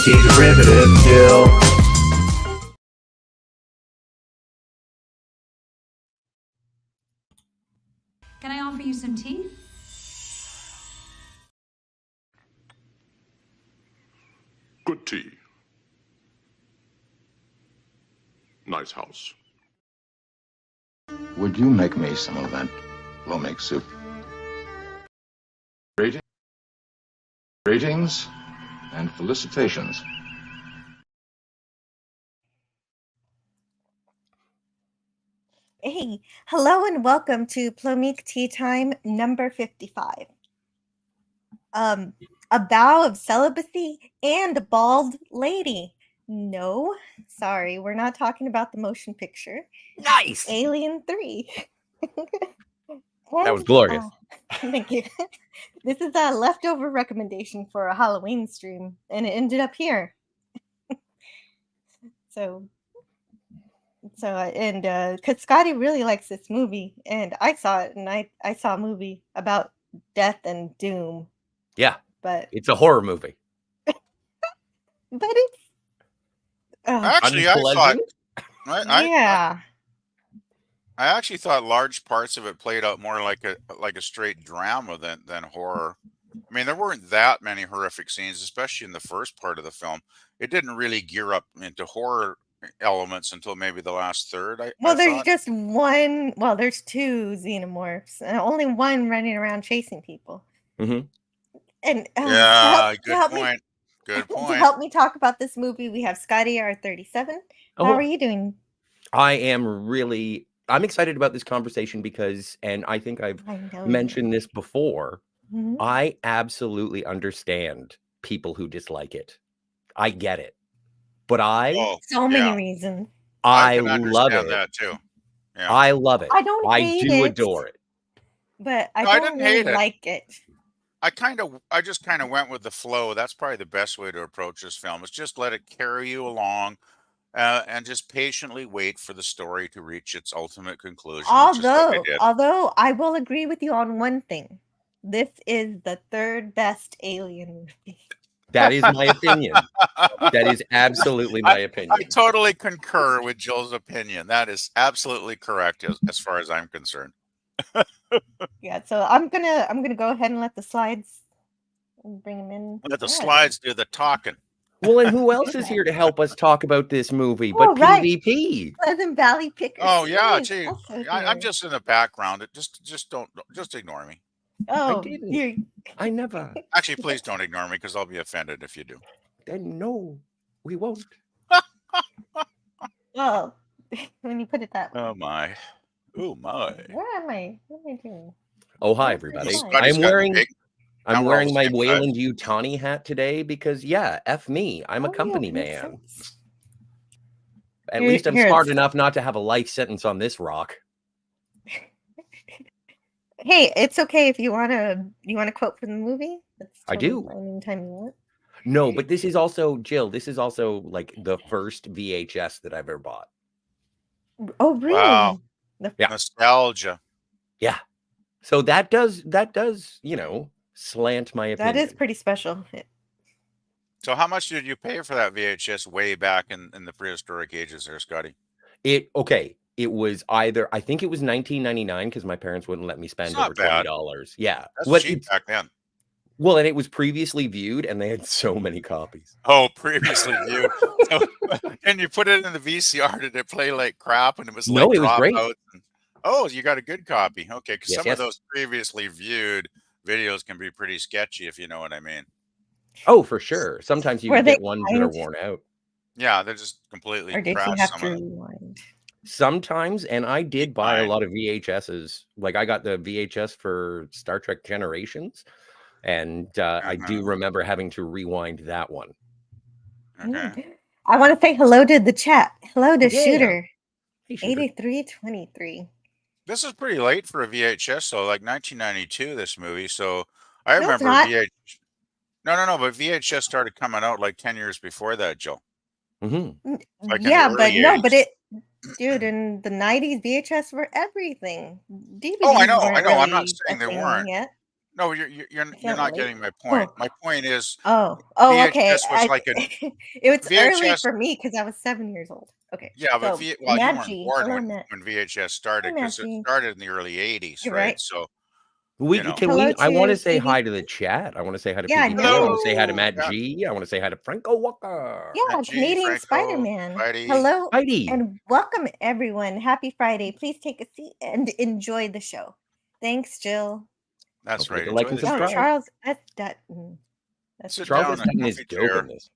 making derivative Jill. Can I offer you some tea? Good tea. Nice house. Would you make me some of that Plomeek soup? Greetings and felicitations. Hey, hello and welcome to Plomeek Tea Time number 55. A vow of celibacy and a bald lady. No, sorry, we're not talking about the motion picture. Nice. Alien 3. That was glorious. Thank you. This is a leftover recommendation for a Halloween stream, and it ended up here. So because Scotty really likes this movie, and I saw it, and I saw a movie about death and doom. Yeah, but it's a horror movie. But it's actually, I thought, yeah. I actually thought large parts of it played out more like a straight drama than horror. I mean, there weren't that many horrific scenes, especially in the first part of the film. It didn't really gear up into horror elements until maybe the last third. There's just one. Well, there's two xenomorphs, and only one running around chasing people. Mm-hmm. And good point. Good point. To help me talk about this movie, we have Scotty R37. How are you doing? I'm excited about this conversation because, and I think I've mentioned this before, I absolutely understand people who dislike it. I get it. But so many reasons. I love it. That too. Yeah. I love it. I do adore it. But I don't really like it. I just kind of went with the flow. That's probably the best way to approach this film. Is just let it carry you along, and just patiently wait for the story to reach its ultimate conclusion. Although I will agree with you on one thing, this is the third best Alien movie. That is my opinion. That is absolutely my opinion. I totally concur with Jill's opinion. That is absolutely correct as far as I'm concerned. Yeah, so I'm gonna go ahead and let the slides bring them in. Let the slides do the talking. Well, and who else is here to help us talk about this movie but PvP? Pleasant Valley Pickers. Oh yeah, gee, I'm just in the background. Just ignore me. Oh, I never. Actually, please don't ignore me because I'll be offended if you do. Then no, we won't. Well, when you put it that way. Oh my. Oh my. Where am I? What am I doing? Oh hi everybody. I'm wearing my Wayland Yutani hat today because F me. I'm a company man. At least I'm smart enough not to have a life sentence on this rock. Hey, it's okay if you want to quote from the movie. I do. Anytime you want. No, but this is also Jill. This is also like the first VHS that I've ever bought. Oh, really? Wow. Nostalgia. Yeah. So that does, slant my opinion. That is pretty special. So how much did you pay for that VHS way back in the prehistoric ages there, Scotty? It was either, I think it was $19.99 because my parents wouldn't let me spend over $20. Yeah. That's cheap back then. Well, and it was previously viewed and they had so many copies. Oh, previously viewed. And you put it in the VCR, did it play like crap and it was it was great. Oh, you got a good copy. Okay, because some of those previously viewed videos can be pretty sketchy, if you know what I mean. Oh, for sure. Sometimes you can get ones that are worn out. Yeah, they're just completely Or did you have to rewind? Sometimes, and I did buy a lot of VHSs. Like I got the VHS for Star Trek Generations, and I do remember having to rewind that one. Okay. I want to say hello to the chat. Hello to Shooter. Hey, Shooter. 8323. This is pretty late for a VHS, so like 1992, this movie. So I remember VHS. No, but VHS started coming out like 10 years before that, Jill. Mm-hmm. Like dude, in the 90s, VHS were everything. DVDs I know. really I'm not saying they weren't. Yet. No, you're not late. getting my point. My point is Okay. VHS was like a It was early VHS. for me because I was 7 years old. Okay, Yeah, but so well, you Matt weren't G. born Hello, when Matt. VHS Hi, started Matt because it G. started in the early '80s, You're right? right. So Hello I want to to say hi Katie. to the chat. I want to say hi to Yeah, I PBT. I want to know. say hi to hello, Matt G. I want to say hi to Franco Walker. Yeah, Matt G, Canadian Franco, Spider-Man. Spidey. Hello Heidi. and welcome everyone. Happy Friday. Please take a seat and enjoy the show. Thanks, Jill. That's Don't forget right. to like Enjoy and the Oh, show. subscribe. Charles S. Dutton. That's Sit Charles down S. in a Dutton is comfy dope in chair. this.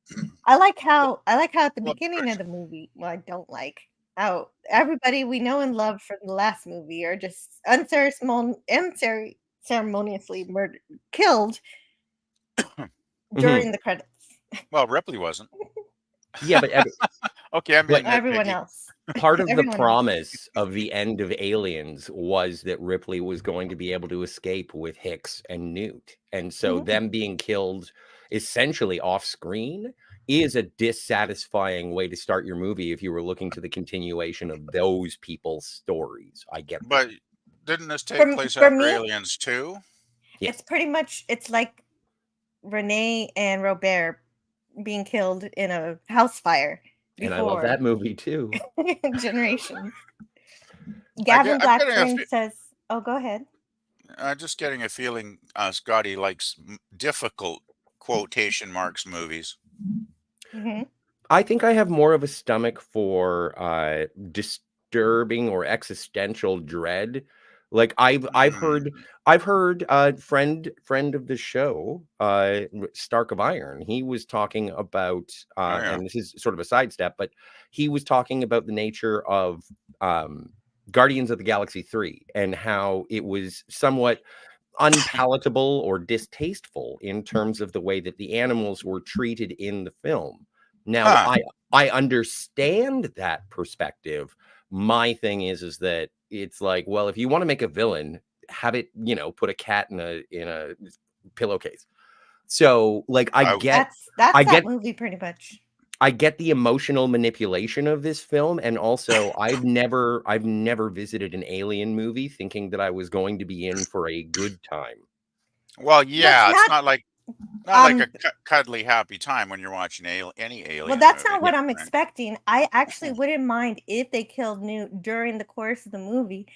I like how at the Pull up beginning your of the movie, well, I don't like how everybody we know and love from the last movie are just unceremoniously murdered, killed during the credits. Well, Ripley wasn't. Yeah, but Okay, I'm being Everyone nitpicky. else. part of the Everyone else. promise of the end of Aliens was that Ripley was going to be able to escape with Hicks and Newt. And so them being killed essentially off screen is a dissatisfying way to start your movie if you were looking to the continuation of those people's stories. I get that. But didn't this take place For after me, Aliens 2? Yes. it's pretty much it's like Renee and Robert being killed in a house fire And I love before that movie too. Generations. Gavin Blackburn says, "Oh, go ahead." I'm just getting a feeling Scotty likes difficult quotation marks movies. I think I have more of a stomach for disturbing or existential dread. Like I've heard friend of the show, Stark of Iron. He was talking about and this is sort of a sidestep, but he was talking about the nature of Guardians of the Galaxy 3 and how it was somewhat unpalatable or distasteful in terms of the way that the animals were treated in the film. Now, I understand that perspective. My thing is that it's like, well, if you want to make a villain, have it, put a cat in a pillowcase. So, like, I get that movie pretty much. I get the emotional manipulation of this film, and also I've never visited an alien movie thinking that I was going to be in for a good time. Well, yeah, it's not like a cuddly happy time when you're watching any alien. Well, that's movie, not what I'm expecting. I actually wouldn't mind if they killed Newt during the course of the movie.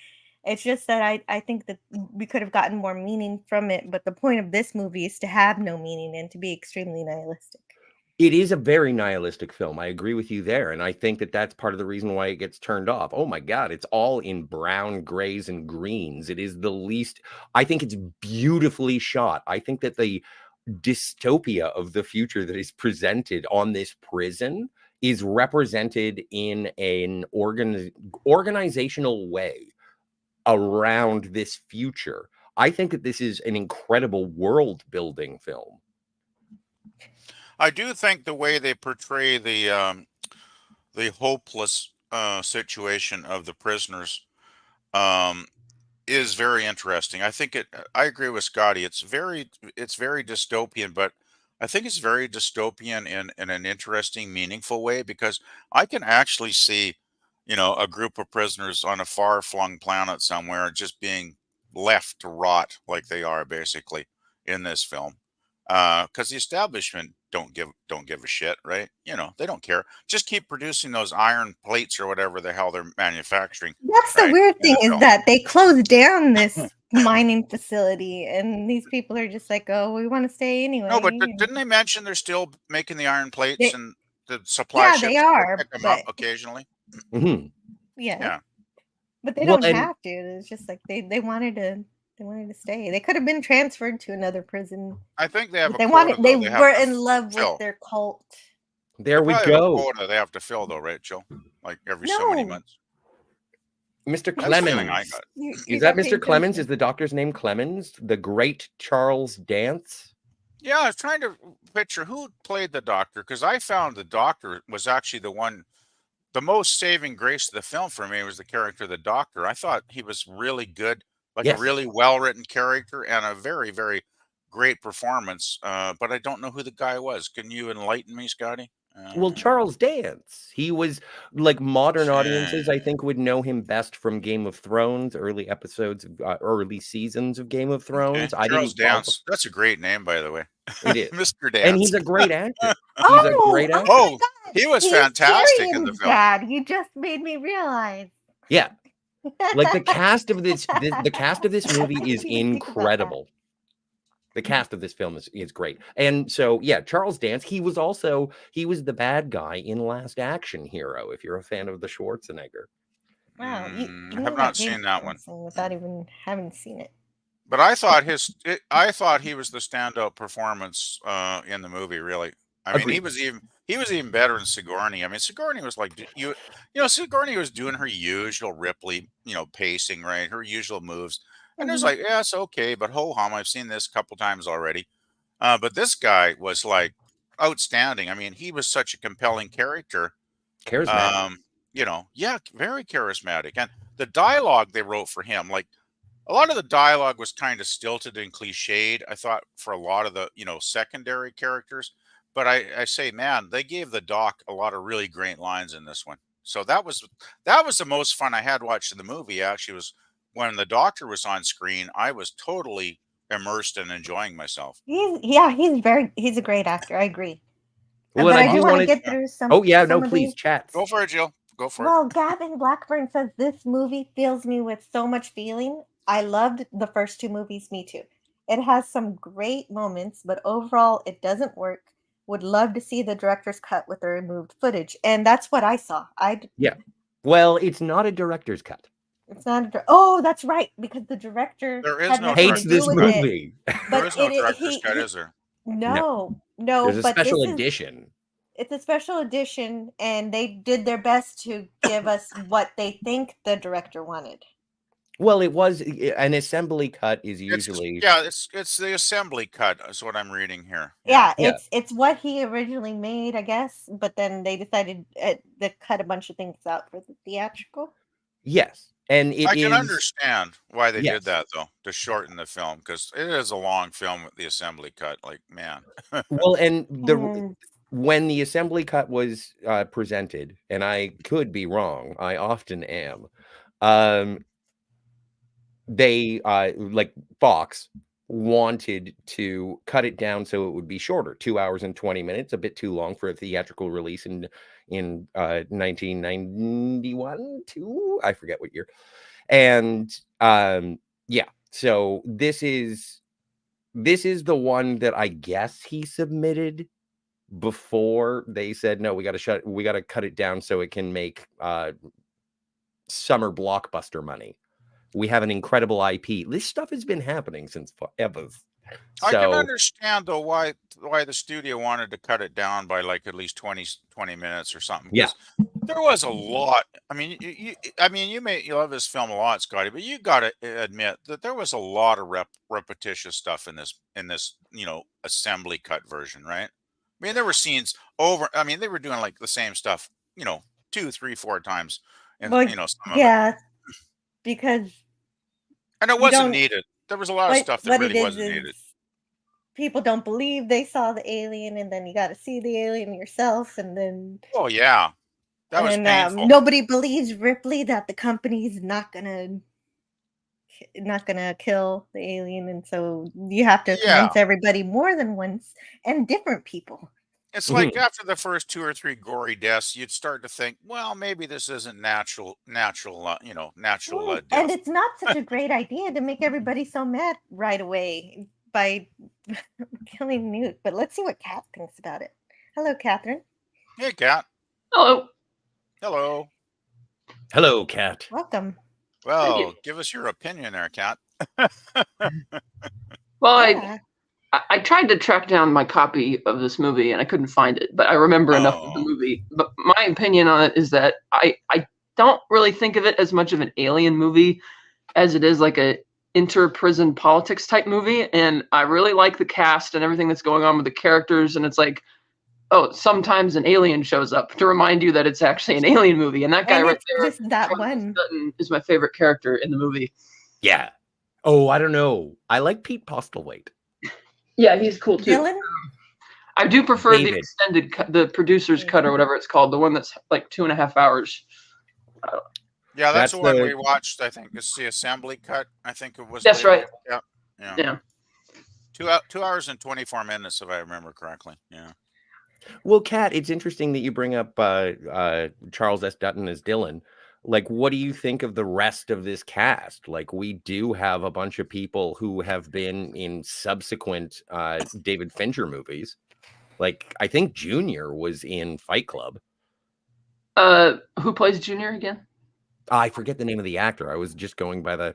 It's just that I think that we could have gotten more meaning from it, but the point of this movie is to have no meaning and to be extremely nihilistic. It is a very nihilistic film. I agree with you there. And I think that that's part of the reason why it gets turned off. Oh my God, it's all in brown, grays, and greens. It is the least, I think it's beautifully shot. I think that the dystopia of the future that is presented on this prison is represented in an organizational way around this future. I think that this is an incredible world building film. I do think the way they portray the hopeless situation of the prisoners is very interesting. I think I agree with Scotty. It's very dystopian, but I think it's very dystopian in an interesting, meaningful way because I can actually see, a group of prisoners on a far-flung planet somewhere just being left to rot like they are basically in this film. Because the establishment don't give a shit, right? They don't care. Just keep producing those iron plates or whatever the hell they're manufacturing. That's the weird thing is that they closed down this mining facility, and these people are just like, "Oh, we want to stay anyway." No, but didn't they mention they're still making the iron plates and the supply ships they are pick them up occasionally? Yeah, but they don't have to. It's just like they wanted to. They wanted to stay. They could have been transferred to another prison. I think they have. They wanted. They were in love with their cult. There we go. Have a quota they have to fill, though, right, Jill? Like every so many months. Mr. Clemens. Is that Mr. Clemens? Is the doctor's name Clemens? The great Charles Dance? Yeah, I was trying to picture who played the doctor because I found the doctor was actually the most saving grace of the film for me was the character of the doctor. I thought he was really good, like a really well-written character and a very, very great performance. But I don't know who the guy was. Can you enlighten me, Scotty? Well, Charles Dance. He was like modern audiences, I think, would know him best from Game of Thrones, early episodes, early seasons of Game of Thrones. Okay. Charles Dance. That's a great name, by the way. It is. Mr. Dance. And he's a great actor. He's a great actor. Oh, he was fantastic in the film. Dad, you just made me realize. Yeah. Like the cast of this movie is incredible. The cast of this film is great. And so, yeah, Charles Dance, he was the bad guy in Last Action Hero, if you're a fan of the Schwarzenegger. Wow. I have not seen that one. Without even having seen it. But I thought he was the standout performance in the movie, really. I mean, he was even better than Sigourney. I mean, Sigourney was like, Sigourney was doing her usual Ripley, pacing, right? Her usual moves. And it was like, yeah, it's okay, but ho-hum, I've seen this a couple times already. But this guy was like outstanding. I mean, he was such a compelling character. Charismatic. Very charismatic. And the dialogue they wrote for him, like a lot of the dialogue was kind of stilted and cliched, I thought, for a lot of the, secondary characters. But I say, man, they gave the doc a lot of really great lines in this one. So that was the most fun I had watching the movie, actually, was when the Doctor was on screen. I was totally immersed and enjoying myself. He's a great actor. I agree. Well, but I do want to get through some. Oh yeah, no, please, chat. Go for it, Jill. Go for it. Well, Gavin Blackburn says this movie fills me with so much feeling. I loved the first two movies. Me too. It has some great moments, but overall, it doesn't work. Would love to see the director's cut with the removed footage, and that's what I saw. Yeah. Well, it's not a director's cut. It's not. Oh, that's right, because the director hates this movie. There is no director's cut, is there? No. There's a special edition. It's a special edition, and they did their best to give us what they think the director wanted. Well, it was an assembly cut. Is usually it's the assembly cut. Is what I'm reading here. Yeah, it's what he originally made, I guess, but then they decided to cut a bunch of things out for the theatrical. Yes. And I can understand why they did that, though, to shorten the film, because it is a long film with the assembly cut. Like, man. Well, and when the assembly cut was presented, and I could be wrong, I often am, they like Fox wanted to cut it down so it would be shorter, 2 hours and 20 minutes, a bit too long for a theatrical release in 1991, I forget what year. And so this is the one that I guess he submitted before they said, no, we got to cut it down so it can make summer blockbuster money. We have an incredible IP. This stuff has been happening since forever. I can understand, though, why the studio wanted to cut it down by like at least 20 minutes or something. Yeah. There was a lot. I mean, you love this film a lot, Scotty, but you got to admit that there was a lot of repetitious stuff in this assembly cut version, right? I mean, there were scenes over. I mean, they were doing like the same stuff, 2, 3, 4 times, and because it wasn't needed. There was a lot of stuff that really wasn't needed. People don't believe they saw the alien, and then you got to see the alien yourself, and then that was painful. Nobody believes Ripley that the company's not gonna kill the alien, and so you have to convince everybody more than once and different people. It's like after the first 2 or 3 gory deaths, you'd start to think, well, maybe this isn't natural death. And it's not such a great idea to make everybody so mad right away by killing Newt. But let's see what Kat thinks about it. Hello, Catherine. Hey, Kat. Hello. Hello. Hello, Kat. Welcome. Well, give us your opinion there, Kat. Well, I tried to track down my copy of this movie and I couldn't find it, but I remember enough of the movie. But my opinion on it is that I don't really think of it as much of an alien movie as it is like a inter-prison politics type movie. And I really like the cast and everything that's going on with the characters. And it's like, oh, sometimes an alien shows up to remind you that it's actually an alien movie. And that guy right there, one is my favorite character in the movie. Yeah. Oh, I don't know. I like Pete Postlethwaite. Yeah, he's cool too. Dylan? I do prefer the extended cut, the producer's cut or whatever it's called, the one that's like 2.5 hours. Yeah, that's the one we watched. I think it's the assembly cut. I think it was. That's right. Yeah. 2 hours and 24 minutes, if I remember correctly. Yeah. Well, Kat, it's interesting that you bring up Charles S. Dutton as Dylan. Like, what do you think of the rest of this cast? Like, we do have a bunch of people who have been in subsequent David Fincher movies. Like, I think Junior was in Fight Club. Who plays Junior again? I forget the name of the actor. I was just going by the.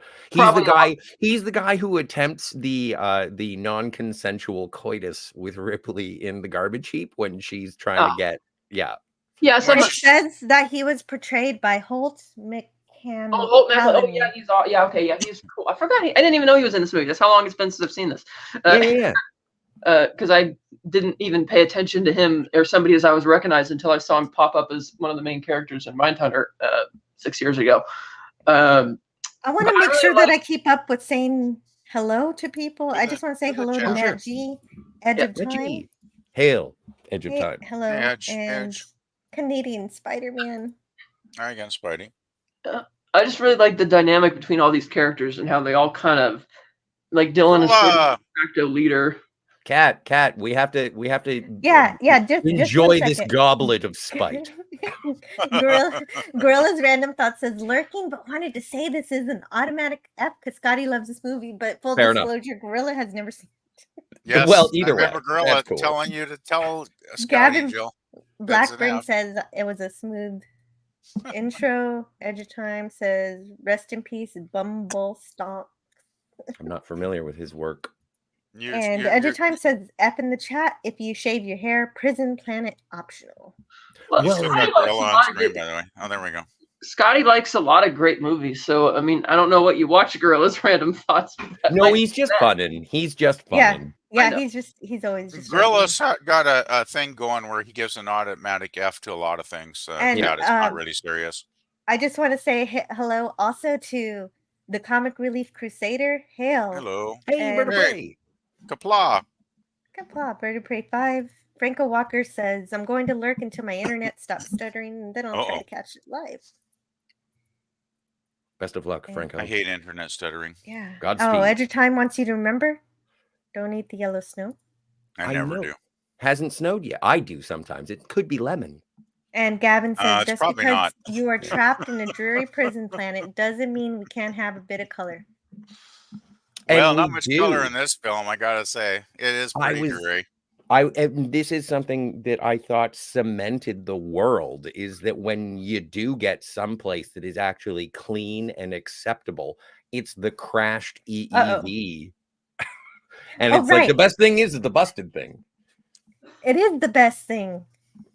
He's the guy who attempts the non-consensual coitus with Ripley in The Garbage Heap when she's trying to get. Yeah. So it says that he was portrayed by Holt McCann. Oh, yeah, he's cool. I forgot. I didn't even know he was in this movie. That's how long it's been since I've seen this. Because I didn't even pay attention to him or somebody as I was recognized until I saw him pop up as one of the main characters in Mindhunter 6 years ago. I want to make sure that I keep up with saying hello to people. I just want to say hello to Matt G. Edge of Time. Hail, Edge of Time. Hello, Edge. Canadian Spider-Man. Hi again, Spidey. I just really like the dynamic between all these characters and how they all kind of like Dylan is sort of de facto leader. Kat, we have to just enjoy this goblet of spite. Gorilla's random thought says lurking, but wanted to say this is an automatic F because Scotty loves this movie, but full disclosure, Gorilla has never seen it. Yes, well, either way. I remember Gorilla telling you to tell Scotty, Gavin Jill. Blackburn says it was a smooth intro. Edge of Time says rest in peace, Bumble Stomp. I'm not familiar with his work. Edge of Time says F in the chat. If you shave your hair, Prison Planet optional. Well, on screen, by the way. Oh, there we go. Scotty likes a lot of great movies, so I mean, I don't know what you watch, Gorilla's random thoughts. No, he's just funning. He's just funning. Yeah, he's always just. Gorilla's got a thing going where he gives an automatic F to a lot of things. It's not really serious. I just want to say hello also to the Comic Relief Crusader. Hail. Hello. Hey, Bird of Prey. Kapla. Bird of Prey 5. Franco Walker says, I'm going to lurk until my internet stops stuttering, and then I'll try to catch it live. Best of luck, Franco. I hate internet stuttering. Yeah. Godspeed. Oh, Edge of Time wants you to remember, don't eat the yellow snow. I never do. Hasn't snowed yet. I do sometimes. It could be lemon. And Gavin says, just because not. you are trapped in a dreary prison planet doesn't mean we can't have a bit of color. Well, not much color in this film, I gotta say. It is pretty dreary. This is something that I thought cemented the world, is that when you do get someplace that is actually clean and acceptable, it's the crashed EEV. And it's like the best thing is the busted thing. It is the best thing,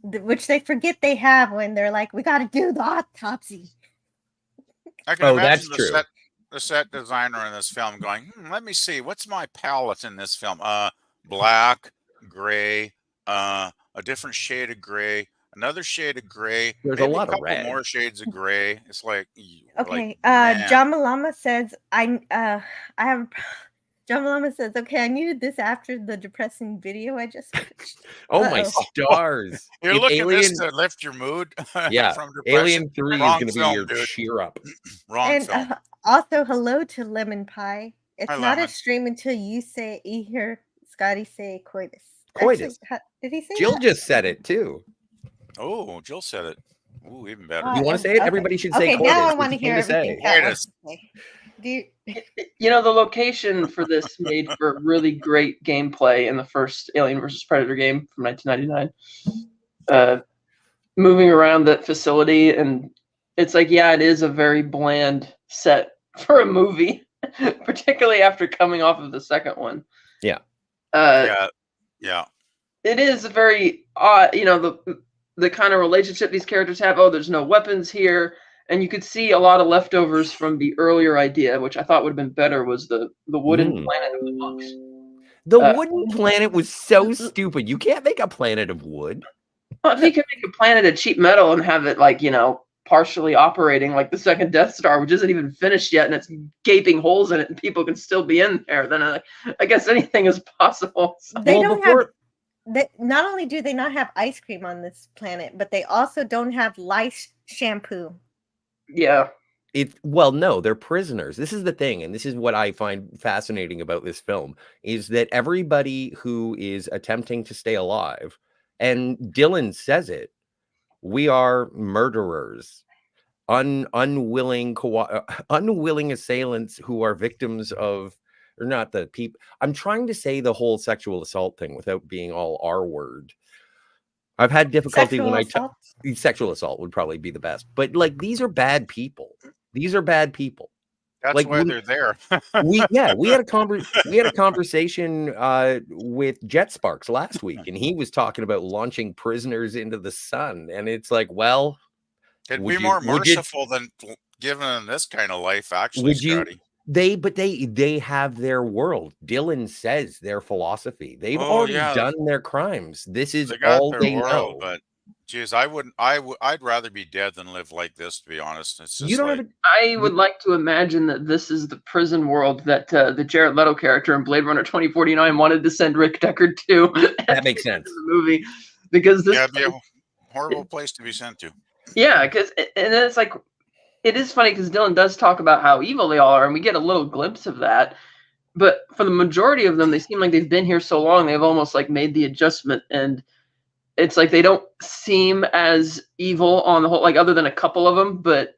which they forget they have when they're like, we got to do the autopsy. I can imagine the set designer in this film going, let me see, what's my palette in this film? Black, gray, a different shade of gray, another shade of gray. There's maybe a lot couple of red. More shades of gray. It's like, okay. John Malama says, John Malama says, okay, I needed this after the depressing video I just watched. Oh my stars. You're looking at this to lift your mood. Yeah. From Alien 3 is going to be your cheer up. Wrong film. Also, hello to Lemon Pie. It's Hi, not Lemon. a stream until you hear Scotty say coitus. Coitus. Actually, did he say Jill that? just said it too. Oh, Jill said it. Ooh, even better. You want to say it? Okay. Everybody should say coitus. Now I want to hear everything. Coitus. You know, the location for this made for really great gameplay in the first Alien vs. Predator game from 1999. Moving around that facility, and it's like, yeah, it is a very bland set for a movie, particularly after coming off of the second one. Yeah. Yeah. It is very odd, you know, the kind of relationship these characters have. Oh, there's no weapons here. And you could see a lot of leftovers from the earlier idea, which I thought would have been better, was the wooden planet of the books. The wooden planet was so stupid. You can't make a planet of wood. Well, if you can make a planet of cheap metal and have it, like, you know, partially operating like the second Death Star, which isn't even finished yet, and it's gaping holes in it, and people can still be in there, then I guess anything is possible. They don't have not only do they not have ice cream on this planet, but they also don't have lice shampoo. Yeah. Well, no, they're prisoners. This is the thing, and this is what I find fascinating about this film, is that everybody who is attempting to stay alive, and Dylan says it, we are murderers, unwilling assailants who are victims of, or not the people. I'm trying to say the whole sexual assault thing without being all R word. I've had difficulty sexual assault would probably be the best, but like these are bad people. These are bad people. That's like why they're there. we had a conversation with Jet Sparks last week, and he was talking about launching prisoners into the sun, and it's like, well, it'd be more merciful than giving them this kind of life. Actually, Scotty. They have their world. Dylan says their philosophy. They've already done their crimes. This is all they know. But geez, I'd rather be dead than live like this, to be honest. It's just I would like to imagine that this is the prison world that the Jared Leto character in Blade Runner 2049 wanted to send Rick Deckard to. That makes sense. The movie, because this it'd be a horrible place to be sent to. Yeah, and then it's like, it is funny because Dylan does talk about how evil they all are, and we get a little glimpse of that. But for the majority of them, they seem like they've been here so long, they've almost like made the adjustment, and it's like they don't seem as evil on the whole, like other than a couple of them. But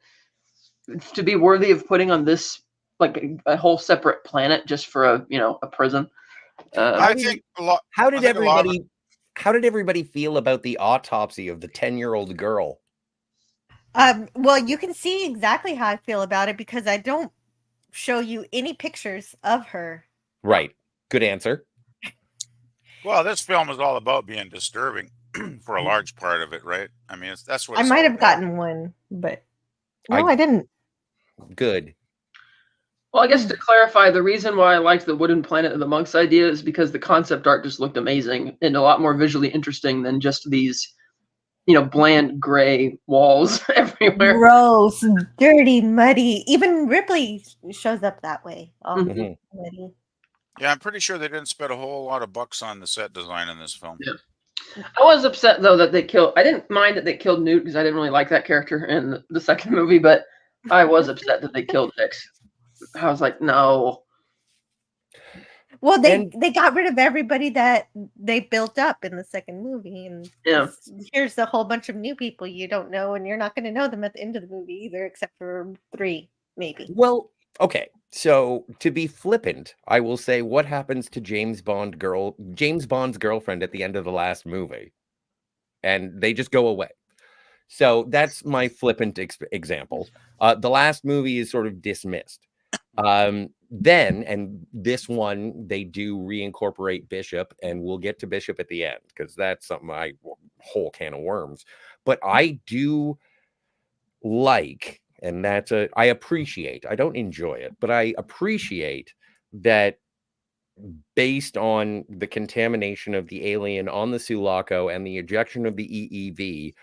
to be worthy of putting on this like a whole separate planet just for a prison. I think a lot. How did everybody feel about the autopsy of the 10-year-old girl? Well, you can see exactly how I feel about it because I don't show you any pictures of her. Right. Good answer. Well, this film is all about being disturbing for a large part of it, right? I mean, that's what I might have gotten one, but no, I didn't. Good. Well, I guess to clarify, the reason why I liked the wooden planet of the monks idea is because the concept art just looked amazing and a lot more visually interesting than just these bland gray walls everywhere. Gross, dirty, muddy. Even Ripley shows up that way. All muddy. Yeah, I'm pretty sure they didn't spend a whole lot of bucks on the set design in this film. Yeah. I was upset though that they killed. I didn't mind that they killed Newt because I didn't really like that character in the second movie, but I was upset that they killed Hicks. I was like, no. Well, they got rid of everybody that they built up in the second movie, and here's a whole bunch of new people you don't know, and you're not going to know them at the end of the movie either, except for 3, maybe. Well, okay. So to be flippant, I will say, what happens to James Bond's girlfriend at the end of the last movie? And they just go away. So that's my flippant example. The last movie is sort of dismissed. Then, and this one, they do reincorporate Bishop, and we'll get to Bishop at the end, because that's something whole can of worms. But I do like, and I appreciate, I don't enjoy it, but I appreciate that based on the contamination of the alien on the Sulaco and the ejection of the EEV,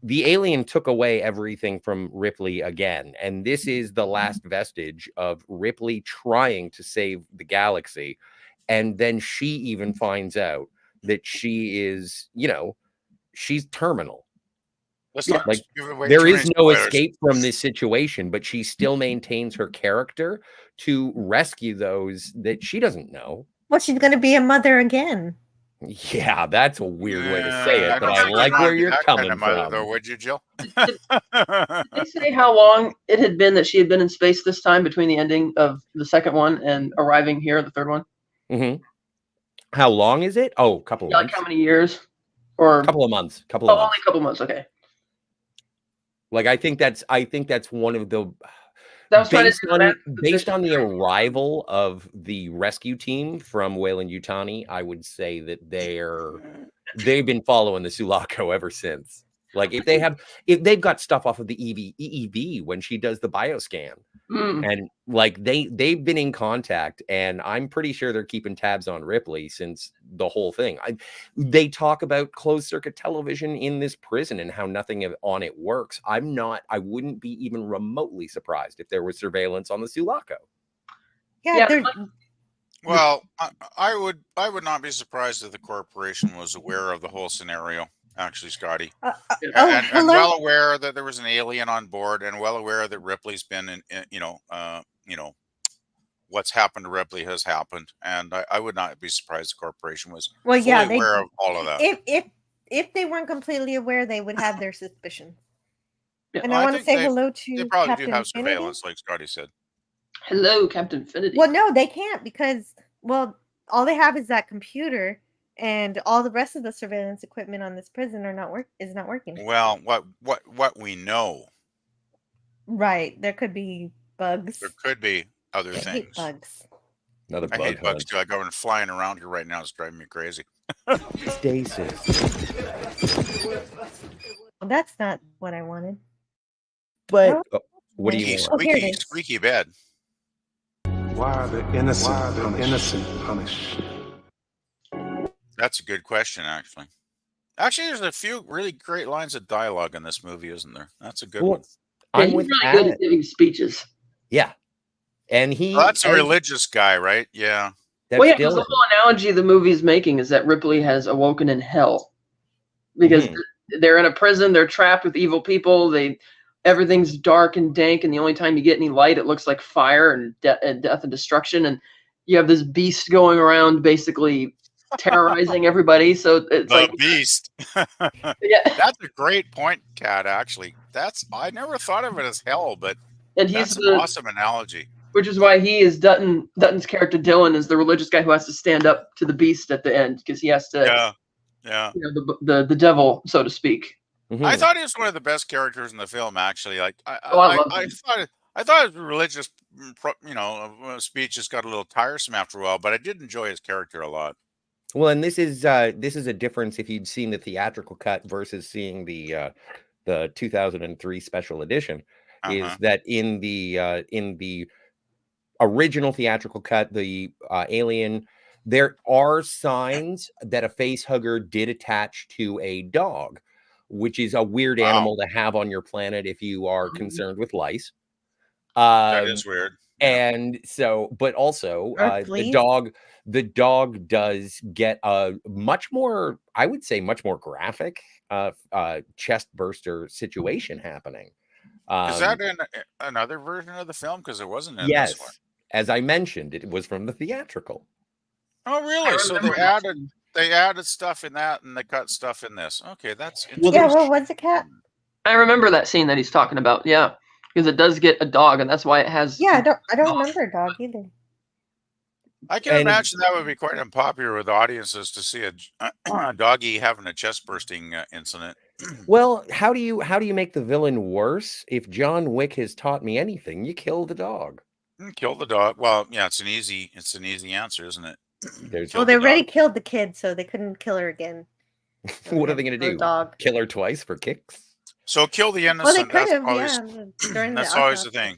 the alien took away everything from Ripley again. And this is the last vestige of Ripley trying to save the galaxy. And then she even finds out that she is, she's terminal. There is no escape from this situation, but she still maintains her character to rescue those that she doesn't know. Well, she's going to be a mother again. Yeah, that's a weird way to say it, but I like where you're coming from. Though, would you, Jill? Did they say how long it had been that she had been in space this time between the ending of the second one and arriving here, the third one? Mm-hmm. How long is it? Oh, a couple of months. Like how many years? Or a couple of months. Only a couple of months. Okay. Like I think that's one of the. Based on the arrival of the rescue team from Weyland-Yutani, I would say that they've been following the Sulaco ever since. Like if they've got stuff off of the EEV when she does the bioscan, and like they've been in contact, and I'm pretty sure they're keeping tabs on Ripley since the whole thing. They talk about closed circuit television in this prison and how nothing on it works. I wouldn't be even remotely surprised if there was surveillance on the Sulaco. Yeah, Well, I would not be surprised if the corporation was aware of the whole scenario. Actually, Scotty, and well aware that there was an alien on board, and well aware that Ripley's been in what's happened to Ripley has happened, and I would not be surprised the corporation was fully aware of all of that. If they weren't completely aware, they would have their suspicions. Yeah. And I want to say hello to they probably Captain do have Infinity. surveillance, like Scotty said. Hello, Captain Infinity. Well, no, they can't because all they have is that computer, and all the rest of the surveillance equipment on this prison is not working. Well, what we know, right? There could be bugs. There could be other things. Hate bugs. Another I bug hate bugs too. I go and flying around here right now. It's driving me crazy. Stasis. Well, that's not what I wanted. But what do you want? Squeaky bed. Why are the innocent punished? That's a good question, actually. Actually, there's a few really great lines of dialogue in this movie, isn't there? That's a good one. Yeah, he's really good at giving speeches. Yeah. And that's a religious guy, right? Yeah. Well, yeah, because the whole analogy the movie's making is that Ripley has awoken in hell. Because they're in a prison, they're trapped with evil people, everything's dark and dank, and the only time you get any light, it looks like fire and death and destruction, and you have this beast going around basically terrorizing everybody. So it's the like beast. Yeah, that's a great point, Kat. Actually, I never thought of it as hell, but that's an awesome analogy. Which is why he is Dutton's character Dylan is the religious guy who has to stand up to the beast at the end because he has to, the devil, so to speak. Mm-hmm. I thought he was one of the best characters in the film. Actually, like I thought his religious, speech just got a little tiresome after a while, but I did enjoy his character a lot. Well, and this is a difference if you'd seen the theatrical cut versus seeing the 2003 special edition. Is that in the original theatrical cut, the alien, there are signs that a face hugger did attach to a dog, which is a weird animal to have on your planet if you are concerned with lice. That is weird. And so, but also the dog does get a much more, I would say, much more graphic chest burster situation happening. Is that in another version of the film? Because it wasn't in this one. Yes, as I mentioned, it was from the theatrical. Oh, really? So they added stuff in that, and they cut stuff in this. Okay, that's interesting. Yeah. Well, what's a cat? I remember that scene that he's talking about. Yeah, because it does get a dog, and that's why it has. Yeah, I don't remember a dog either. I can imagine that would be quite unpopular with audiences to see a doggy having a chest bursting incident. Well, how do you make the villain worse? If John Wick has taught me anything, you kill the dog. Kill the dog. Well, yeah, it's an easy answer, isn't it? They already killed the kid, so they couldn't kill her again. So what are they going to do? Kill her twice for kicks? So kill the innocent. Well, they could have. That's always the thing.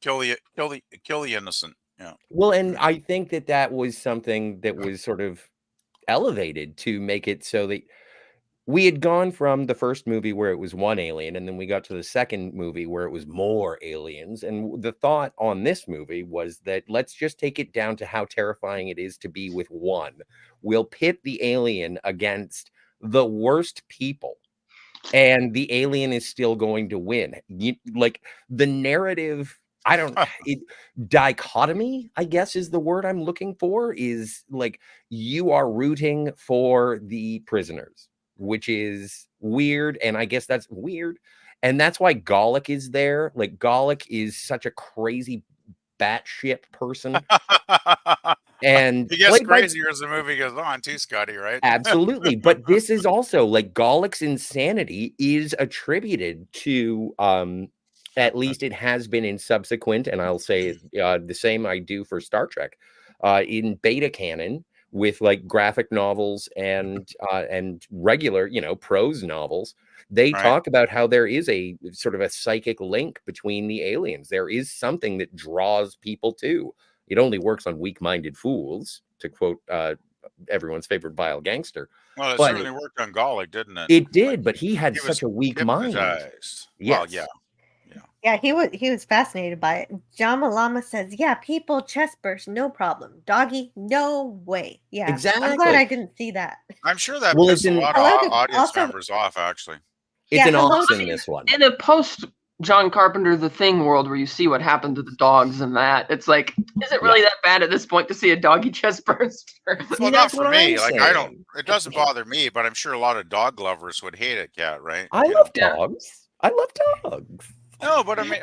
Kill the innocent. Yeah. Well, and I think that was something that was sort of elevated to make it so that we had gone from the first movie where it was one alien, and then we got to the second movie where it was more aliens. And the thought on this movie was that let's just take it down to how terrifying it is to be with one. We'll pit the alien against the worst people, and the alien is still going to win. Like the narrative, dichotomy, I guess is the word I'm looking for, is like you are rooting for the prisoners, which is weird. And I guess that's weird. And that's why Golic is there. Like Golic is such a crazy batshit person. And he gets crazier as the movie goes on too, Scotty, right? Absolutely. But this is also like Golic's insanity is attributed to at least it has been in subsequent, and I'll say the same I do for Star Trek, in beta canon with like graphic novels and regular, prose novels. They talk about how there is a sort of a psychic link between the aliens. There is something that draws people to. It only works on weak-minded fools, to quote everyone's favorite vile gangster. Well, it certainly worked on Golic, didn't it? It did, but he had such a weak mind. Yes. Well, yeah. Yeah, he was fascinated by it. Jama Lama says, "Yeah, people chest burst, no problem. Doggy, no way." Yeah, I'm glad Exactly. I didn't see that. I'm sure that Well, pissed a lot of audience also, members off, actually. it's yeah, an hello. ox in this one. In a post John Carpenter The Thing world where you see what happened to the dogs and that, it's like, is it really that bad at this point to see a doggy chest burst? Well, not That's for what me. I'm Like, saying. it doesn't bother me, but I'm sure a lot of dog lovers would hate it, Cat, right? I love dogs. I love dogs. No, but I mean,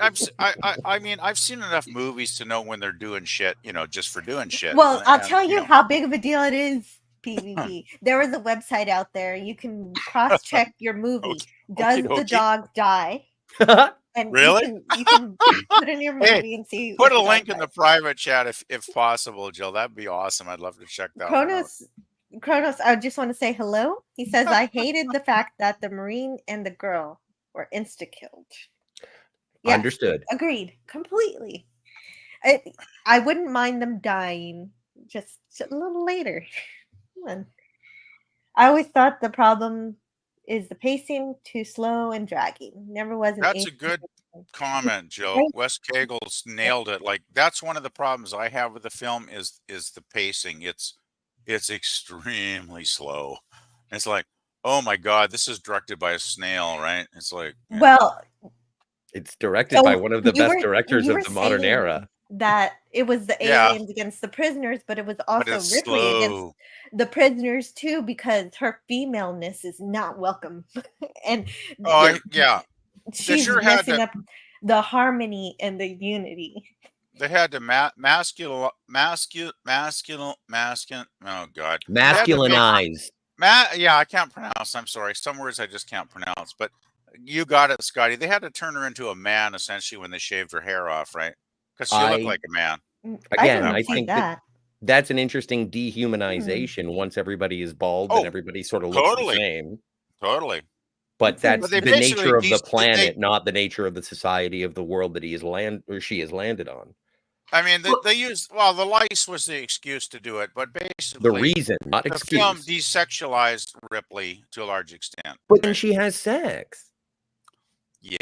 I mean, I've seen enough movies to know when they're doing shit, just for doing shit. Well, I'll And, tell you how big of a deal it is. PvP. There is a website out there. You can cross-check your movie. Does the dog die? And really? You can put in your movie and see. Put a link in the private chat if possible, Jill. That'd be awesome. I'd love to check that one out. Kronos, I just want to say hello. He says, I hated the fact that the Marine and the girl were insta-killed. Yeah, understood. Agreed. Completely. I wouldn't mind them dying just a little later. I always thought the problem is the pacing too slow and dragging. Never was an That's a good comment, Jill. Wes Cagel's nailed it. Like, that's one of the problems I have with the film is the pacing. It's extremely slow. It's like, oh my God, this is directed by a snail, right? It's like, well, it's directed by one of the best directors of the modern era. That it was the aliens against the prisoners, but it was also Ripley against the prisoners too, because her femaleness is not welcome. And she's messing up the harmony and the unity. They had to masculinize. Yeah, I can't pronounce. I'm sorry. Some words I just can't pronounce. But you got it, Scotty. They had to turn her into a man essentially when they shaved her hair off, right? Because she looked like a man. Again, I think that's an interesting dehumanization once everybody is bald and everybody sort of looks the same. Totally. But that's the nature of the planet, not the nature of the society of the world that she has landed on. I mean, they used the lice was the excuse to do it, but basically the reason, not excuse. The film desexualized Ripley to a large extent. But then she has sex.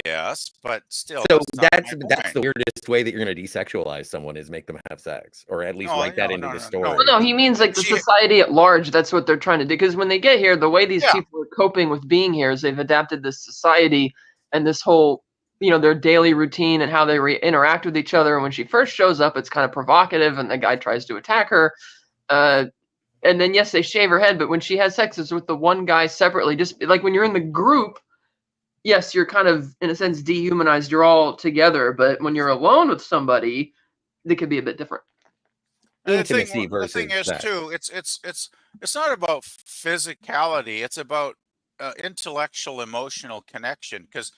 Yes, but still. So that's the weirdest way that you're going to desexualize someone is make them have sex, or at least write that into the story. Well, no, he means like the society at large. That's what they're trying to do. Because when they get here, the way these people are coping with being here is they've adapted this society and this whole, their daily routine and how they interact with each other. And when she first shows up, it's kind of provocative, and the guy tries to attack her. And then yes, they shave her head, but when she has sex, it's with the one guy separately. Just like when you're in the group. Yes, you're kind of, in a sense, dehumanized. You're all together, but when you're alone with somebody, they could be a bit different. Intimacy versus the thing is too, it's not about physicality. It's about intellectual, emotional connection. Because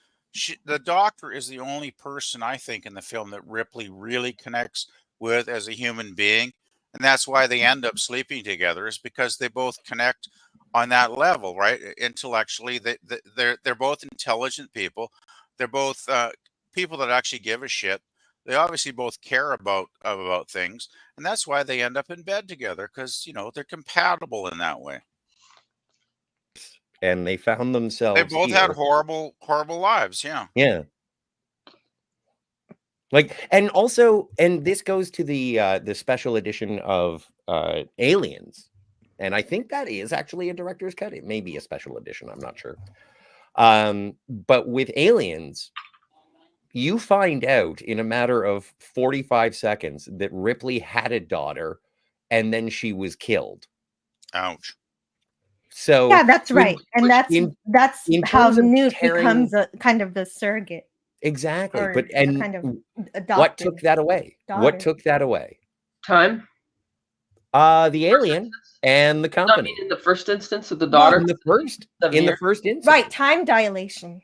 the doctor is the only person I think in the film that Ripley really connects with as a human being, and that's why they end up sleeping together. Is because they both connect on that level, right? Intellectually, they're both intelligent people. They're both people that actually give a shit. They obviously both care about things, and that's why they end up in bed together, because they're compatible in that way. And they found themselves. They both had horrible lives. Yeah. Yeah. Like, and this goes to the special edition of Aliens. And I think that is actually a director's cut. It may be a special edition. I'm not sure. But with Aliens, you find out in a matter of 45 seconds that Ripley had a daughter and then she was killed. Ouch. So yeah, that's right. And that's how Newt becomes a kind of the surrogate. Exactly. But kind of what took that away? Daughter. What took that away? Time. The alien and the company. In the first instance of the daughter. In the first instance. Right, time dilation.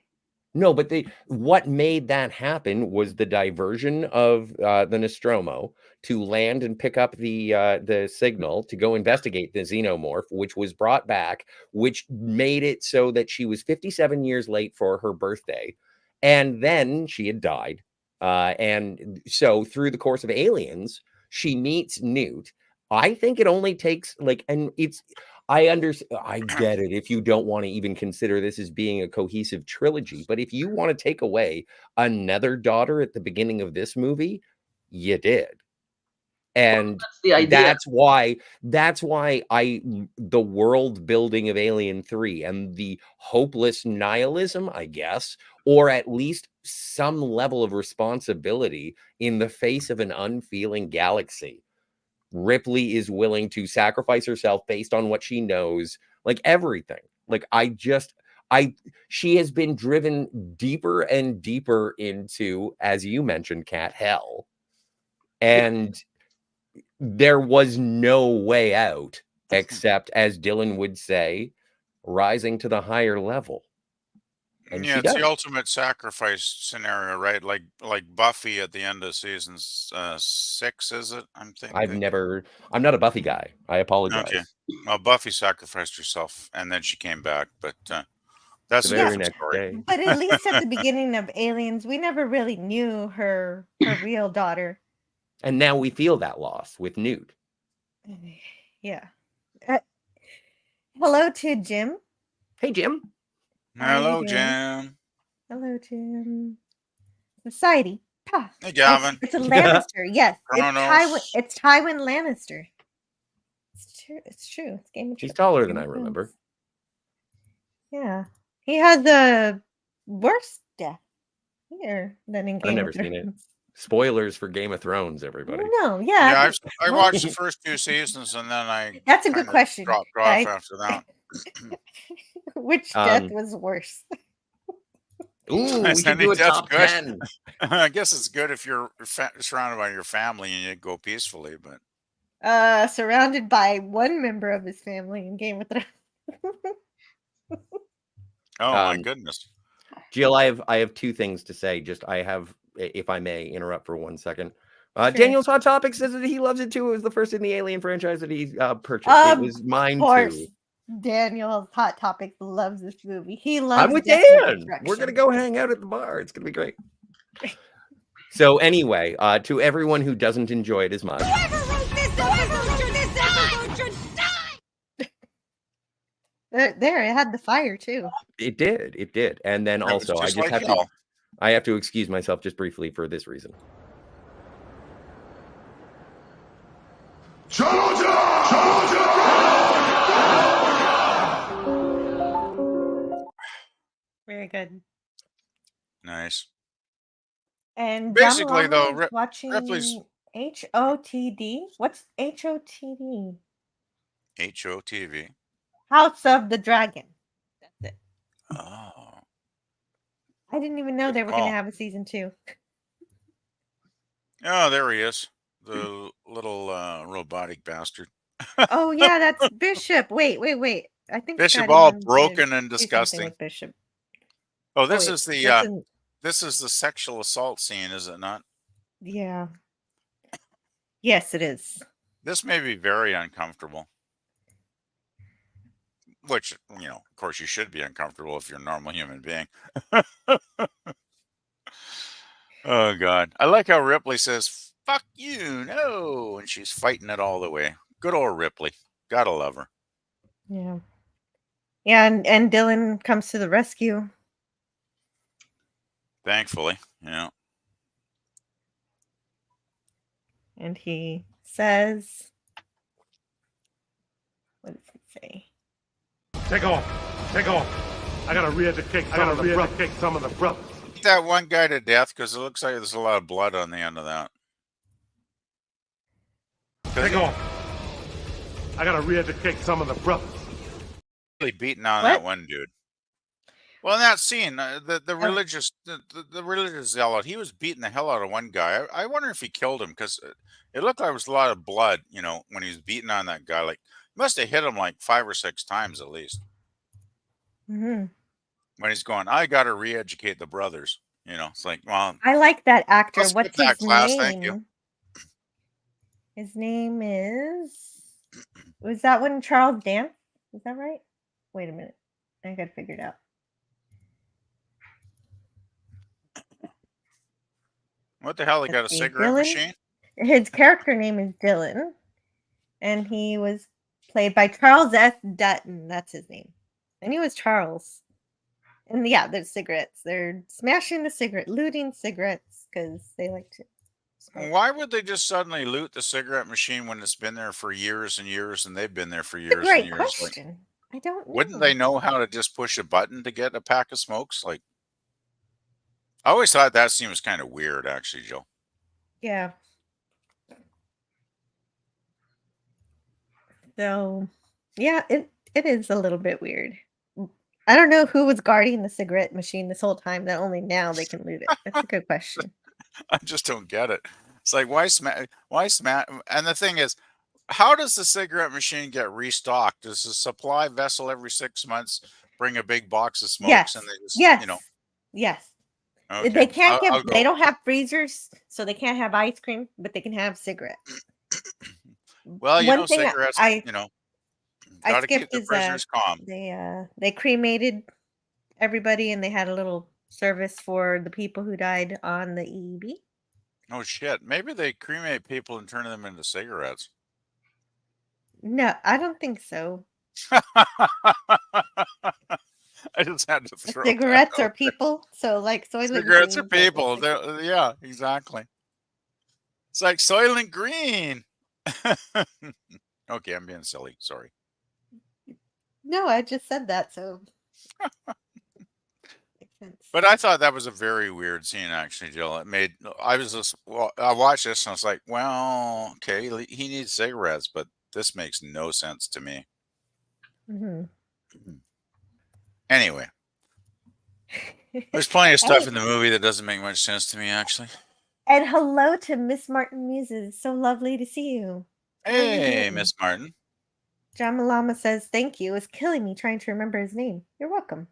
No, but what made that happen was the diversion of the Nostromo to land and pick up the signal to go investigate the xenomorph, which was brought back, which made it so that she was 57 years late for her birthday, and then she had died. And so through the course of Aliens, she meets Newt. I think it only takes like, and it's, I get it if you don't want to even consider this as being a cohesive trilogy, but if you want to take away another daughter at the beginning of this movie, you did. And that's the idea. That's why the world building of Alien 3 and the hopeless nihilism, I guess, or at least some level of responsibility in the face of an unfeeling galaxy. Ripley is willing to sacrifice herself based on what she knows, like everything. Like she has been driven deeper and deeper into, as you mentioned, Cat, hell. And there was no way out except, as Dylan would say, rising to the higher level. And yeah, it's the ultimate sacrifice scenario, right? Like Buffy at the end of season 6, is it? I'm thinking. I'm not a Buffy guy. I apologize. Okay. Well, Buffy sacrificed herself and then she came back, but that's the a very different next story. day. But at least at the beginning of Aliens, we never really knew her real daughter. And now we feel that loss with Newt. Yeah. Hello to Jim. Hey, Jim. Hello, Jim. Hello, Jim. Society. Ha. Hey, Gavin. It's a Lannister. Yes. Kronos. It's Tywin Lannister. It's true. It's true. It's Game of Thrones. She's taller than I remember. Yeah. He has a worse death here than in Game of Thrones. I've never seen it. Spoilers for Game of Thrones, everybody. No, yeah. Yeah, I watched the first 2 seasons and then That's a good question. Dropped off after that. Which death was worse? Ooh, we should do a top 10. I guess it's good if you're surrounded by your family and you go peacefully, but surrounded by one member of his family in Game of Thrones. Oh my goodness. Jill, I have 2 things to say. I have, if I may interrupt for 1 second. Sure. Daniel's Hot Topic says that he loves it too. It was the first in the Alien franchise that he purchased. It was mine too. Daniel's Hot Topic loves this movie. He loves. I'm with Dan. We're gonna go hang out at the bar. It's gonna be great. So anyway, to everyone who doesn't enjoy it as much. There, it had the fire too. It did. And then also, I have to excuse myself just briefly for this reason. Very good. Nice. And basically, though, watching Ripley's HOTD. What's HOTD? HOTV. House of the Dragon. That's it. Oh. I didn't even know they were going to have a season 2. Oh, there he is. The little robotic bastard. Oh, yeah, that's Bishop. Wait. I think Bishop all broken and disgusting. Bishop. Oh, this is the sexual assault scene, is it not? Yeah. Yes, it is. This may be very uncomfortable. Which, of course, you should be uncomfortable if you're a normal human being. Oh, God. I like how Ripley says, "Fuck you, no," and she's fighting it all the way. Good old Ripley. Gotta love her. Yeah. Yeah, and Dylan comes to the rescue. Thankfully, yeah. And he says, what does he say? Take off. I gotta re-educate some of the brothers. Beat that one guy to death because it looks like there's a lot of blood on the end of that. Take off. I gotta re-educate some of the brothers. Really beating on that one dude. Well, in that scene, the religious zealot, he was beating the hell out of one guy. I wonder if he killed him because it looked like there was a lot of blood, when he was beating on that guy. Like, he must have hit him like 5 or 6 times at least. Mm-hmm. When he's going, I got to re-educate the brothers. It's like, well, I like that actor. What's his class, name? thank you. His name is. Was that one Charles Dance? Is that right? Wait a minute. I gotta figure it out. What the hell? He got a cigarette machine? His character name is Dylan. and he was played by Charles S. Dutton. That's his name. And he was Charles. And yeah, there's cigarettes. They're smashing the cigarette, looting cigarettes because they like to smoke. Why would they just suddenly loot the cigarette machine when it's been there for years and years, and they've been there for years Great and years? question. Like, I don't know. Wouldn't they know how to just push a button to get a pack of smokes? Like, I always thought that seems kind of weird, actually, Jill. Yeah. So, yeah, it is a little bit weird. I don't know who was guarding the cigarette machine this whole time that only now they can loot it. That's a good question. I just don't get it. It's like, why smash? And the thing is, how does the cigarette machine get restocked? Does the supply vessel every 6 months bring a big box of smokes? Yes. And they just, Yes. you know. Yes. Okay. They can't I'll they don't have freezers, so they can't have ice cream, but they can have cigarettes. Well, you One know, thing cigarettes, you know, I gotta keep skipped the is prisoners calm. they cremated everybody and they had a little service for the people who died on the EEB. Oh shit! Maybe they cremate people and turn them into cigarettes. No, I don't think so. I just had to throw cigarettes are people, so like Soylent cigarettes Green, are people. Yeah, exactly. It's like Soylent Green. Okay, I'm being silly. Sorry. No, I just said that, so makes sense. But I thought that was a very weird scene, actually, Jill. I watched this and I was like, well, okay, he needs cigarettes, but this makes no sense to me. Mm-hmm. Anyway, there's plenty of stuff in the movie that doesn't make much sense to me, actually. And hello to Miss Martin Muses. So lovely to see you. Hey, Miss Martin. John Malama says, thank you. It's killing me trying to remember his name. You're welcome.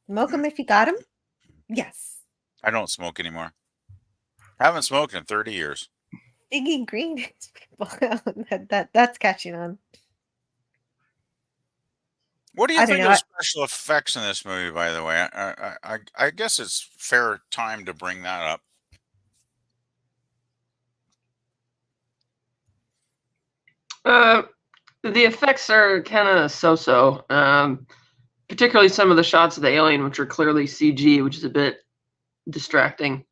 Smoke him if you got him? Yes. I don't smoke anymore. Haven't smoked in 30 years. Iggy Green. That's catching on. What do you think of the special effects in this movie, by the way? I guess it's fair time to bring that up. The effects are kind of so-so. Particularly some of the shots of the alien, which are clearly CG, which is a bit distracting.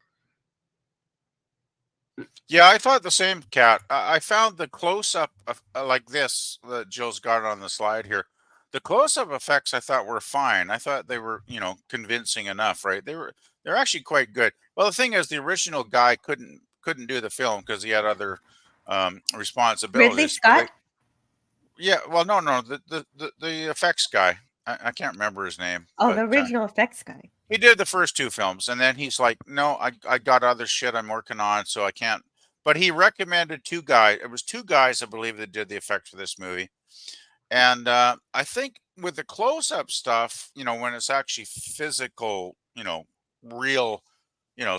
Yeah, I thought the same, Kat. I found the close-up like this that Jill's got on the slide here. The close-up effects I thought were fine. I thought they were, convincing enough, right? They're actually quite good. Well, the thing is, the original guy couldn't do the film because he had other responsibilities. Ridley Scott? Yeah, well, no, the effects guy. I can't remember his name. Oh, the original effects guy. He did the first two films, and then he's like, no, I got other shit I'm working on, so I can't. But he recommended two guys. It was two guys, I believe, that did the effects for this movie. And I think with the close-up stuff, when it's actually physical, real,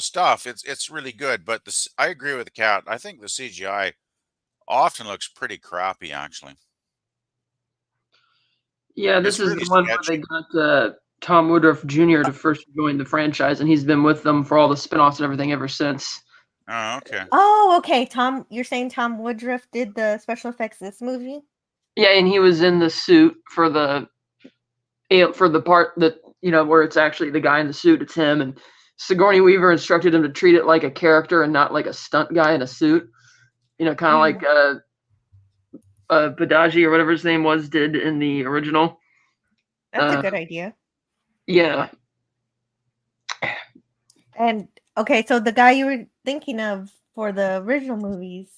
stuff, it's really good. But I agree with the Cat. I think the CGI often looks pretty crappy, actually. Yeah, this is the one where they got Tom Woodruff Jr. to first join the franchise, and he's been with them for all the spinoffs and everything ever since. Oh, okay. Oh, okay. You're saying Tom Woodruff did the special effects of this movie? Yeah, and he was in the suit for the part that, where it's actually the guy in the suit, it's him. And Sigourney Weaver instructed him to treat it like a character and not like a stunt guy in a suit. Kind of like Badaji or whatever his name was did in the original. That's a good idea. Yeah. And okay, so the guy you were thinking of for the original movies,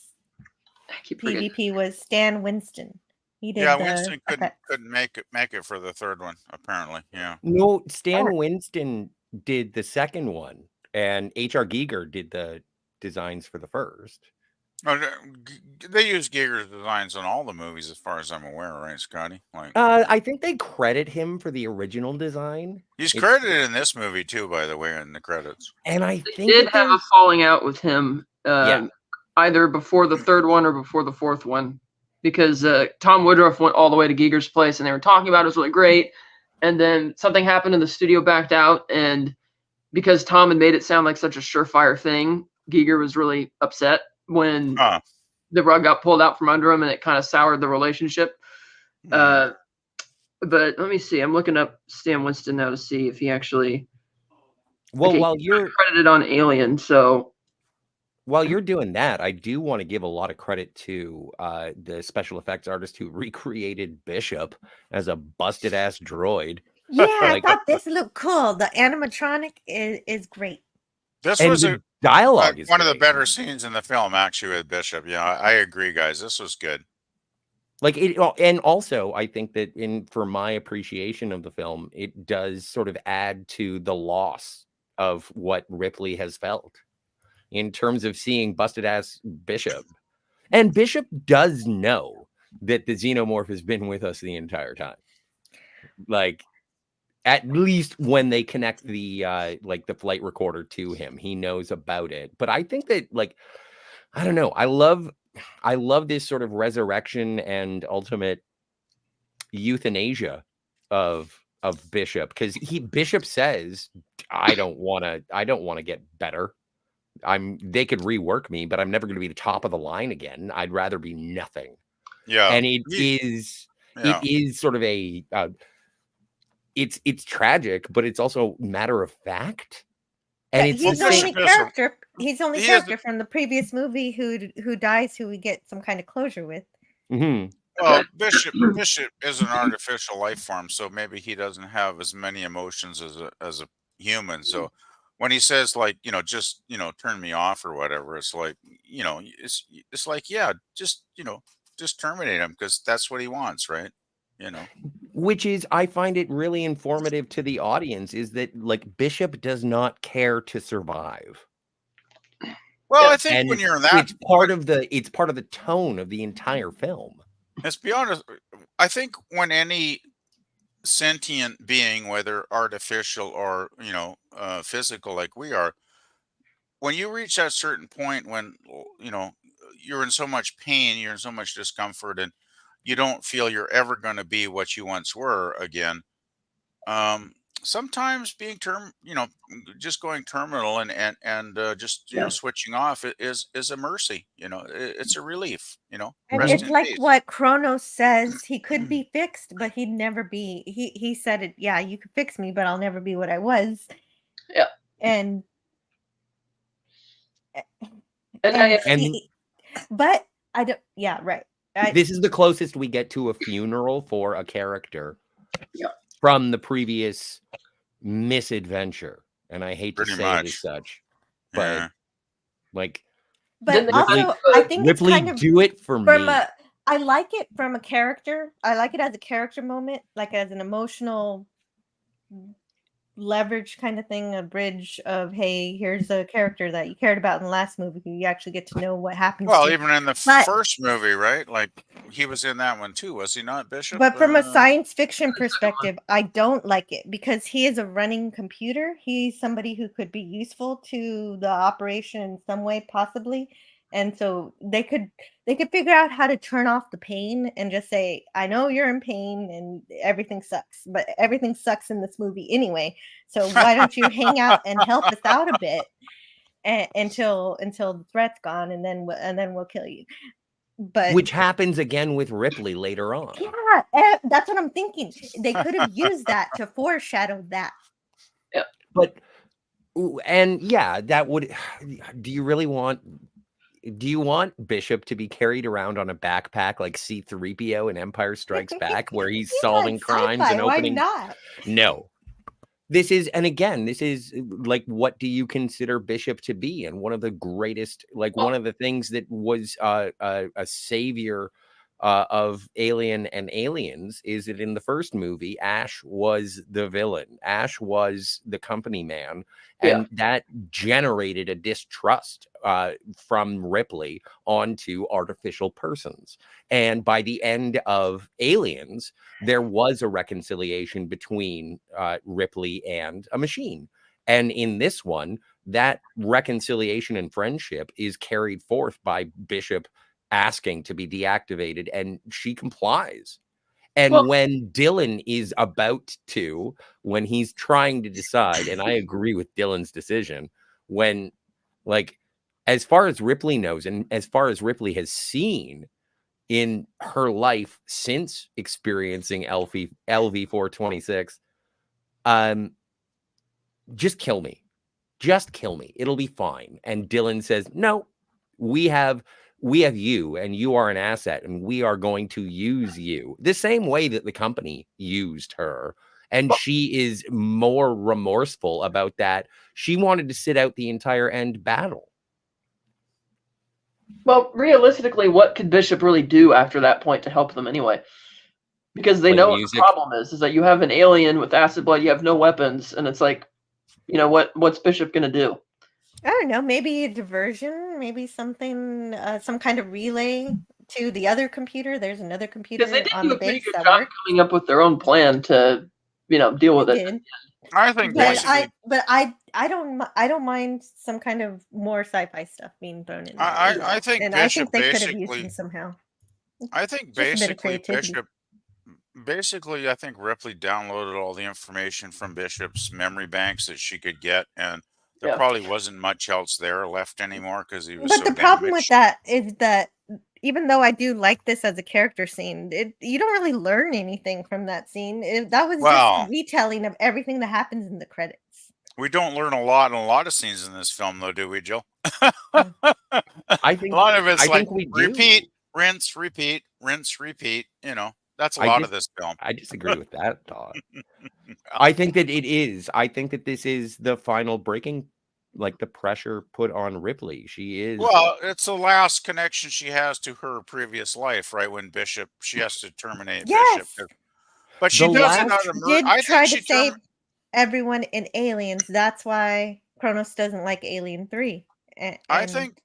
PvP, was Stan Winston. He did. Yeah, Winston couldn't make it for the third one, apparently. Yeah. No, Stan Winston did the second one, and H.R. Giger did the designs for the first. Oh, they use Giger's designs on all the movies, as far as I'm aware, right, Scotty? I think they credit him for the original design. He's credited in this movie too, by the way, in the credits. And I they think did have a falling out with him, either before the third one or before the fourth one, because Tom Woodruff went all the way to Giger's place, and they were talking about it was really great, and then something happened, and the studio backed out, and because Tom had made it sound like such a surefire thing, Giger was really upset when the rug got pulled out from under him, and it kind of soured the relationship. But let me see. I'm looking up Stan Winston now to see if he actually. Well, while you're credited on Alien, so. While you're doing that, I do want to give a lot of credit to the special effects artist who recreated Bishop as a busted ass droid. Yeah, I thought this looked cool. The animatronic is great. This was a dialogue one of the better scenes in the film, actually, with Bishop. Yeah, I agree, guys. This was good. Like it, and also I think that for my appreciation of the film, it does sort of add to the loss of what Ripley has felt in terms of seeing busted ass Bishop. And Bishop does know that the xenomorph has been with us the entire time. Like, at least when they connect the like the flight recorder to him, he knows about it. But I think that, like, I don't know, I love this sort of resurrection and ultimate euthanasia of Bishop, because Bishop says, I don't want to get better. They could rework me, but I'm never going to be the top of the line again. I'd rather be nothing. Yeah. And it is sort of a it's tragic, but it's also matter of fact. And he's the only character. He's the only character from the previous movie who dies, who we get some kind of closure with. Mm-hmm. Well, Bishop is an artificial life form, so maybe he doesn't have as many emotions as a human. So when he says, like, just turn me off or whatever, it's like, it's like, yeah, just terminate him, because that's what he wants, right? Which is, I find it really informative to the audience, is that, like, Bishop does not care to survive. Well, I think when you're in that, it's part of the tone of the entire film. Let's be honest. I think when any sentient being, whether artificial or physical, like we are, when you reach that certain point when you're in so much pain, you're in so much discomfort, and you don't feel you're ever going to be what you once were again. Sometimes being just going terminal and just switching off is a mercy. It's a relief. And it's like peace. What Kronos says. He could be fixed, but he'd never be. He said it. Yeah, you could fix me, but I'll never be what I was. Yeah. But I don't. Yeah, right. This is the closest we get to a funeral for a character from the previous misadventure. And I hate to say it as such, but but also I think Ripley, it's kind of do it for me. I like it from a character. I like it as a character moment, like as an emotional leverage kind of thing, a bridge of, hey, here's a character that you cared about in the last movie who you actually get to know what happens. Well, even in the first movie, right? Like, he was in that one too, was he not, Bishop? But from a science fiction perspective, I don't like it because he is a running computer. He's somebody who could be useful to the operation in some way, possibly. And so they could figure out how to turn off the pain and just say, I know you're in pain and everything sucks, but everything sucks in this movie anyway. So why don't you hang out and help us out a bit until the threat's gone, and then we'll kill you. But which happens again with Ripley later on. Yeah, that's what I'm thinking. They could have used that to foreshadow that. Yeah. But that would. Do you want Bishop to be carried around on a backpack like C-3PO in Empire Strikes Back, where he's solving crimes and opening? Why not? No. This is like, what do you consider Bishop to be? And one of the greatest, one of the things that was a savior of Alien and Aliens is that in the first movie, Ash was the villain. Ash was the company man. And that generated a distrust from Ripley onto artificial persons. And by the end of Aliens, there was a reconciliation between Ripley and a machine. And in this one, that reconciliation and friendship is carried forth by Bishop asking to be deactivated, and she complies. And when Dylan is when he's trying to decide, and I agree with Dylan's decision, when as far as Ripley knows, and as far as Ripley has seen in her life since experiencing LV-426, just kill me. Just kill me. It'll be fine. And Dylan says, no, we have you, and you are an asset, and we are going to use you the same way that the company used her. And she is more remorseful about that. She wanted to sit out the entire end battle. Well, realistically, what could Bishop really do after that point to help them anyway? Because they know what the problem is that you have an alien with acid blood, you have no weapons, and it's like, what's Bishop going to do? I don't know, maybe a diversion, maybe something, some kind of relay to the other computer. There's another computer on the base. Because they did do a pretty good job coming up with their own plan to, deal with it. I think, but I don't mind some kind of more sci-fi stuff being thrown in there. I think and Bishop I think they could have used him somehow. I think basically, I think Ripley downloaded all the information from Bishop's memory banks that she could get, and there probably wasn't much else there left anymore because he was. But the problem with that is that even though I do like this as a character scene, you don't really learn anything from that scene. That was just a retelling of everything that happens in the credits. We don't learn a lot in a lot of scenes in this film, though, do we, Jill? I think a lot of it's like we repeat, rinse, repeat, rinse, repeat. That's a lot of this film. I disagree with that, Todd. I think that it is. I think that this is the final breaking, like the pressure put on Ripley. She is. Well, it's the last connection she has to her previous life, right? When she has to terminate Bishop. But she doesn't try to save everyone in Aliens. That's why Kronos doesn't like Alien 3. I think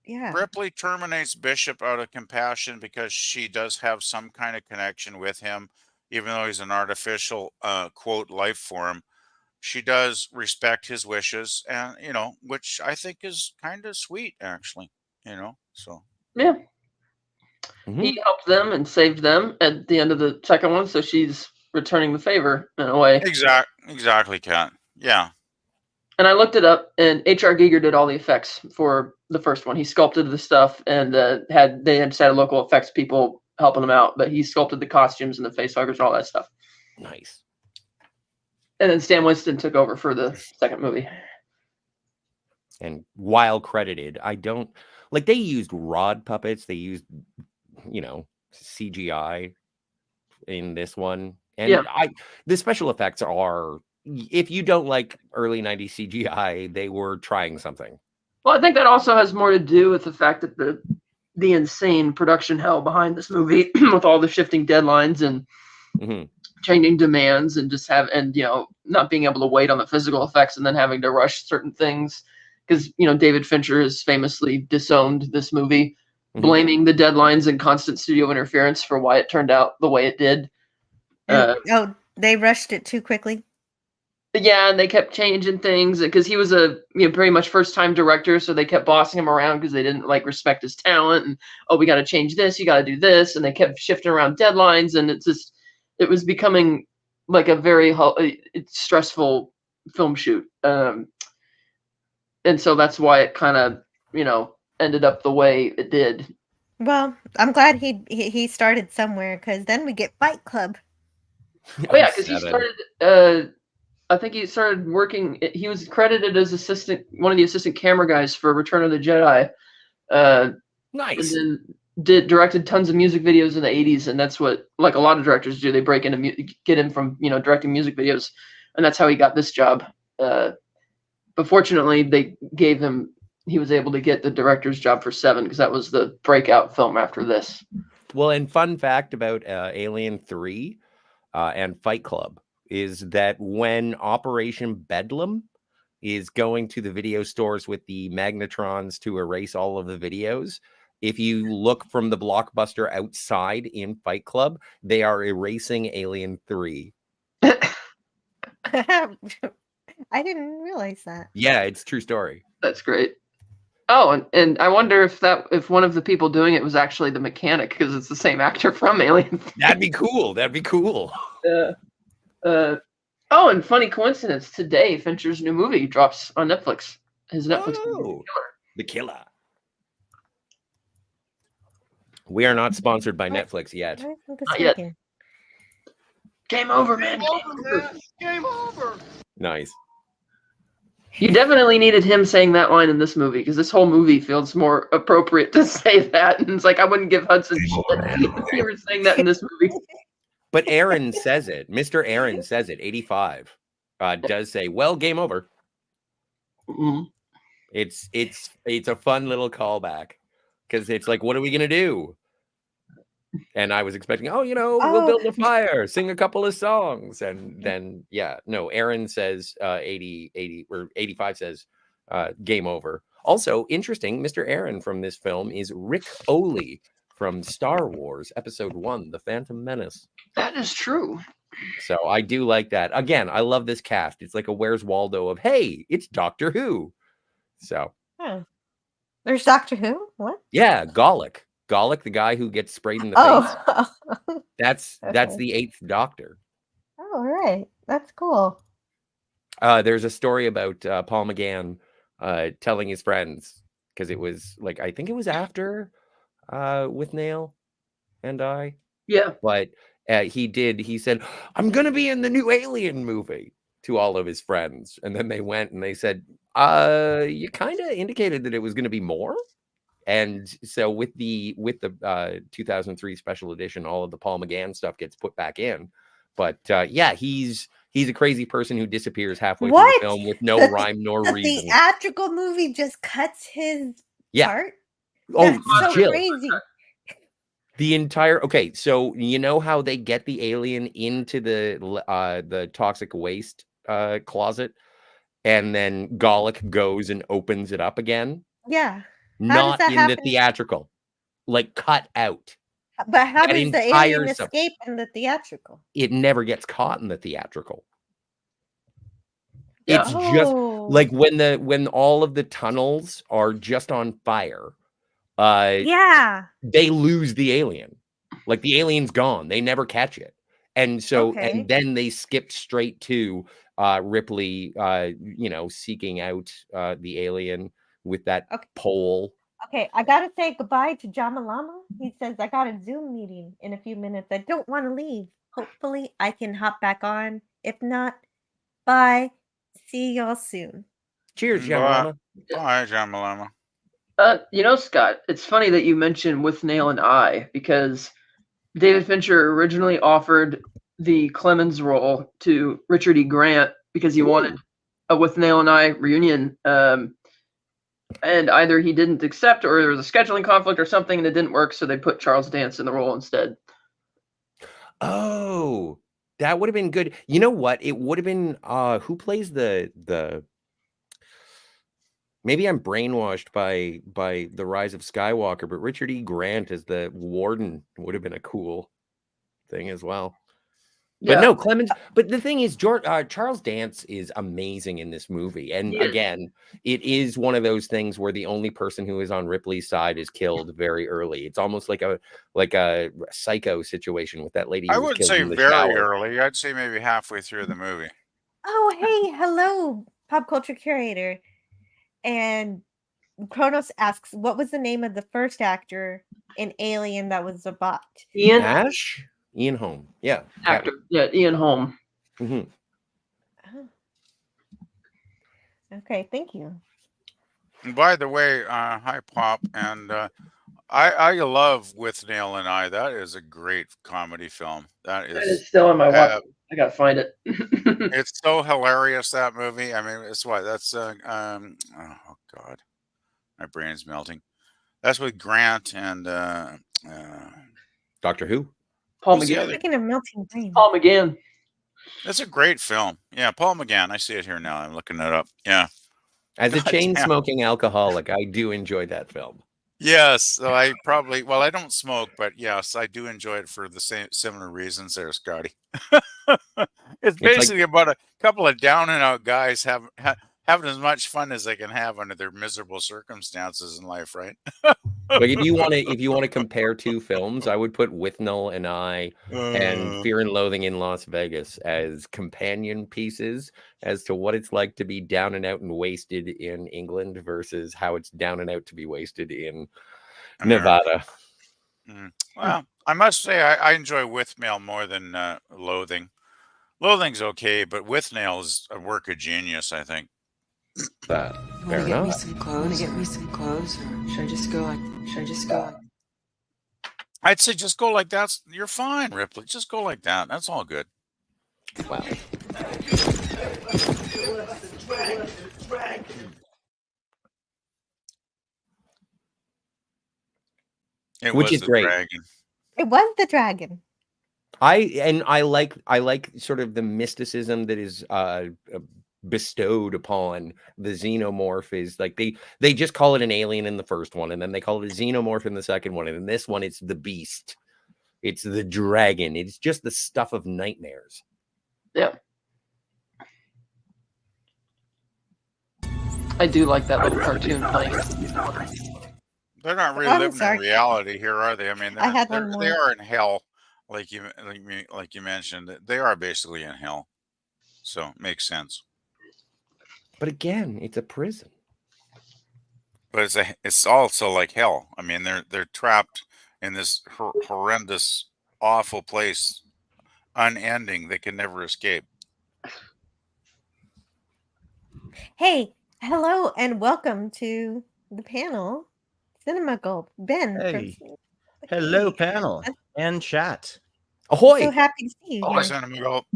Ripley terminates Bishop out of compassion because she does have some kind of connection with him, even though he's an artificial, quote, life form. She does respect his wishes, and which I think is kind of sweet, actually. So yeah, he helped them and saved them at the end of the second one, so she's returning the favor in a way. Exactly, Kat. Yeah. And I looked it up, and H.R. Giger did all the effects for the first one. He sculpted the stuff, and they had local effects people helping them out, but he sculpted the costumes and the face huggers and all that stuff. Nice. And then Stan Winston took over for the second movie. And while credited, I don't like they used rod puppets. They used, CGI in this one. And the special effects are, if you don't like early 90s CGI, they were trying something. Well, I think that also has more to do with the fact that the insane production hell behind this movie with all the shifting deadlines and changing demands and not being able to wait on the physical effects and then having to rush certain things because David Fincher has famously disowned this movie, blaming the deadlines and constant studio interference for why it turned out the way it did. They rushed it too quickly. Yeah, and they kept changing things because he was a pretty much first time director, so they kept bossing him around because they didn't respect his talent and we got to change this, you got to do this, and they kept shifting around deadlines, and it was becoming like a very stressful film shoot, and so that's why it kind of ended up the way it did. Well, I'm glad he started somewhere because then we get Fight Club. Oh yeah, because he started. I think he started working. He was credited as one of the assistant camera guys for Return of the Jedi. Nice. And then directed tons of music videos in the 80s, and that's what a lot of directors do. They break into get him from directing music videos, and that's how he got this job. But fortunately, they gave him. He was able to get the director's job for 7 because that was the breakout film after this. Well, and fun fact about Alien 3 and Fight Club is that when Operation Bedlam is going to the video stores with the magnetrons to erase all of the videos, if you look from the Blockbuster outside in Fight Club, they are erasing Alien 3. I didn't realize that. Yeah, it's a true story. That's great. Oh, and I wonder if one of the people doing it was actually the mechanic because it's the same actor from Alien 3. That'd be cool. Oh, and funny coincidence, today Fincher's new movie drops on Netflix. His Netflix movie, The killer. We are not sponsored by Netflix yet. Not yet. Game over, man. Game over. Nice. You definitely needed him saying that line in this movie because this whole movie feels more appropriate to say that. And it's like, I wouldn't give Hudson shit if he were saying that in this movie. But Aaron says it. Mr. Aaron says it. 85 does say, well, game over. Mm-hmm. It's a fun little callback because it's like, what are we going to do? And I was expecting, we'll build a fire, sing a couple of songs. And then, Aaron says 80 or 85 says game over. Also, interesting, Mr. Aaron from this film is Rick Oley from Star Wars Episode 1, The Phantom Menace. That is true. So I do like that. Again, I love this cast. It's like a Where's Waldo of, hey, it's Doctor Who. So. There's Doctor Who? What? Yeah, Gallic, the guy who gets sprayed in the face. That's the 8th Doctor. Oh, all right. That's cool. There's a story about Paul McGann telling his friends, because it was like, I think it was after With Nail and I. Yeah. But he said, I'm going to be in the new Alien movie to all of his friends. And then they went and they said, you kind of indicated that it was going to be more. And so with the 2003 special edition, all of the Paul McGann stuff gets put back in. But he's a crazy person who disappears halfway through the film with no rhyme nor reason. The theatrical movie just cuts his part? Oh, that's so crazy. The entire so you know how they get the alien into the toxic waste closet, and then Gallic goes and opens it up again? Yeah. Not in happen? The theatrical, like cut out. But how does the alien escape in the theatrical? It never gets caught in the theatrical. Yeah. It's just like when all of the tunnels are just on fire. They lose the alien. Like the alien's gone. They never catch it. And so and then they skipped straight to Ripley seeking out the alien with that pole. Okay, I gotta say goodbye to Jamalama. He says I got a Zoom meeting in a few minutes. I don't want to leave. Hopefully I can hop back on. If not, bye. See y'all soon. Cheers, Jamalama. Bye, Jamalama. Scott, it's funny that you mentioned With Nail and I, because David Fincher originally offered the Clemens role to Richard E. Grant because he wanted a With Nail and I reunion. And either he didn't accept or there was a scheduling conflict or something and it didn't work, so they put Charles Dance in the role instead. Oh, that would have been good. You know what? It would have been who plays the maybe I'm brainwashed by The Rise of Skywalker, but Richard E. Grant as the warden would have been a cool thing as well. But no, Clemens. But the thing is, Charles Dance is amazing in this movie. And again, it is one of those things where the only person who is on Ripley's side is killed very early. It's almost like a Psycho situation with that lady. I wouldn't say very early. I'd say maybe halfway through the movie. Oh, hey, hello, pop culture curator. And Kronos asks, what was the name of the first actor in Alien that was a bot? Ian Holm. Yeah. Actor. Yeah, Ian Holm. Mm-hmm. Oh. Okay, thank you. And by the way, hi, Pop. And I love With Nail and I. That is a great comedy film. That is still on my watch. I got to find it. It's so hilarious, that movie. I mean, it's what? That's, oh, God. My brain's melting. That's with Grant and Doctor Who? Paul McGann. Speaking of melting brain. Paul McGann. That's a great film. Yeah, Paul McGann. I see it here now. I'm looking it up. Yeah. As a chain-smoking alcoholic, I do enjoy that film. Yes, so I don't smoke, but yes, I do enjoy it for the similar reasons there, Scotty. It's basically about a couple of down and out guys having as much fun as they can have under their miserable circumstances in life, right? Like if you want to compare two films, I would put Withnail and I and Fear and Loathing in Las Vegas as companion pieces as to what it's like to be down and out and wasted in England versus how it's down and out to be wasted in Nevada. Well, I must say I enjoy Withnail more than Loathing. Loathing's okay, but Withnail is a work of genius, I think. Fair Get enough. me some clothes. Want to get me some clothes, or should I just go like? Should I just go like? I'd say just go like that. You're fine, Ripley. Just go like that. That's all good. Wow. Which is great. Dragon. It was the dragon. I like sort of the mysticism that is bestowed upon the xenomorph. Is like they just call it an alien in the first one, and then they call it a xenomorph in the second one, and in this one it's the beast, it's the dragon, it's just the stuff of nightmares. Yeah, I do like that little cartoon playing. They're not really living in reality here, are they? I mean, they are in hell, like you mentioned. They are basically in hell, so it makes sense. But again, it's a prison. But it's also like hell. I mean, they're trapped in this horrendous, awful place, unending. They can never escape. Hey, hello, and welcome to the panel. Cinema Gulp. Ben. Hey. Hello, panel and chat. Ahoy! So happy to see you. Ahoy, Cinema Gulp.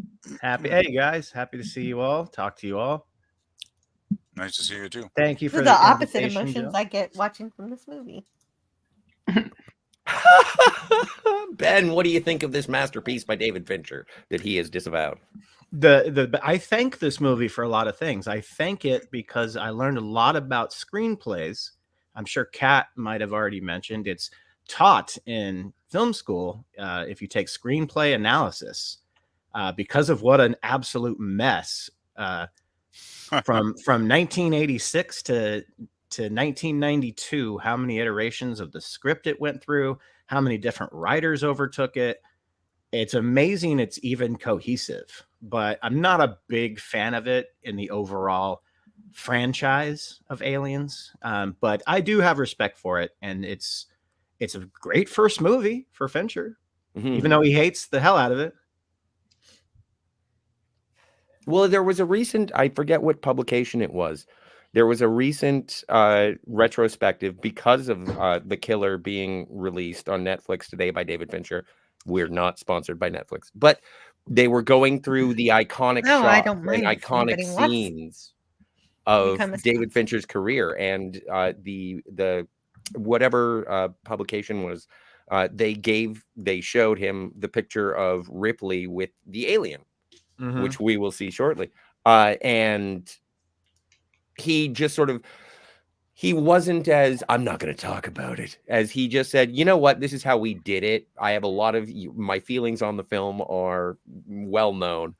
Happy, hey guys, happy to see you all. Talk to you all. Nice to see you too. Thank you for the opposite invitation, emotions Jill. I get watching from this movie. Ben, what do you think of this masterpiece by David Fincher that he has disavowed? I thank this movie for a lot of things. I thank it because I learned a lot about screenplays. I'm sure Kat might have already mentioned it's taught in film school if you take screenplay analysis because of what an absolute mess from 1986 to 1992, how many iterations of the script it went through, how many different writers overtook it. It's amazing it's even cohesive, but I'm not a big fan of it in the overall franchise of Aliens. But I do have respect for it, and it's a great first movie for Fincher, even though he hates the hell out of it. Well, there was a recent, I forget what publication it was. There was a recent retrospective because of The Killer being released on Netflix today by David Fincher. We're not sponsored by Netflix, but they were going through the iconic shots and iconic scenes of David Fincher's career, and the whatever publication was, they showed him the picture of Ripley with the alien, which we will see shortly, and he just sort of, he wasn't as, I'm not going to talk about it, as he just said, you know what, this is how we did it. I have a lot of my feelings on the film are well known,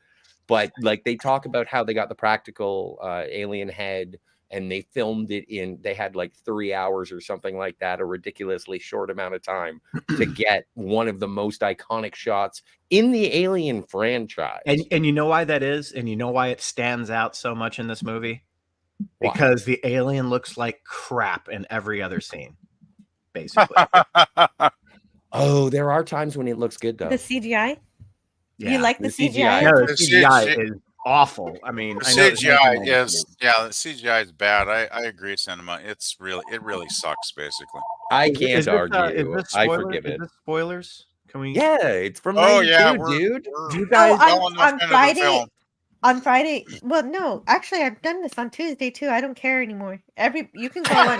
but like they talk about how they got the practical alien head and they filmed it in, they had like 3 hours or something like that, a ridiculously short amount of time to get one of the most iconic shots in the Alien franchise. And you know why that is? And you know why it stands out so much in this movie? Because the alien looks like crap in every other scene, basically. Oh, there are times when it looks good, though. The CGI? Yeah. You like the CGI? No, the CGI is awful. I mean, the CGI the CGI is bad. I agree, Cinema. It really sucks, basically. I can't argue. I forgive it. Is this spoilers? Can we? Yeah, it's from dude. Do you guys on Friday? Well, no, actually, I've done this on Tuesday too. I don't care anymore. You can go on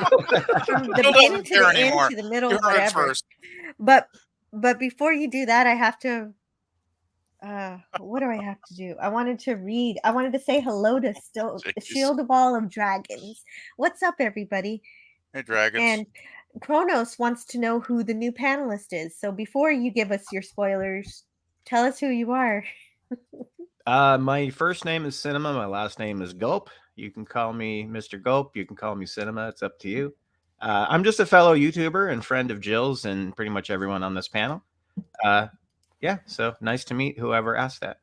from the beginning to the end to the middle, whatever. But before you do that, I have to. What do I have to do? I wanted to say hello to Shield of All of Dragons. What's up, everybody? Hey, Dragons. And Kronos wants to know who the new panelist is. So before you give us your spoilers, tell us who you are. My first name is Cinema. My last name is Gulp. You can call me Mr. Gulp. You can call me Cinema. It's up to you. I'm just a fellow YouTuber and friend of Jill's and pretty much everyone on this panel. Yeah, so nice to meet whoever asked that.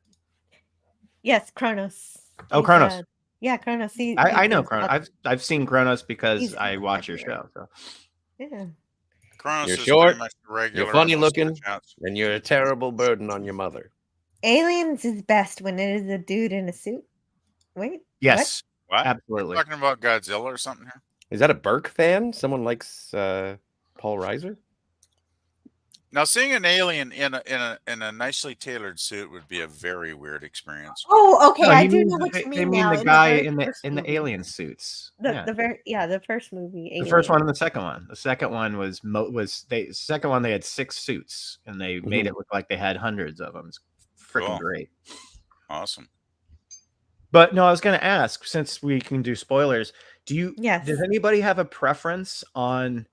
Yes, Kronos. Oh, Kronos. Yeah, Kronos. I know Kronos. I've seen Kronos because I watch your show. So yeah. Kronos you're is short, pretty much regular. you're funny looking, and you're a terrible burden on your mother. Aliens is best when it is a dude in a suit. Wait. Yes. What? Absolutely. You're talking about Godzilla or something here? Is that a Burke fan? Someone likes Paul Reiser? Now, seeing an alien in a nicely tailored suit would be a very weird experience. Oh, okay. No, I do know what you mean. They mean now. the guy in the the alien suits. The first movie. The first one and the second one. The second one second one they had 6 suits and they made it look like they had hundreds of them. It's freaking great. Awesome. But no, I was going to ask, since we can do spoilers, does anybody have a preference on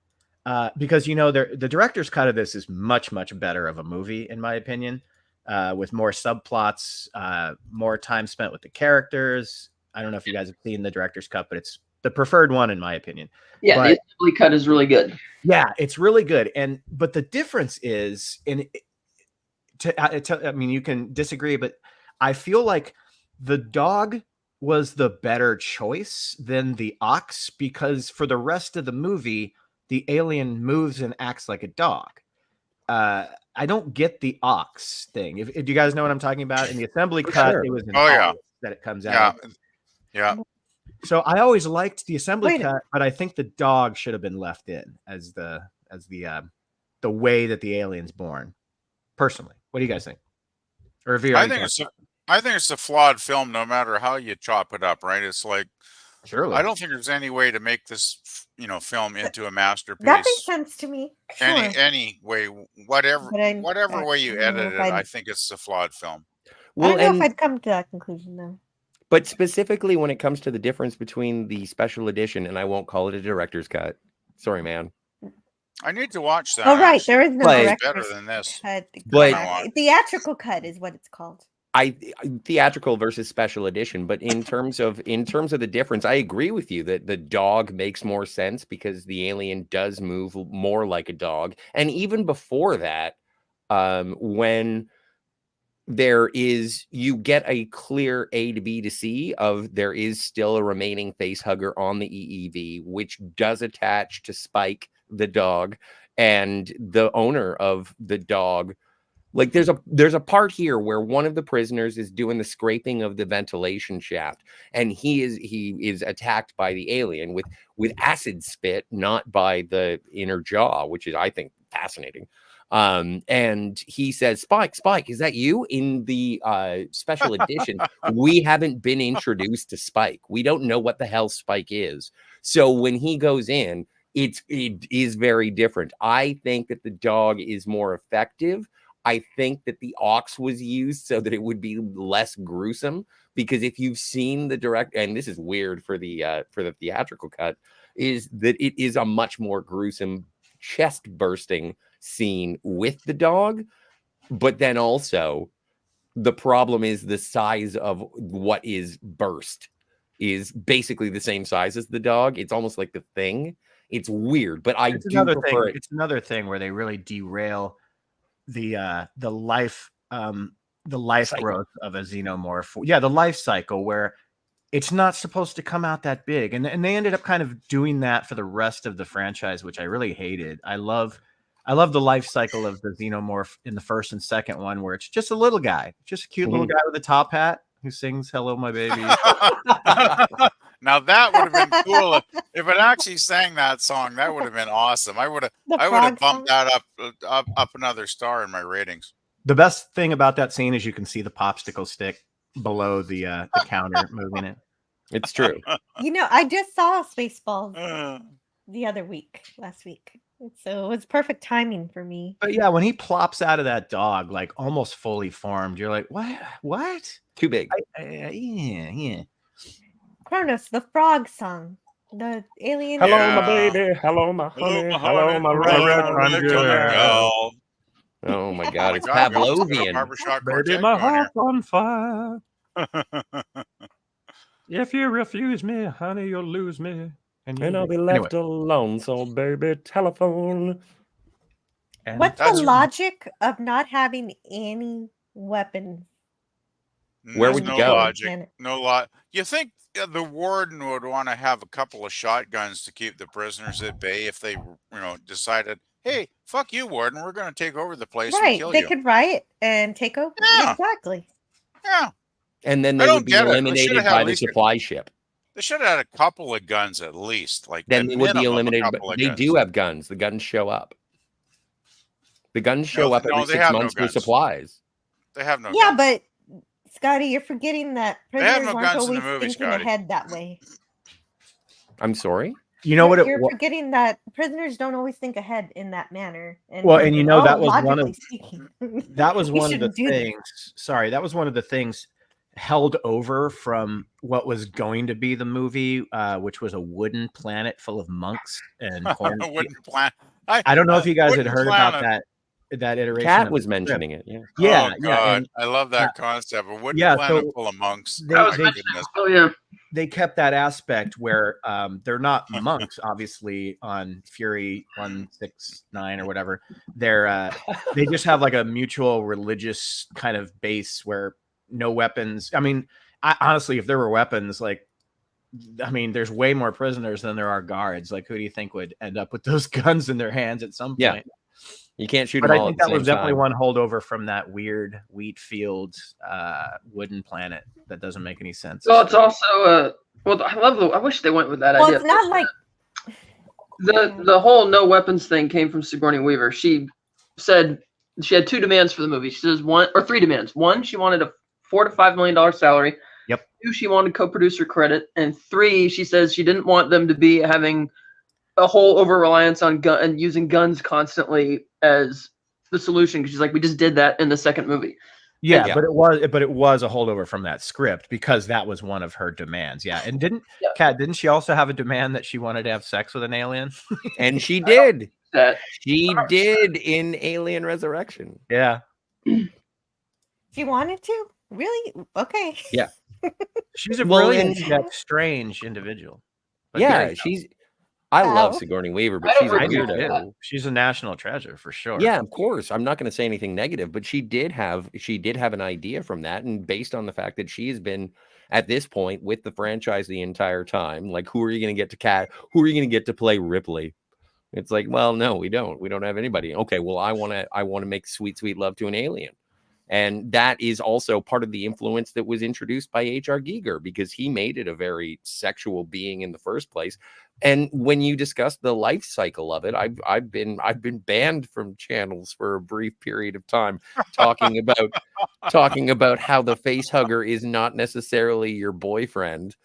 because the director's cut of this is much better of a movie in my opinion, with more subplots, more time spent with the characters. I don't know if you guys have seen the director's cut, but it's the preferred one in my opinion. Yeah, the assembly cut is really good. Yeah, it's really good. But the difference is I mean, you can disagree, but I feel like the dog was the better choice than the ox, because for the rest of the movie, the alien moves and acts like a dog. I don't get the ox thing. Do you guys know what I'm talking about? In the assembly cut, it was that it comes out. Yeah. So I always liked the assembly cut, but I think the dog should have been left in as the way that the alien's born. Personally, what do you guys think? Or if I think it's a flawed film, no matter how you chop it up. Right? It's like, surely, I don't think there's any way to make this, film into a masterpiece. That makes sense to me. Sure. Any way, whatever way you edit it, I think it's a flawed film. Well, I don't know if I'd come to that conclusion though. But specifically when it comes to the difference between the special edition, and I won't call it a director's cut. Sorry, man. I need to watch that. Oh, right. There is no director's better than this. cut. But theatrical cut is what it's called. Theatrical versus special edition, but in terms of the difference, I agree with you that the dog makes more sense because the alien does move more like a dog. And even before that, when you get a clear A to B to C of there is still a remaining face hugger on the EEV, which does attach to Spike the dog, and the owner of the dog. Like there's a part here where one of the prisoners is doing the scraping of the ventilation shaft, and he is attacked by the alien with acid spit, not by the inner jaw, which is, I think, fascinating. And he says, Spike, is that you? In the special edition, we haven't been introduced to Spike. We don't know what the hell Spike is. So when he goes in, it is very different. I think that the dog is more effective. I think that the ox was used so that it would be less gruesome, because if you've seen the direct, and this is weird for the theatrical cut, is that it is a much more gruesome chest bursting scene with the dog. But then also the problem is the size of what is burst is basically the same size as the dog. It's almost like the Thing. It's weird, but I do prefer it. It's another thing where they really derail the life growth of a xenomorph. Yeah, the life cycle, where it's not supposed to come out that big, and they ended up kind of doing that for the rest of the franchise, which I really hated. I love the life cycle of the xenomorph in the first and second one, where it's just a little guy, just a cute little guy with a top hat who sings "Hello, My Baby." Now that would have been cool if it actually sang that song. That would have been awesome. I would have bumped that up another star in my ratings. The best thing about that scene is you can see the popsicle stick below the counter moving it. It's true. I just saw Spaceballs last week. So it was perfect timing for me. But yeah, when he plops out of that dog, like almost fully formed, you're like, what? Too big. Yeah. Kronos, the frog song. The alien. Hello, my baby. Hello, my honey. Hello, my red girl. Oh my God, it's Pavlovian. Baby, my heart's on fire. If you refuse me, honey, you'll lose me. And I'll be left alone, so baby, telephone. And what's the logic of not having any weapons? Where would you go? Logic. No lot. You think the warden would want to have a couple of shotguns to keep the prisoners at bay if they, decided, hey, fuck you, warden, we're going to take over the place and kill you. They could riot and take over. Yeah. Exactly. Yeah. And then they would be eliminated by the supply ship. They should have had a couple of guns at least. Like then they would be eliminated. But they do have guns. The guns show up. The guns show up every 6 months for supplies. They have no guns. Yeah, but Scotty, you're forgetting that prisoners no aren't always thinking ahead that way. I'm sorry? You know what? You're forgetting that prisoners don't always think ahead in that manner. And and you know that was one of speaking. That was one of the things. Sorry, that was one of the things held over from what was going to be the movie, which was a wooden planet full of monks and corn. Wooden planet. I don't know if you guys had heard about that iteration. Cat was mentioning it. Yeah. Yeah. Oh, God. I love that concept. A wooden planet full of monks. They kept that aspect where they're not monks, obviously, on Fury 169 or whatever. They just have like a mutual religious kind of base where no weapons. I mean, honestly, if there were weapons, there's way more prisoners than there are guards. Like, who do you think would end up with those guns in their hands at some point? Yeah. You can't shoot but them I all think at the that was same definitely time. one holdover from that weird wheat field wooden planet that doesn't make any sense. Well, it's also I wish they went with that idea. It's not like the whole no weapons thing came from Sigourney Weaver. She said she had 2 demands for the movie. She says 3 demands. 1, she wanted a $4 to $5 million salary. Yep. 2, she wanted co-producer credit, and 3, she says she didn't want them to be having a whole over reliance on gun and using guns constantly as the solution. She's like, we just did that in the second movie. Yeah, but it was a holdover from that script because that was one of her demands. Yeah, and didn't she also have a demand that she wanted to have sex with an alien? And she did. She did in Alien Resurrection. Yeah. She wanted to? Really? Okay. Yeah. She's a brilliant yet strange individual. But yeah, I love Sigourney Weaver, but she's a weirdo. She's a national treasure for sure. Yeah, of course. I'm not going to say anything negative, but she did have an idea from that, and based on the fact that she has been at this point with the franchise the entire time, like, who are you going to get to cat? Who are you going to get to play Ripley? It's like, well, no, we don't. We don't have anybody. Okay, well, I want to make sweet, sweet love to an alien. And that is also part of the influence that was introduced by H.R. Giger, because he made it a very sexual being in the first place. And when you discuss the life cycle of it, I've been banned from channels for a brief period of time, talking about how the face hugger is not necessarily your boyfriend,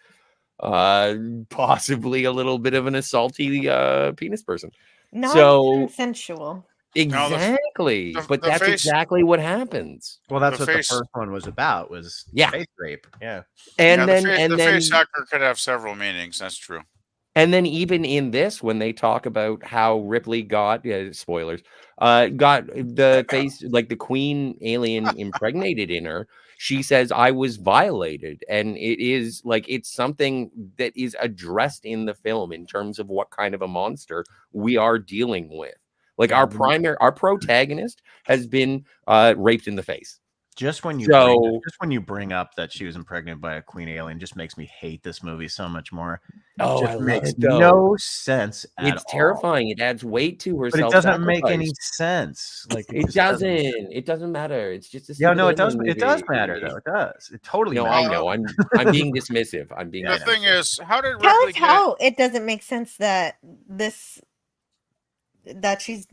possibly a little bit of an assaulty penis person. Not consensual. Exactly, but that's exactly what happens. Well, that's what the first one was about, was face rape. Yeah, and then the face hugger could have several meanings. That's true. And then even in this, when they talk about how Ripley got spoilers, got the face, like the queen alien impregnated in her, she says, I was violated. And it is like, it's something that is addressed in the film in terms of what kind of a monster we are dealing with. Like our protagonist has been raped in the face. Just when you bring up that she was impregnated by a queen alien, just makes me hate this movie so much more. Oh, it makes no sense. It's terrifying. It adds weight to her. But it doesn't make any sense. Like it doesn't. It doesn't matter. It's just it does. It does matter though. It does. It totally. No, matters. I know. I'm being dismissive. I'm being. The thing is, how did tell Ripley us how it doesn't make sense that she's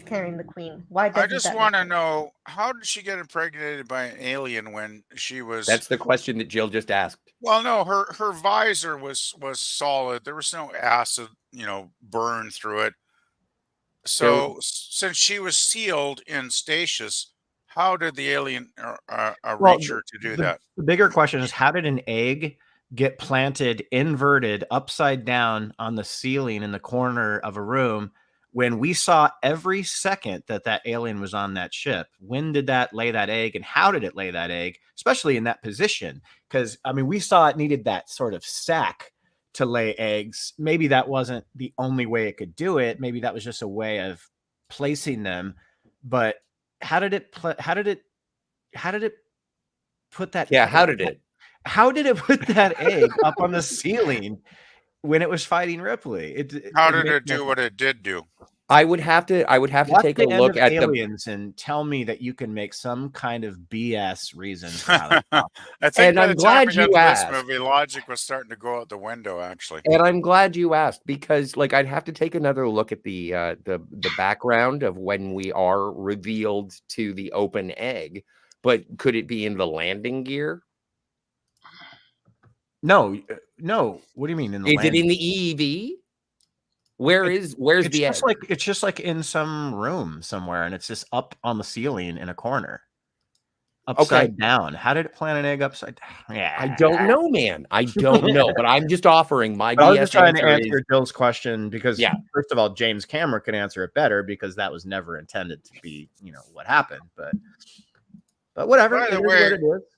carrying the queen. Why? I just want to know, how did she get impregnated by an alien when she was? That's the question that Jill just asked. Well, no, her visor was solid. There was no acid, burn through it. So since she was sealed in stasis, how did the alien reach her to do that? The bigger question is, how did an egg get planted inverted upside down on the ceiling in the corner of a room when we saw every second that alien was on that ship, when did that lay that egg and how did it lay that egg, especially in that position? Because, I mean, we saw it needed that sort of sack to lay eggs. Maybe that wasn't the only way it could do it. Maybe that was just a way of placing them. But how did it put that? Yeah, egg? how did it put that egg up on the ceiling when it was fighting Ripley? How did it do what it did do? I would have to take a look at aliens and tell me that you can make some kind of BS reason for how I think and I'm glad you asked. This movie, logic was starting to go out the window, actually. And I'm glad you asked, because like I'd have to take another look at the background of when we are revealed to the open egg. But could it be in the landing gear? No. What do you mean in the? Is it in the EEV? Where's the egg? It's just like in some room somewhere, and it's just up on the ceiling in a corner, upside down. How did it plant an egg upside down? Yeah, I don't know, man. I don't know, but I'm just offering my. I was just trying to answer Bill's question because, first of all, James Cameron can answer it better because that was never intended to be, what happened, but whatever. By the way,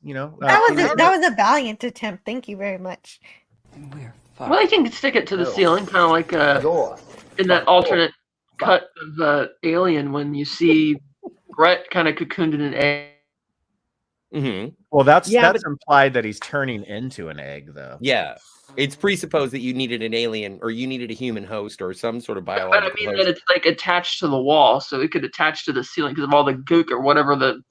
that was a valiant attempt. Thank you very much. Well, I think stick it to the ceiling, kind of like in that alternate cut of Alien when you see Brett kind of cocooned in an egg. Mm-hmm. Well, that's implied that he's turning into an egg, though. Yeah, it's presupposed that you needed an alien or you needed a human host or some sort of biological. But I mean that it's like attached to the wall, so it could attach to the ceiling because of all the gook or whatever the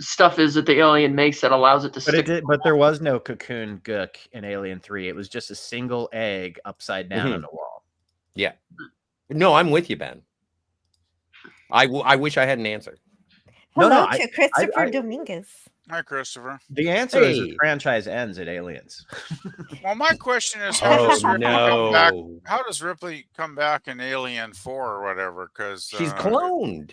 stuff is that the alien makes that allows it to stick. But there was no cocoon gook in Alien 3. It was just a single egg upside down on the wall. Yeah. No, I'm with you, Ben. I wish I had an answer. Hello to Christopher Dominguez. Hi, Christopher. The answer is the franchise ends at Aliens. Well, my question is, how does Ripley come back in Alien 4 or whatever? Because she's cloned.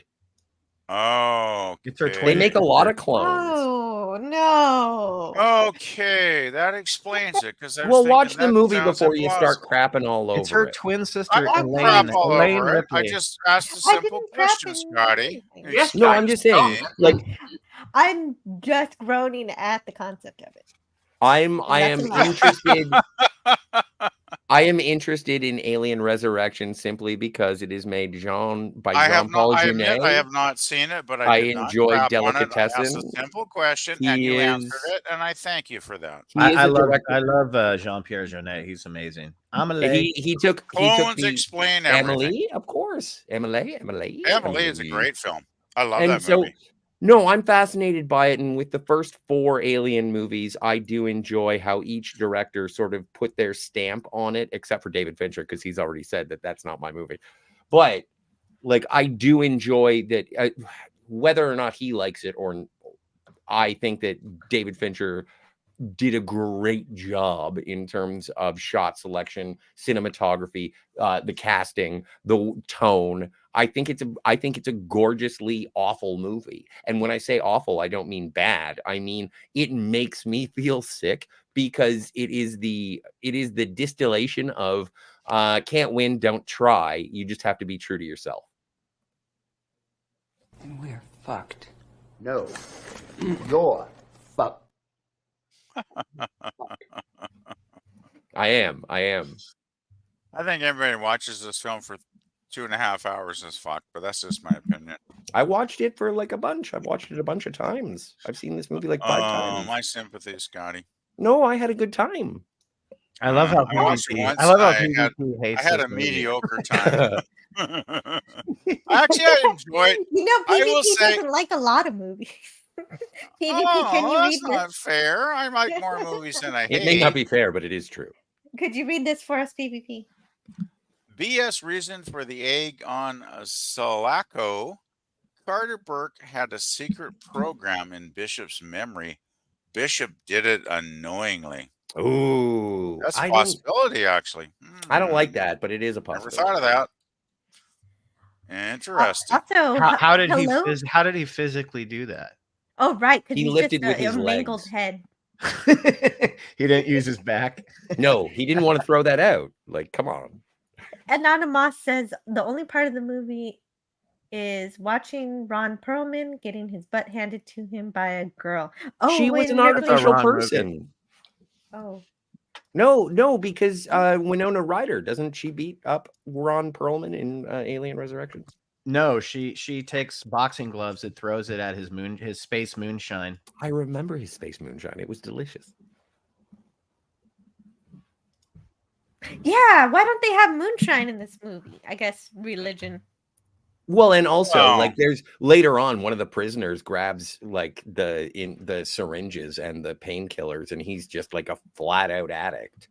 Oh, okay. They make a lot of clones. Oh no. Okay, that explains it. Because watch the movie before you start crapping all over. It's her twin sister, Elaine Ripley. I just asked a simple question, Scotty. Yes, no, I'm just saying. Like, I'm just groaning at the concept of it. I am interested. I am interested in Alien Resurrection simply because it is made by Jean-Paul Jeunet. I have not seen it, but I enjoy Delicatessen. I asked a simple question, and you answered it, and I thank you for that. I love Jean-Pierre Jeunet. He's amazing. He took explain Emily, everything. of course. Emily is a great film. I love that movie. No, I'm fascinated by it. And with the first 4 Alien movies, I do enjoy how each director sort of put their stamp on it, except for David Fincher, because he's already said that that's not my movie. But like, I do enjoy that, whether or not he likes it, or I think that David Fincher did a great job in terms of shot selection, cinematography, the casting, the tone. I think it's a gorgeously awful movie. And when I say awful, I don't mean bad. I mean, it makes me feel sick because it is the distillation of can't win, don't try. You just have to be true to yourself. And we're fucked. No. You're fucked. I am. I think everybody watches this film for 2.5 hours is fucked, but that's just my opinion. I watched it for like a bunch. I've watched it a bunch of times. I've seen this movie like 5 times. My sympathy, Scotty. No, I had a good time. I love how I had a mediocre time. Actually, I enjoyed. PvP doesn't like a lot of movies. PvP, can you read this? That's not fair. I like more movies than I hate. It may not be fair, but it is true. Could you read this for us, PvP? BS reason for the egg on Sulaco. Carter Burke had a secret program in Bishop's memory. Bishop did it unknowingly. Ooh, that's a possibility, actually. I don't like that, but it is a possibility. Never thought of that. Interesting. Also, how did he physically do that? Oh, right, because he lifted just with his mangled legs. head. He didn't use his back. No, he didn't want to throw that out. Like, come on. Anonymous says the only part of the movie is watching Ron Perlman getting his butt handed to him by a girl. Oh, She was an Ripley... artificial person. Oh. No, because Winona Ryder, doesn't she beat up Ron Perlman in Alien Resurrections? No, she takes boxing gloves and throws it at his space moonshine. I remember his space moonshine. It was delicious. Yeah, why don't they have moonshine in this movie? I guess religion. Well, and also like there's later on one of the prisoners grabs like the syringes and the painkillers, and he's just like a flat out addict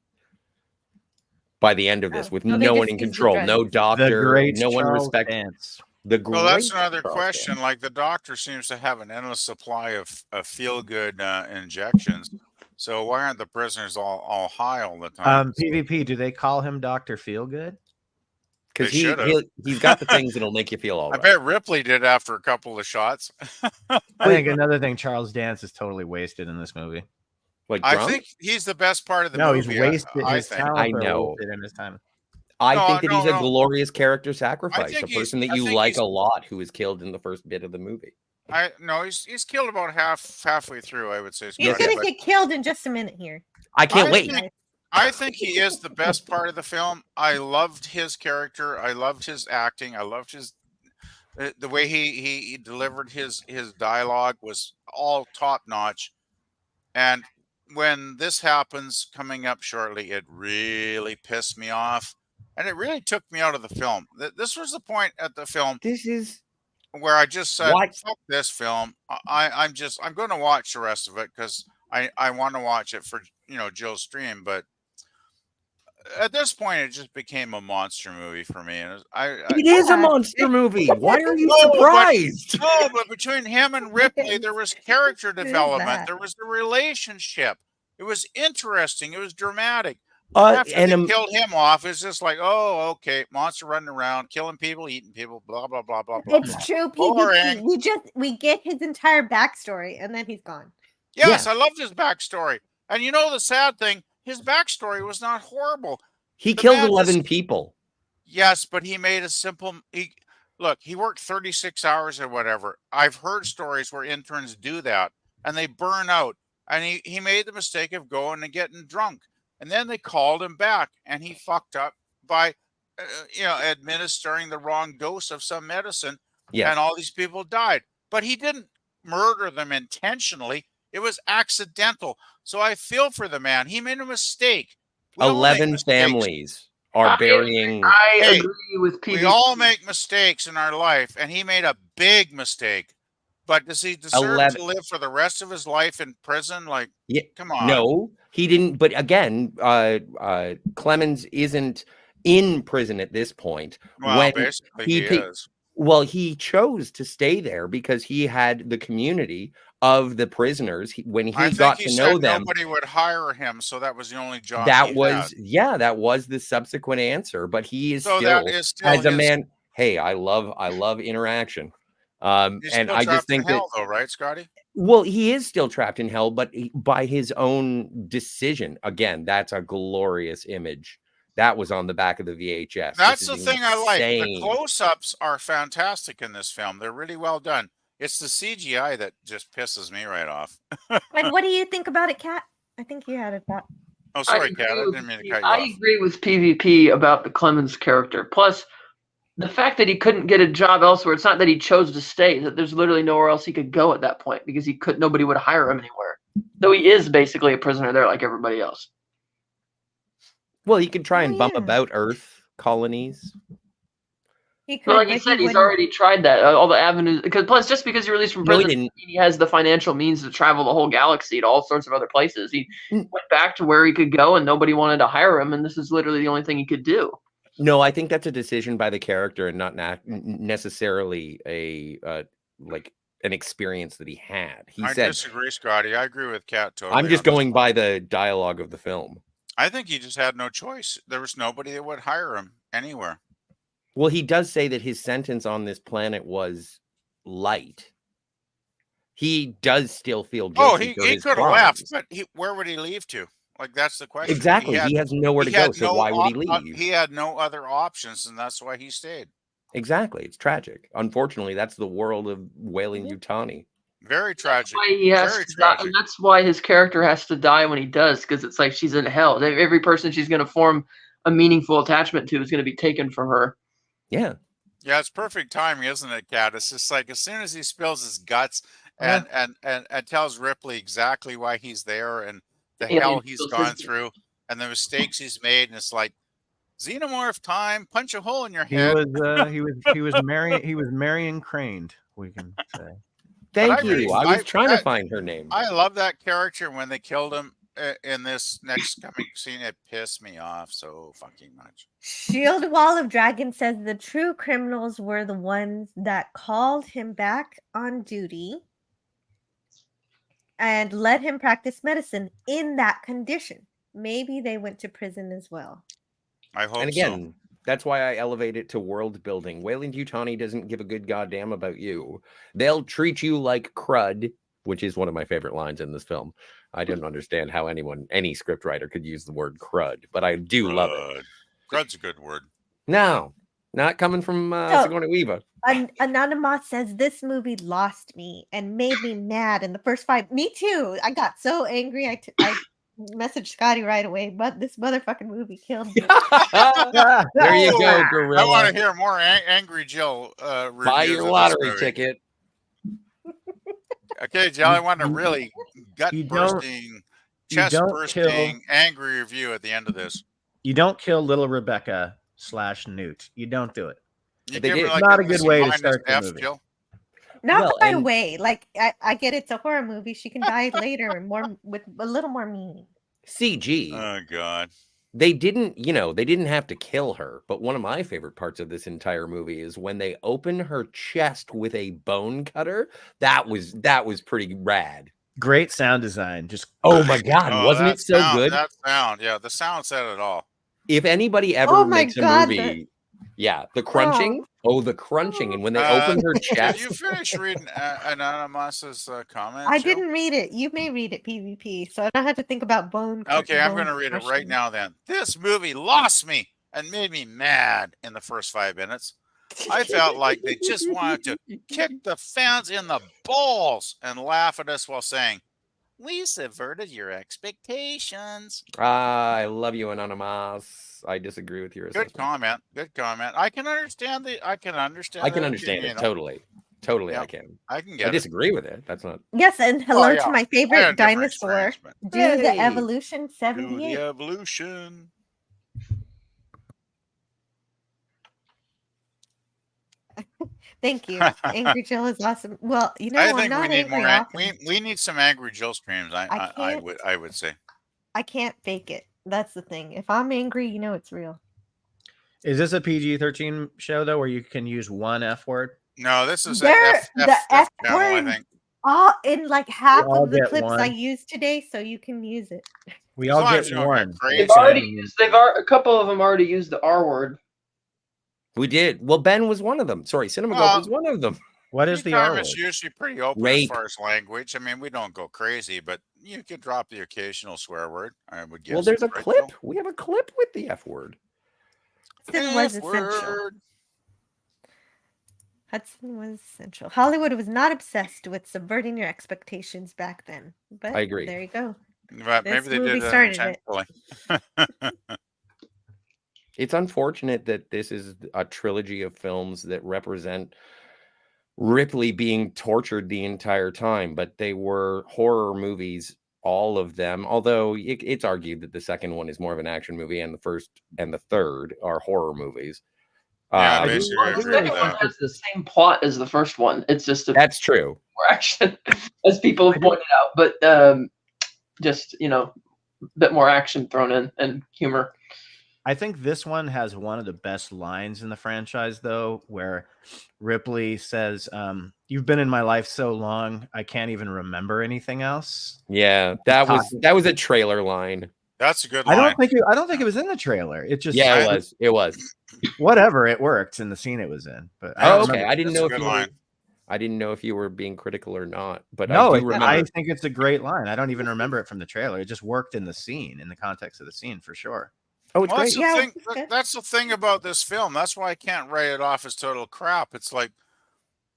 by the end of this, with no one in control, no doctor, no one respects. Well, that's another question. Like the doctor seems to have an endless supply of feel-good injections. So why aren't the prisoners all high all the time? PvP, do they call him Dr. Feelgood? Because he's got the things that'll make you feel all right. I bet Ripley did after a couple of shots. I think another thing, Charles Dance is totally wasted in this movie. Like I think he's the best part of the movie. No, he's wasted. I know. In his time. I think that he's a glorious character sacrifice, a person that you like a lot who is killed in the first bit of the movie. He's killed about halfway through, I would say. He's gonna get killed in just a minute here. I can't wait. I think he is the best part of the film. I loved his character. I loved his acting. I loved the way he delivered his dialogue was all top notch. And when this happens coming up shortly, it really pissed me off. And it really took me out of the film. This was the point at the film. This is where I just said, "Fuck this film." I'm going to watch the rest of it because I want to watch it for Joe's stream. But at this point, it just became a monster movie for me. And it is a monster movie. Why are you surprised? But between him and Ripley, there was character development. There was the relationship. It was interesting. It was dramatic. After they killed him off, it's just like, oh, okay, monster running around, killing people, eating people, blah blah blah blah blah. It's true, PvP. We get his entire backstory, and then he's gone. Yes, I loved his backstory, and the sad thing, his backstory was not horrible. He killed 11 people. Yes, but he made a simple. He worked 36 hours or whatever. I've heard stories where interns do that, and they burn out. And he made the mistake of going and getting drunk. And then they called him back, and he fucked up by, administering the wrong dose of some medicine, and all these people died. But he didn't murder them intentionally. It was accidental. So I feel for the man. He made a mistake. 11 families are burying. I agree with PvP. We all make mistakes in our life, and he made a big mistake. But does he deserve to live for the rest of his life in prison? Like, come on. No, he didn't. But again, Clemens isn't in prison at this point. Well, basically he is. Well, he chose to stay there because he had the community of the prisoners. When he got to know them, nobody would hire him, so that was the only job. That was the subsequent answer. But he is still as a man. Hey, I love interaction. And I just think hell, though, right, Scotty? Well, he is still trapped in hell, but by his own decision. Again, that's a glorious image. That was on the back of the VHS. That's the thing I like. The close-ups are fantastic in this film. They're really well done. It's the CGI that just pisses me right off. And what do you think about it, Kat? I think you had a thought. Oh, sorry, Kat. I didn't mean to cut you off. I agree with PvP about the Clemens character. Plus, the fact that he couldn't get a job elsewhere, it's not that he chose to stay, that there's literally nowhere else he could go at that point because nobody would hire him anywhere. Though he is basically a prisoner there like everybody else. Well, he could try and bump about Earth colonies. But like you said, he's already tried that. All the avenues. Plus, just because you're released from prison, he has the financial means to travel the whole galaxy to all sorts of other places. He went back to where he could go, and nobody wanted to hire him, and this is literally the only thing he could do. No, I think that's a decision by the character and not necessarily an experience that he had. I disagree, Scotty. I agree with Kat totally. I'm just going by the dialogue of the film. I think he just had no choice. There was nobody that would hire him anywhere. Well, he does say that his sentence on this planet was light. He does still feel guilty. Oh, he could have left, but where would he leave to? Like, that's the question. Exactly. He has nowhere to go, so why would he leave? He had no other options, and that's why he stayed. Exactly. It's tragic. Unfortunately, that's the world of Weyland-Yutani. Very tragic. That's why his character has to die when he does, because it's like she's in hell. Every person she's going to form a meaningful attachment to is going to be taken from her. Yeah. Yeah, it's perfect timing, isn't it, Kat? It's just like as soon as he spills his guts and tells Ripley exactly why he's there and the hell he's gone through and the mistakes he's made, and it's like xenomorph time, punch a hole in your head. He was Marion Craned, we can say. Thank you. I was trying to find her name. I love that character. When they killed him in this next coming scene, it pissed me off so fucking much. Shield Wall of Dragon says the true criminals were the ones that called him back on duty and let him practice medicine in that condition. Maybe they went to prison as well. I hope so. And again, that's why I elevate it to world building. Weyland-Yutani doesn't give a good goddamn about you. They'll treat you like crud, which is one of my favorite lines in this film. I didn't understand how any script writer could use the word crud, but I do love it. Crud's a good word. No, not coming from Sigourney Weaver. Anonymous says this movie lost me and made me mad in the first 5. Me too. I got so angry. I messaged Scotty right away, but this motherfucking movie killed me. There you go, Gorilla. I want to hear more Angry Jill reviews. Buy your lottery ticket. Okay, Jill, I want a really gut-bursting, chest-bursting, angry review at the end of this. You don't kill little Rebecca / Newt. You don't do it. It's not a good way to start the movie. Jill? Not by way. Like I get it's a horror movie. She can die later and more with a little more meaning. CG. Oh God. They didn't have to kill her, but one of my favorite parts of this entire movie is when they open her chest with a bone cutter. That was pretty rad. Great sound design. Just oh my God, wasn't it so good? That sound, yeah, the sound said it all. If anybody ever makes a movie, the crunching. The crunching, and when they open her chest. Did you finish reading Anonymous's comment? I didn't read it. You may read it, PvP, so I don't have to think about bone. Okay, I'm going to read it right now then. This movie lost me and made me mad in the first 5 minutes. I felt like they just wanted to kick the fans in the balls and laugh at us while saying, "We subverted your expectations." I love you, Anonymous. I disagree with your assessment. Good comment. I can understand it. Totally. Yeah, I can. I can get it. I disagree with it. That's not. Yes, and hello to my favorite dinosaur. Do the evolution 78. Do the evolution. Thank you. Angry Jill is awesome. Well, you know, I think we need more. We need some Angry Jill streams. I would say. I can't fake it. That's the thing. If I'm angry, you know it's real. Is this a PG-13 show though, where you can use one F word? No, this is the F channel, word. I think. In like half of the clips I used today, so you can use it. We all get one. A couple of them already used the R word. We did. Well, Ben was one of them. Sorry, Cinema Goat was one of them. What is the R word? It's usually pretty open as far as language. I mean, we don't go crazy, but you could drop the occasional swear word. I would guess. Well, there's a clip. We have a clip with the F word. Hudson was essential. Hudson was essential. Hollywood was not obsessed with subverting your expectations back then. But I agree. There you go. But maybe they did that intentionally. It's unfortunate that this is a trilogy of films that represent Ripley being tortured the entire time, but they were horror movies, all of them. Although it's argued that the second one is more of an action movie, and the first and the third are horror movies. Yeah, the second one has the same plot as the first one. It's just that's true. More action, as people have pointed out, but just a bit more action thrown in and humor. I think this one has one of the best lines in the franchise, though, where Ripley says, "You've been in my life so long, I can't even remember anything else." Yeah, that was a trailer line. That's a good line. I don't think it was in the trailer. It just it was. Whatever, it worked in the scene it was in. But okay, I didn't know if you were... I didn't know if you were being critical or not, but no, I do remember. I think it's a great line. I don't even remember it from the trailer. It just worked in the scene, in the context of the scene, for sure. Oh, it's Well, great. that's the thing about this film. That's why I can't write it off as total crap. It's like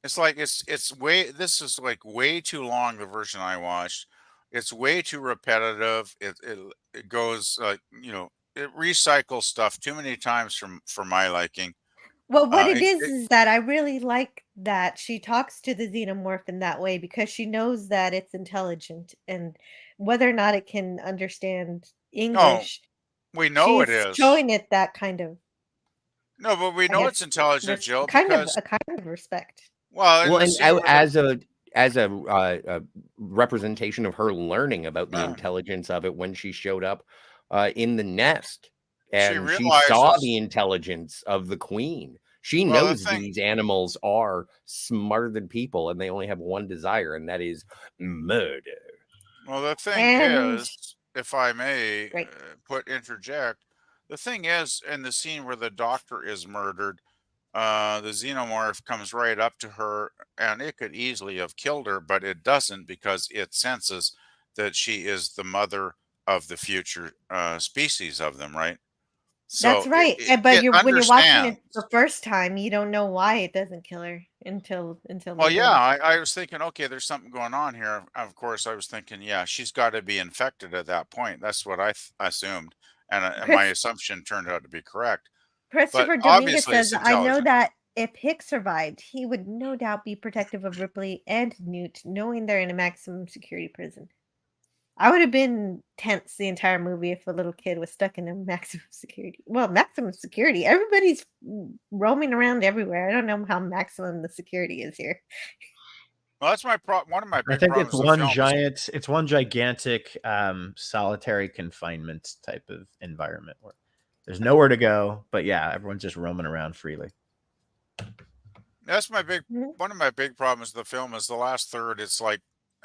this is like way too long, the version I watched. It's way too repetitive. It goes it recycles stuff too many times for my liking. Well, what it is that I really like that she talks to the xenomorph in that way, because she knows that it's intelligent, and whether or not it can understand English, we know it she's is. showing it that kind of. No, but we know it's intelligent, Jill, kind because of a kind of respect. well, and as a representation of her learning about the intelligence of it when she showed up in the nest, and she saw the intelligence of the queen. She knows these animals are smarter than people, and they only have one desire, and that is murder. Well, the thing is, if I may interject, the thing is, in the scene where the doctor is murdered, the xenomorph comes right up to her, and it could easily have killed her, but it doesn't, because it senses that she is the mother of the future species of them, right? So That's right. But when you're watching it the first time, you don't know why it doesn't kill her until. Well, yeah, I was thinking, okay, there's something going on here. Of course, I was thinking, yeah, she's got to be infected at that point. That's what I assumed, and my assumption turned out to be correct. Christopher Dominguez says, "I know that if Hick survived, he would no doubt be protective of Ripley and Newt, knowing they're in a maximum security prison." I would have been tense the entire movie if a little kid was stuck in a maximum security. Well, maximum security. Everybody's roaming around everywhere. I don't know how maximum the security is here. Well, that's my one of my big I think problems. it's one gigantic solitary confinement type of environment where there's nowhere to go, but yeah, everyone's just roaming around freely. That's my one of my big problems with the film is the last third. It's like,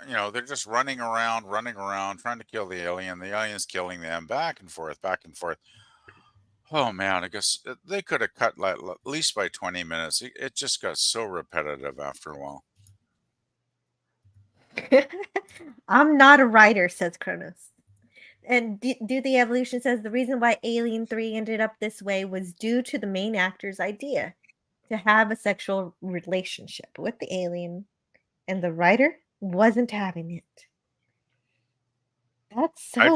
they're just running around, trying to kill the alien. The alien's killing them, back and forth, back and forth. Oh man, I guess they could have cut at least by 20 minutes. It just got so repetitive after a while. I'm not a writer, says Kronos. And Do the Evolution says the reason why Alien 3 ended up this way was due to the main actor's idea to have a sexual relationship with the alien, and the writer wasn't having it. That's so. I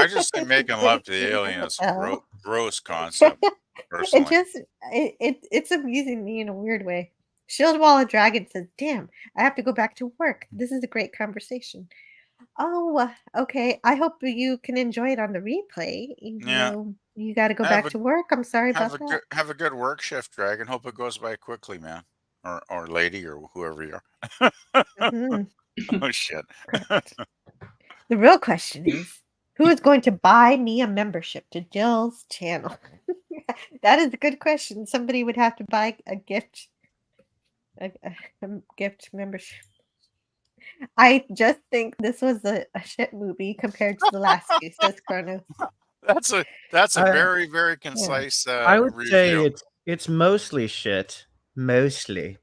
just think making love to the alien is a gross concept. Personally, it's amusing me in a weird way. Shieldwall Dragon says, "Damn, I have to go back to work. This is a great conversation." Oh, okay. I hope you can enjoy it on the replay. You got to go back to work. I'm sorry about that. Have a good work shift, Dragon. Hope it goes by quickly, man, or lady, or whoever you are. Oh shit. The real question is, who is going to buy me a membership to Jill's channel? That is a good question. Somebody would have to buy a gift, a gift membership. I just think this was a shit movie compared to the last two, says Kronos. That's a very, very concise I would review. say it's mostly shit. Mostly.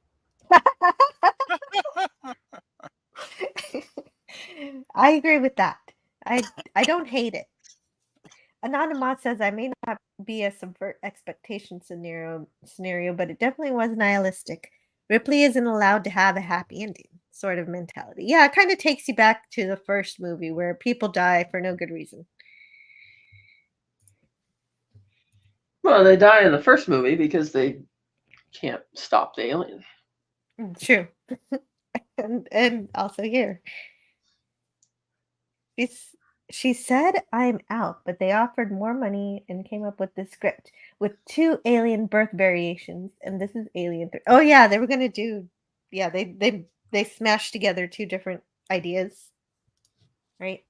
I agree with that. I don't hate it. Anonymous says, I may not be a subvert expectation scenario, but it definitely was nihilistic. Ripley isn't allowed to have a happy ending sort of mentality. Yeah, it kind of takes you back to the first movie where people die for no good reason. Well, they die in the first movie because they can't stop the alien. True. and also here. She said, I'm out, but they offered more money and came up with this script with 2 alien birth variations, and this is Alien 3. Oh yeah, they were gonna do. Yeah, they smashed together 2 different ideas, right?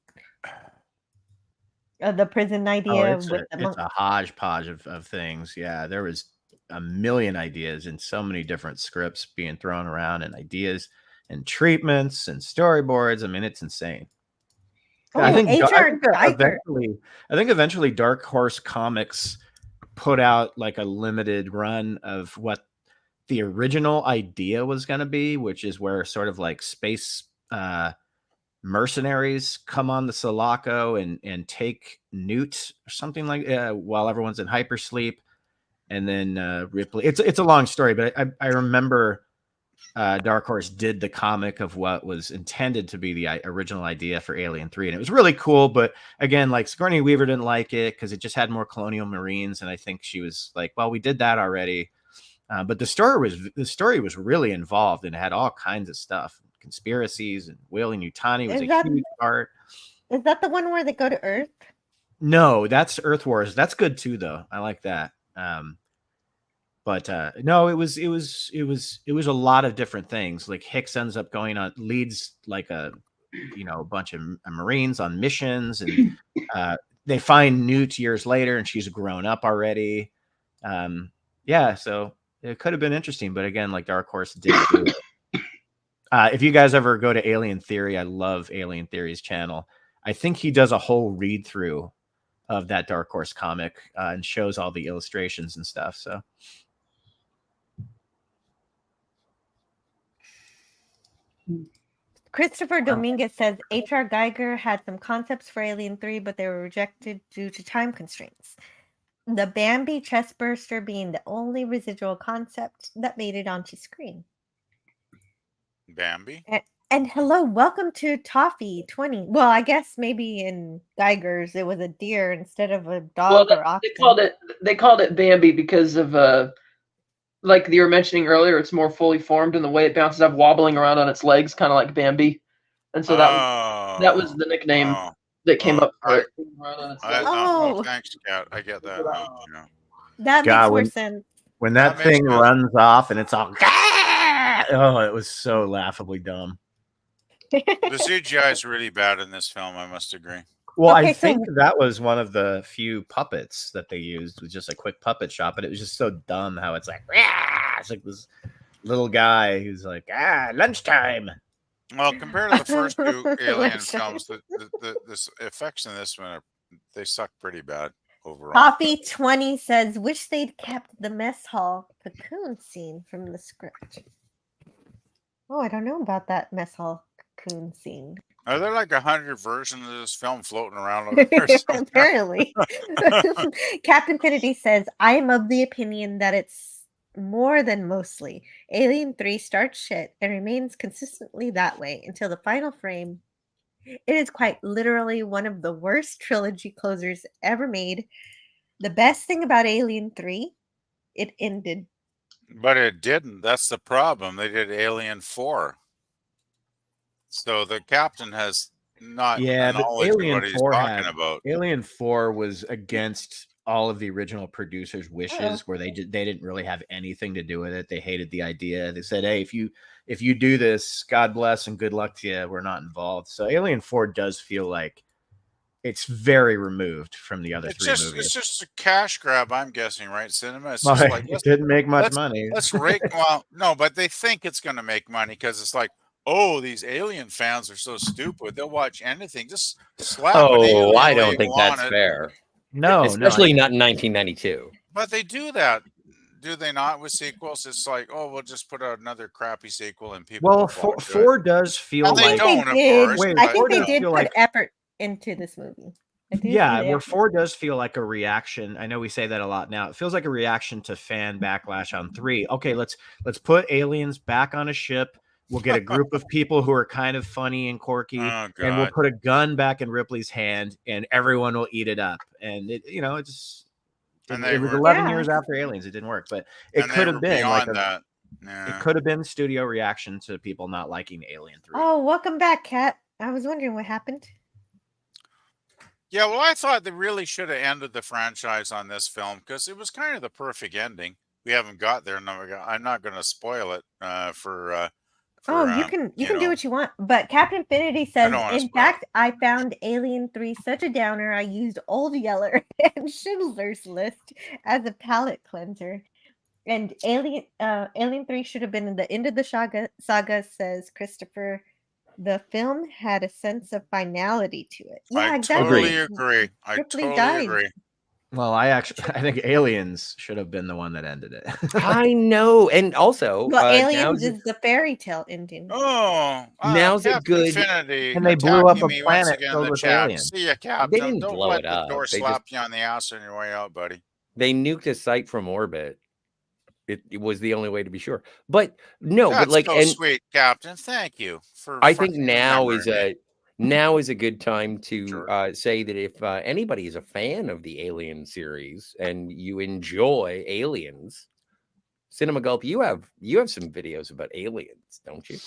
The prison idea it's with the monk. It's a hodgepodge of things. Yeah, there was a million ideas and so many different scripts being thrown around, and ideas and treatments and storyboards. I mean, it's insane. Oh, I think Geiger. eventually Dark Horse Comics put out like a limited run of what the original idea was going to be, which is where sort of like space mercenaries come on the Sulaco and take Newt or something like while everyone's in hypersleep. And then Ripley. It's a long story, but I remember Dark Horse did the comic of what was intended to be the original idea for Alien 3, and it was really cool. But again, like Sigourney Weaver didn't like it because it just had more colonial marines, and I think she was like, "Well, we did that already." But the story was really involved and it had all kinds of stuff, conspiracies, and Weyland-Yutani was a huge part. Is that the one where they go to Earth? No, that's Earth Wars. That's good too, though. I like that. But no, it was a lot of different things. Like Hicks ends up leads like a bunch of Marines on missions, and they find Newt years later, and she's grown up already. Yeah, so it could have been interesting, but again, like Dark Horse did do it. If you guys ever go to Alien Theory, I love Alien Theory's channel. I think he does a whole read through of that Dark Horse comic and shows all the illustrations and stuff. So. Christopher Dominguez says H.R. Geiger had some concepts for Alien 3, but they were rejected due to time constraints. The Bambi chestburster being the only residual concept that made it onto screen. Bambi? And hello, welcome to Toffee 20. Well, I guess maybe in Geiger's it was a deer instead of a dog or oxen. They called it Bambi because of like you were mentioning earlier, it's more fully formed and the way it bounces up, wobbling around on its legs, kind of like Bambi. And so that was the nickname that came up for it. Thanks, Kat. I get that. That makes more sense. When that thing runs off and it's all, oh, it was so laughably dumb. The CGI is really bad in this film, I must agree. Well, I think that was one of the few puppets that they used, was just a quick puppet shot, but it was just so dumb how it's like, it's like this little guy who's like, lunchtime. Well, compared to the first two Alien films, the effects in this one, they suck pretty bad overall. Coffee 20 says, wish they'd kept the mess hall cocoon scene from the script. Oh, I don't know about that mess hall cocoon scene. Are there like 100 versions of this film floating around over there? Apparently. Captain Infinity says, I am of the opinion that it's more than mostly. Alien 3 starts shit and remains consistently that way until the final frame. It is quite literally one of the worst trilogy closers ever made. The best thing about Alien 3, it ended. But it didn't. That's the problem. They did Alien 4. So the captain has not knowledge of what he's talking about. Alien 4 was against all of the original producers' wishes, where they didn't really have anything to do with it. They hated the idea. They said, "Hey, if you do this, God bless and good luck to you. We're not involved." So Alien 4 does feel like it's very removed from the other three movies. It's just a cash grab, I'm guessing, right? Cinema. It's just like, it didn't make much money. Let's rake. Well, no, but they think it's going to make money because it's like, oh, these Alien fans are so stupid. They'll watch anything. Just slap an alien. I don't think that's fair. No, especially not in 1992. But they do that, do they not? With sequels, it's like, oh, we'll just put out another crappy sequel and people. Well, 4 does feel like they did. I think they did put effort into this movie. Yeah, where 4 does feel like a reaction. I know we say that a lot now. It feels like a reaction to fan backlash on 3. Okay, let's put aliens back on a ship. We'll get a group of people who are kind of funny and quirky, and we'll put a gun back in Ripley's hand, and everyone will eat it up. And it was 11 years after Aliens. It didn't work, but it could have been like it could have been studio reaction to people not liking Alien 3. Oh, welcome back, Kat. I was wondering what happened. Yeah, well, I thought they really should have ended the franchise on this film because it was kind of the perfect ending. We haven't got there. I'm not going to spoil it you can do what you want, but Captain Infinity says, in fact, I found Alien 3 such a downer, I used Old Yeller and Schindler's List as a palate cleanser. And Alien 3 should have been the end of the saga, says Christopher. The film had a sense of finality to it. Yeah, I exactly. totally agree. I totally agree. Well, I think Aliens should have been the one that ended it. I know, and also, Well, Aliens is the fairy tale ending. Oh, now's a Captain good. Infinity And they blew up attacking a me once planet again in filled the with chat. aliens. See ya, They Captain. didn't Don't blow let it the up. door They slap just you on the ass on your way out, buddy. they nuked a site from orbit. It was the only way to be sure. But no, That's but like, so and sweet, Captain. Thank you for I think fucking remembering me. now is a good time to Sure. say that if anybody is a fan of the Alien series and you enjoy Aliens, Cinema Gulp, you have some videos about aliens, don't you?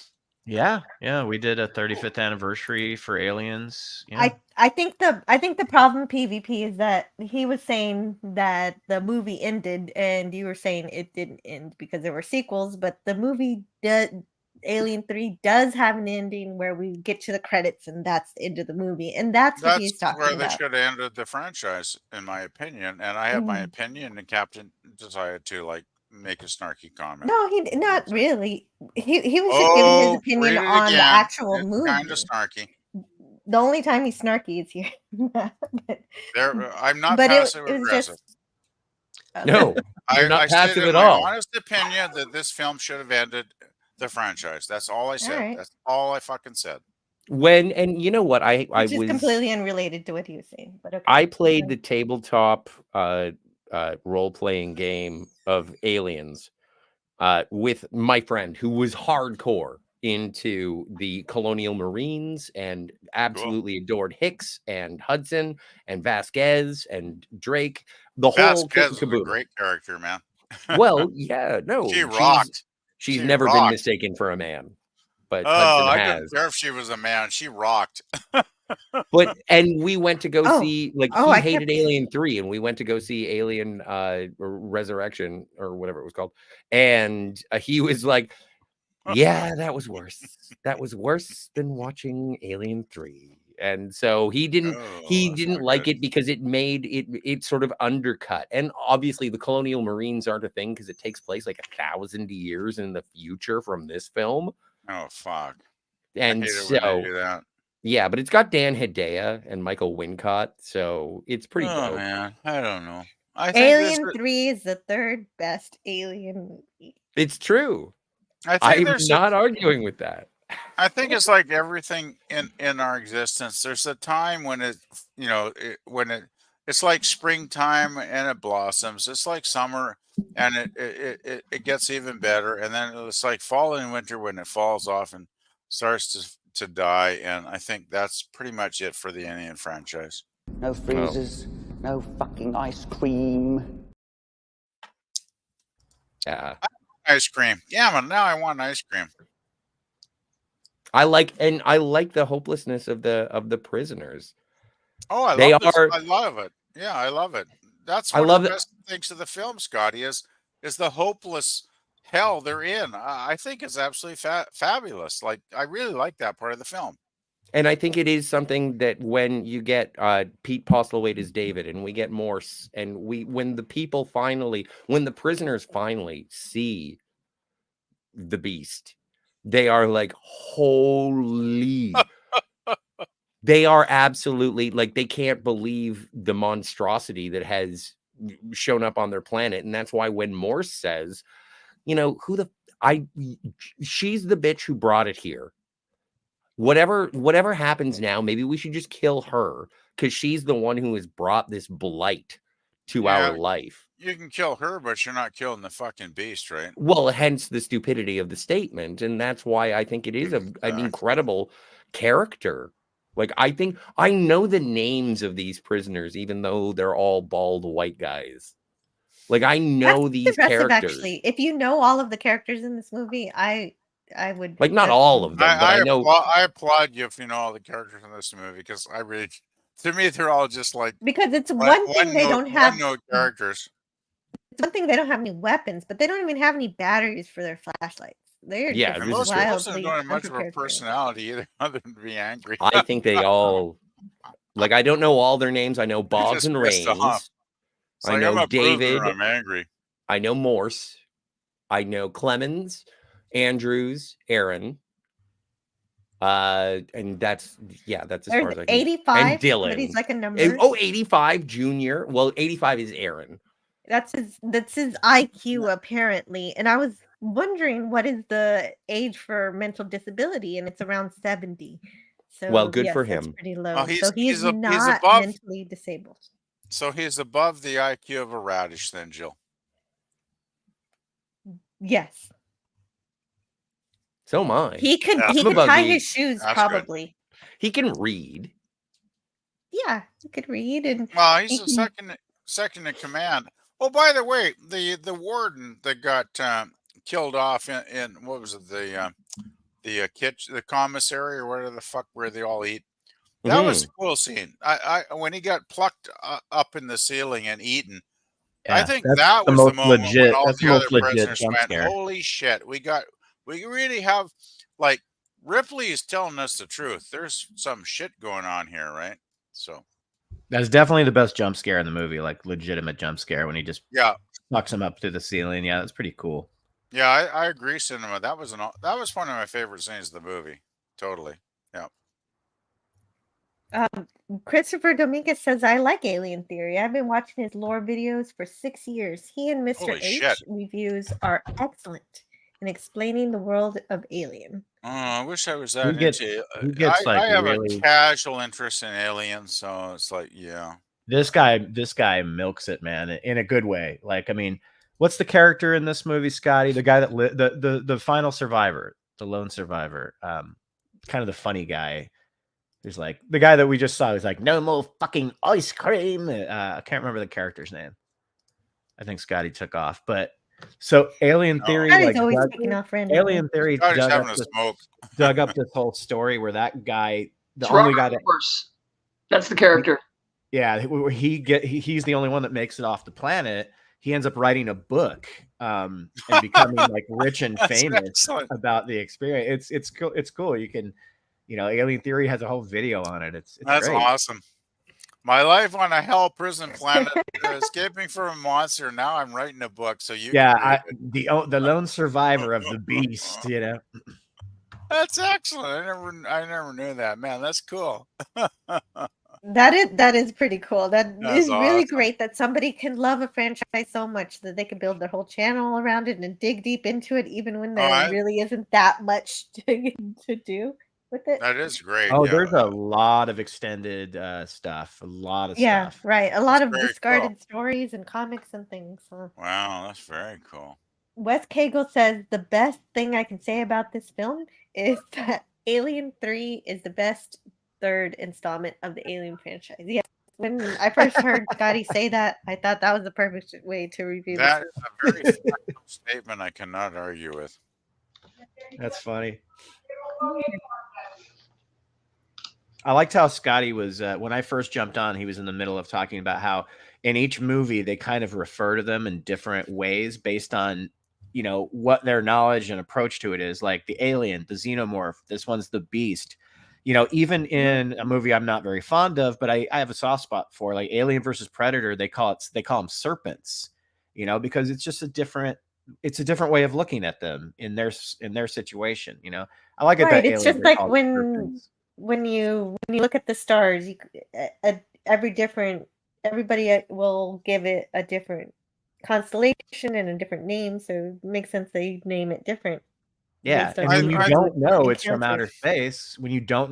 Yeah, we did a 35th anniversary for Aliens. Yeah. I think the problem, PvP, is that he was saying that the movie ended, and you were saying it didn't end because there were sequels. But the movie Alien 3 does have an ending where we get to the credits, and that's the end of the movie, and that's what he's That's talking where they about. should have ended the franchise, in my opinion. And I have my Mhm. opinion, and Captain decided to like make a snarky comment. No, not really. He was just giving his Oh, opinion read it on the again. actual It's kind of movie. snarky. The only time he's snarky is here. but I'm not but passive it was aggressive. just No, you're not I passive stated at my all. honest opinion that this film should have ended the franchise. That's all I said. Alright. That's all I fucking said. And you know what, I Which is was completely unrelated to what he was saying, but okay. I played the tabletop role-playing game of Aliens with my friend who was hardcore into the Colonial Marines and absolutely adored Hicks and Hudson and Vasquez and Drake, the whole kit Vasquez and is a caboodle. great character, man. Well, yeah, no, She rocked. she's She never been rocked. mistaken for a man, but Oh, Hudson I didn't has. care if she was a man. She rocked. But and we went to go see, like, he I hated kept Alien 3, and we went to go see Alien Resurrection or whatever it was called. And he was like, yeah, that was worse. That was worse than watching Alien 3. And so he didn't Oh, that's not like good. it because it made it sort of undercut. And obviously the Colonial Marines aren't a thing because it takes place like 1,000 years in the future from this film. Oh, fuck. And I hate it when they so do that. yeah, but it's got Dan Hedaya and Michael Wincott, so it's pretty Oh, dope. man. I don't know. I think Alien 3 is the third best Alien movie. It's true. I think I'm there's not arguing with that. I think it's like everything in our existence. There's a time when it, you know, it's like springtime and it blossoms. It's like summer and it gets even better. And then it's like fall and winter when it falls off and starts to die. And I think that's pretty much it for the Alien franchise. No freezers, no fucking ice cream. Yeah. Ice cream. Yeah, man, now I want ice cream. I like the hopelessness of the prisoners. Oh, I love it. Yeah, I love it. That's one of the best things of the film, Scotty, is the hopeless hell they're in. I think it's absolutely fabulous. Like, I really like that part of the film. And I think it is something that when you get Pete Postlewaite as David, and we get Morse, and when the prisoners finally see the beast, they are like, holy. They are absolutely like, they can't believe the monstrosity that has shown up on their planet. And that's why when Morse says, you know, she's the bitch who brought it here. Whatever happens now, maybe we should just kill her because she's the one who has brought this blight to our life. You can kill her, but you're not killing the fucking beast, right? Well, hence the stupidity of the statement. And that's why I think it is an incredible character. Like, I think I know the names of these prisoners, even though they're all bald white guys. Like, I know these characters. Actually, if you know all of the characters in this movie, I would like, not all of them, but I know. I applaud you if you know all the characters in this movie because I really, to me, they're all just like, because it's one thing they don't have characters. It's one thing they don't have any weapons, but they don't even have any batteries for their flashlights. They're and most don't have much of a personality either, other than be angry. I think they all, like, I don't know all their names. I know Boggs and Rains. I know David. I'm angry. I know Morse. I know Clemens, Andrews, Aaron. And that's as far as I can. 85. And Dylan. Somebody's like a number. 85 Junior. Well, 85 is Aaron. That's his IQ apparently. And I was wondering what is the age for mental disability, and it's around 70. So well, good for him. That's pretty low. Well, so he's not above, mentally disabled. So he's above the IQ of a radish, then, Jill. Yes. So am I. He could tie his shoes. That's probably. Good. He can read. Yeah, he could read, and well, he's a second in command. Oh, by the way, the warden that got killed off in what was it, the kitchen, the commissary, or whatever the fuck where they all eat. That was a cool scene. I when he got plucked up in the ceiling and eaten. Yeah, I think that was the moment when all the other prisoners went, "Holy shit, we really have, like, Ripley is telling us the truth. There's some shit going on here, right?" So that's definitely the best jump scare in the movie, like legitimate jump scare when he just plucks him up to the ceiling. Yeah, that's pretty cool. Yeah, I agree, Cinema. That was one of my favorite scenes of the movie. Totally. Yeah. Christopher Dominguez says, I like Alien Theory. I've been watching his lore videos for 6 years. He and Mr. H reviews are excellent in explaining the world of Alien. Oh, I wish I was that into it. I have a casual interest in Alien, so it's like, yeah. This guy milks it, man, in a good way. Like, I mean, what's the character in this movie, Scotty? The guy that the final survivor, the lone survivor, kind of the funny guy. He's like the guy that we just saw. He's like, no more fucking ice cream. I can't remember the character's name. I think Scotty took off, but so Alien Theory, like, Alien Theory dug up this whole story where that guy, the only guy that's the character. Yeah, he's the only one that makes it off the planet. He ends up writing a book and becoming like rich and famous about the experience. It's cool. It's cool. You can. Alien Theory has a whole video on it. That's great. Awesome. My life on a hell prison planet, escaping from a monster. Now I'm writing a book, so you. Yeah, the lone survivor of the beast. That's excellent. I never knew that. Man, that's cool. That is pretty cool. That's is really great that somebody can love a franchise so much that they can build their whole channel around it and dig deep into it, even when there really isn't that much to do with it. That is great. Oh, there's a lot of extended stuff. A lot of stuff. Right. A lot of discarded stories and comics and things. Wow, that's very cool. Wes Cagle says the best thing I can say about this film is that Alien 3 is the best third installment of the Alien franchise. Yeah. When I first heard Scotty say that, I thought that was the perfect way to review that. Is a very factual statement I cannot argue with. That's funny. I liked how Scotty was, when I first jumped on, he was in the middle of talking about how in each movie, they kind of refer to them in different ways based on, what their knowledge and approach to it is. Like the alien, the xenomorph, this one's the beast. Even in a movie I'm not very fond of, but I have a soft spot for, like Alien versus Predator, they call them serpents, because it's just a different way of looking at them in their situation. I like it. Right. It's just like when you look at the stars, everybody will give it a different constellation and a different name, so it makes sense they name it different. Yeah, and when you don't know it's from outer space, you'd call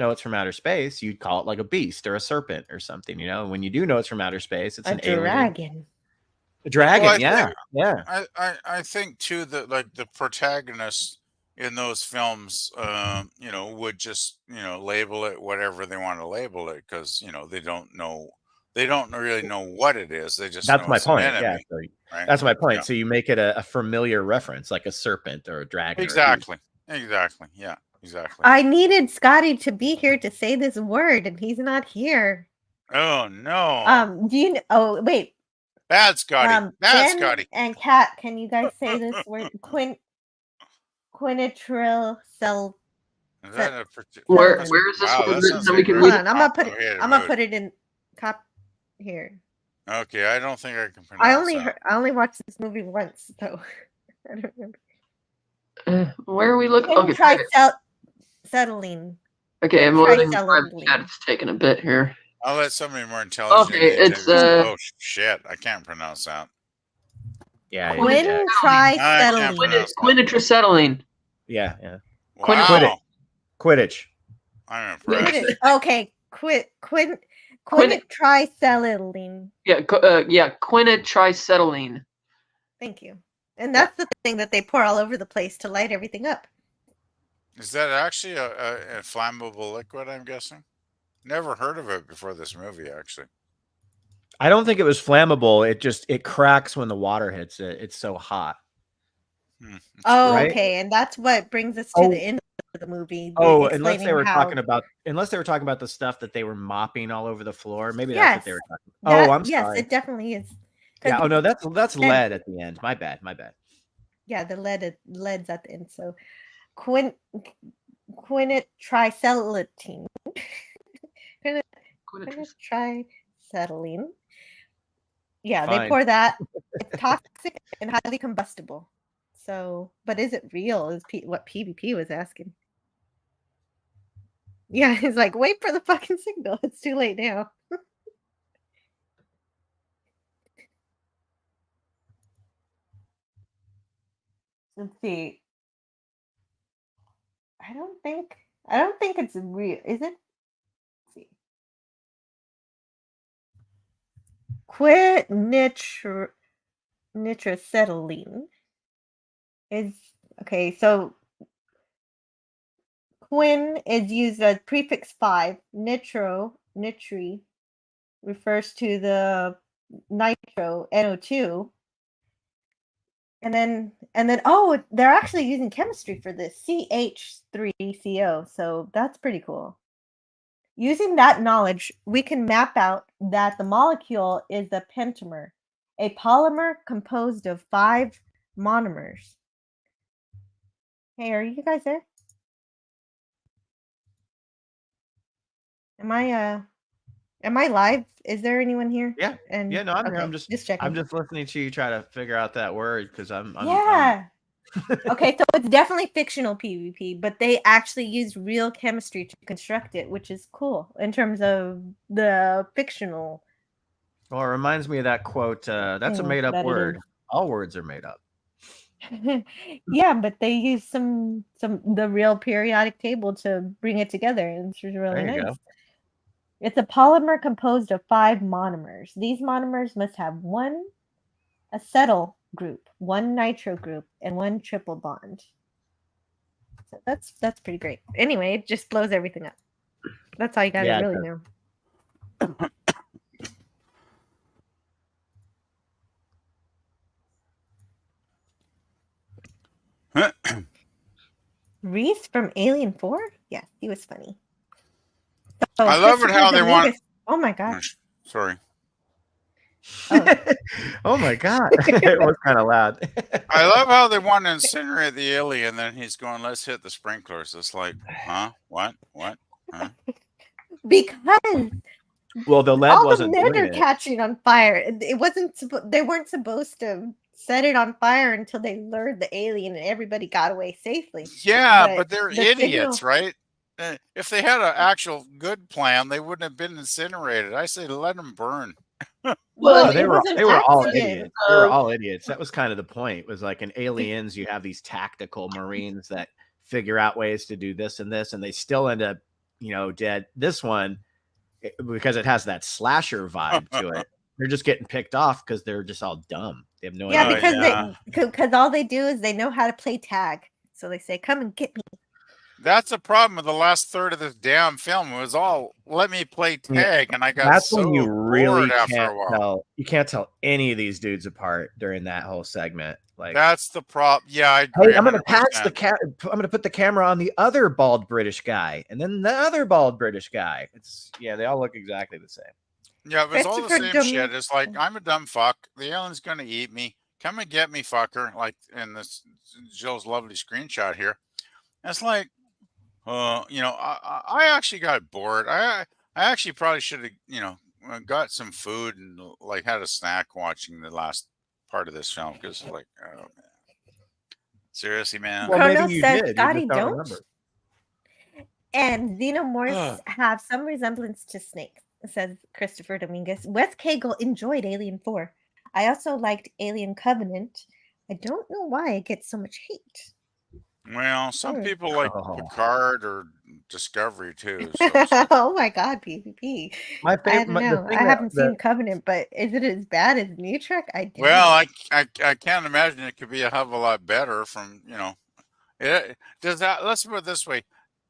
it like a beast or a serpent or something, When you do know it's from outer space, it's an dragon. Alien. A dragon, yeah. I think too that like the protagonists in those films, would just, label it whatever they want to label it because they don't really know what it is. They just that's my point. Enemy, yeah, so, right? That's my point. Yeah. So you make it a familiar reference, like a serpent or a dragon. Exactly. Exactly. Yeah. Exactly. I needed Scotty to be here to say this word, and he's not here. Oh no. Do you? Oh wait. Bad Scotty. Bad Scotty. And Kat, can you guys say this word? Quinitril cell. Where is this? Hold on, I'm gonna put it in here. Okay, I don't think I can pronounce I only watched this movie once, though. I don't remember. Where are we looking? Okay, try settling. Okay, I'm loading the chat. It's taking a bit here. I'll let somebody more intelligent. Okay, it's oh shit, I can't pronounce that. Yeah, quinitracetylene. Yeah, yeah. Wow. Quidditch. I'm impressed. Quidditch. Okay, quinitracetylene. Yeah, quinitracetylene. Thank you. And that's the thing that they pour all over the place to light everything up. Is that actually a flammable liquid, I'm guessing? Never heard of it before this movie, actually. I don't think it was flammable. It cracks when the water hits it. It's so hot. Oh, right? okay. And that's what brings us to the end of the movie. Oh, unless they were talking about the stuff that they were mopping all over the floor. Maybe that's what they were talking about. I'm sorry. Yes, it definitely is. Yeah. Oh no, that's lead at the end. My bad. Yeah, the lead's at the end. So quinitracetylene. Quinitracetylene. Yeah, Fine. they pour that. It's toxic and highly combustible. So, but is it real? Is what PvP was asking. Yeah, he's like, wait for the fucking signal. It's too late now. Let's see. I don't think it's real. Is it? Let's see. Quinitracetylene is okay. So quin is used as prefix 5. Nitri refers to the nitro NO2. And then oh, they're actually using chemistry for this CH3CO. So that's pretty cool. Using that knowledge, we can map out that the molecule is a pentamer, a polymer composed of 5 monomers. Hey, are you guys there? Am I live? Is there anyone here? Yeah. Yeah, no, I'm here. I'm just checking. I'm just listening to you try to figure out that word because I'm Okay, so it's definitely fictional PvP, but they actually used real chemistry to construct it, which is cool in terms of the fictional. Well, it reminds me of that quote. That's a made up word. All words are made up. Yeah, but they use the real periodic table to bring it together, and it's really nice. Go. It's a polymer composed of 5 monomers. These monomers must have 1 acetyl group, 1 nitro group, and 1 triple bond. So that's pretty great. Anyway, it just blows everything up. That's all you gotta really know. Reese from Alien 4? Yeah, he was funny. So I love it how they want. Oh my god! Sorry. Oh my god! It was kind of loud. I love how they want to incinerate the alien, then he's going, "Let's hit the sprinklers." It's like, huh? What? Huh? Because well, the lead wasn't. All the men are catching on fire. It wasn't. They weren't supposed to set it on fire until they lured the alien, and everybody got away safely. Yeah, but they're idiots, right? If they had an actual good plan, they wouldn't have been incinerated. I say let them burn. Well, they were all idiots. They were all idiots. That was kind of the point. It was like in Aliens, you have these tactical Marines that figure out ways to do this, and they still end up, dead. This one, because it has that slasher vibe to it, they're just getting picked off because they're just all dumb. They have no idea. Because all they do is they know how to play tag. So they say, "Come and get me." That's the problem with the last third of this damn film. It was all let me play tag, and I got that's so when you really bored after can't a while. tell. You can't tell any of these dudes apart during that whole segment. Like that's the problem. Yeah, I agree. Hey, I'm gonna I'm gonna put the camera on the other bald British guy, and then the other bald British guy. They all look exactly the same. Yeah, it was all the same shit. It's like I'm a dumb fuck. The alien's gonna eat me. Come and get me, fucker. Like in this Jill's lovely screenshot here. It's like. I actually got bored. I actually probably should have, got some food and like had a snack watching the last part of this film because like, oh man, seriously, man. Well, maybe you did. Scotty, don't. And xenomorphs have some resemblance to snakes, says Christopher Dominguez. Wes Cagle enjoyed Alien 4. I also liked Alien Covenant. I don't know why it gets so much hate. Well, some people like Picard or Discovery too. Oh my God, PvP. My I favorite. don't know. I haven't seen Covenant, but is it as bad as New Trek? I doubt Well, it. I can't imagine it could be a hell of a lot better from, does that, let's put it this way.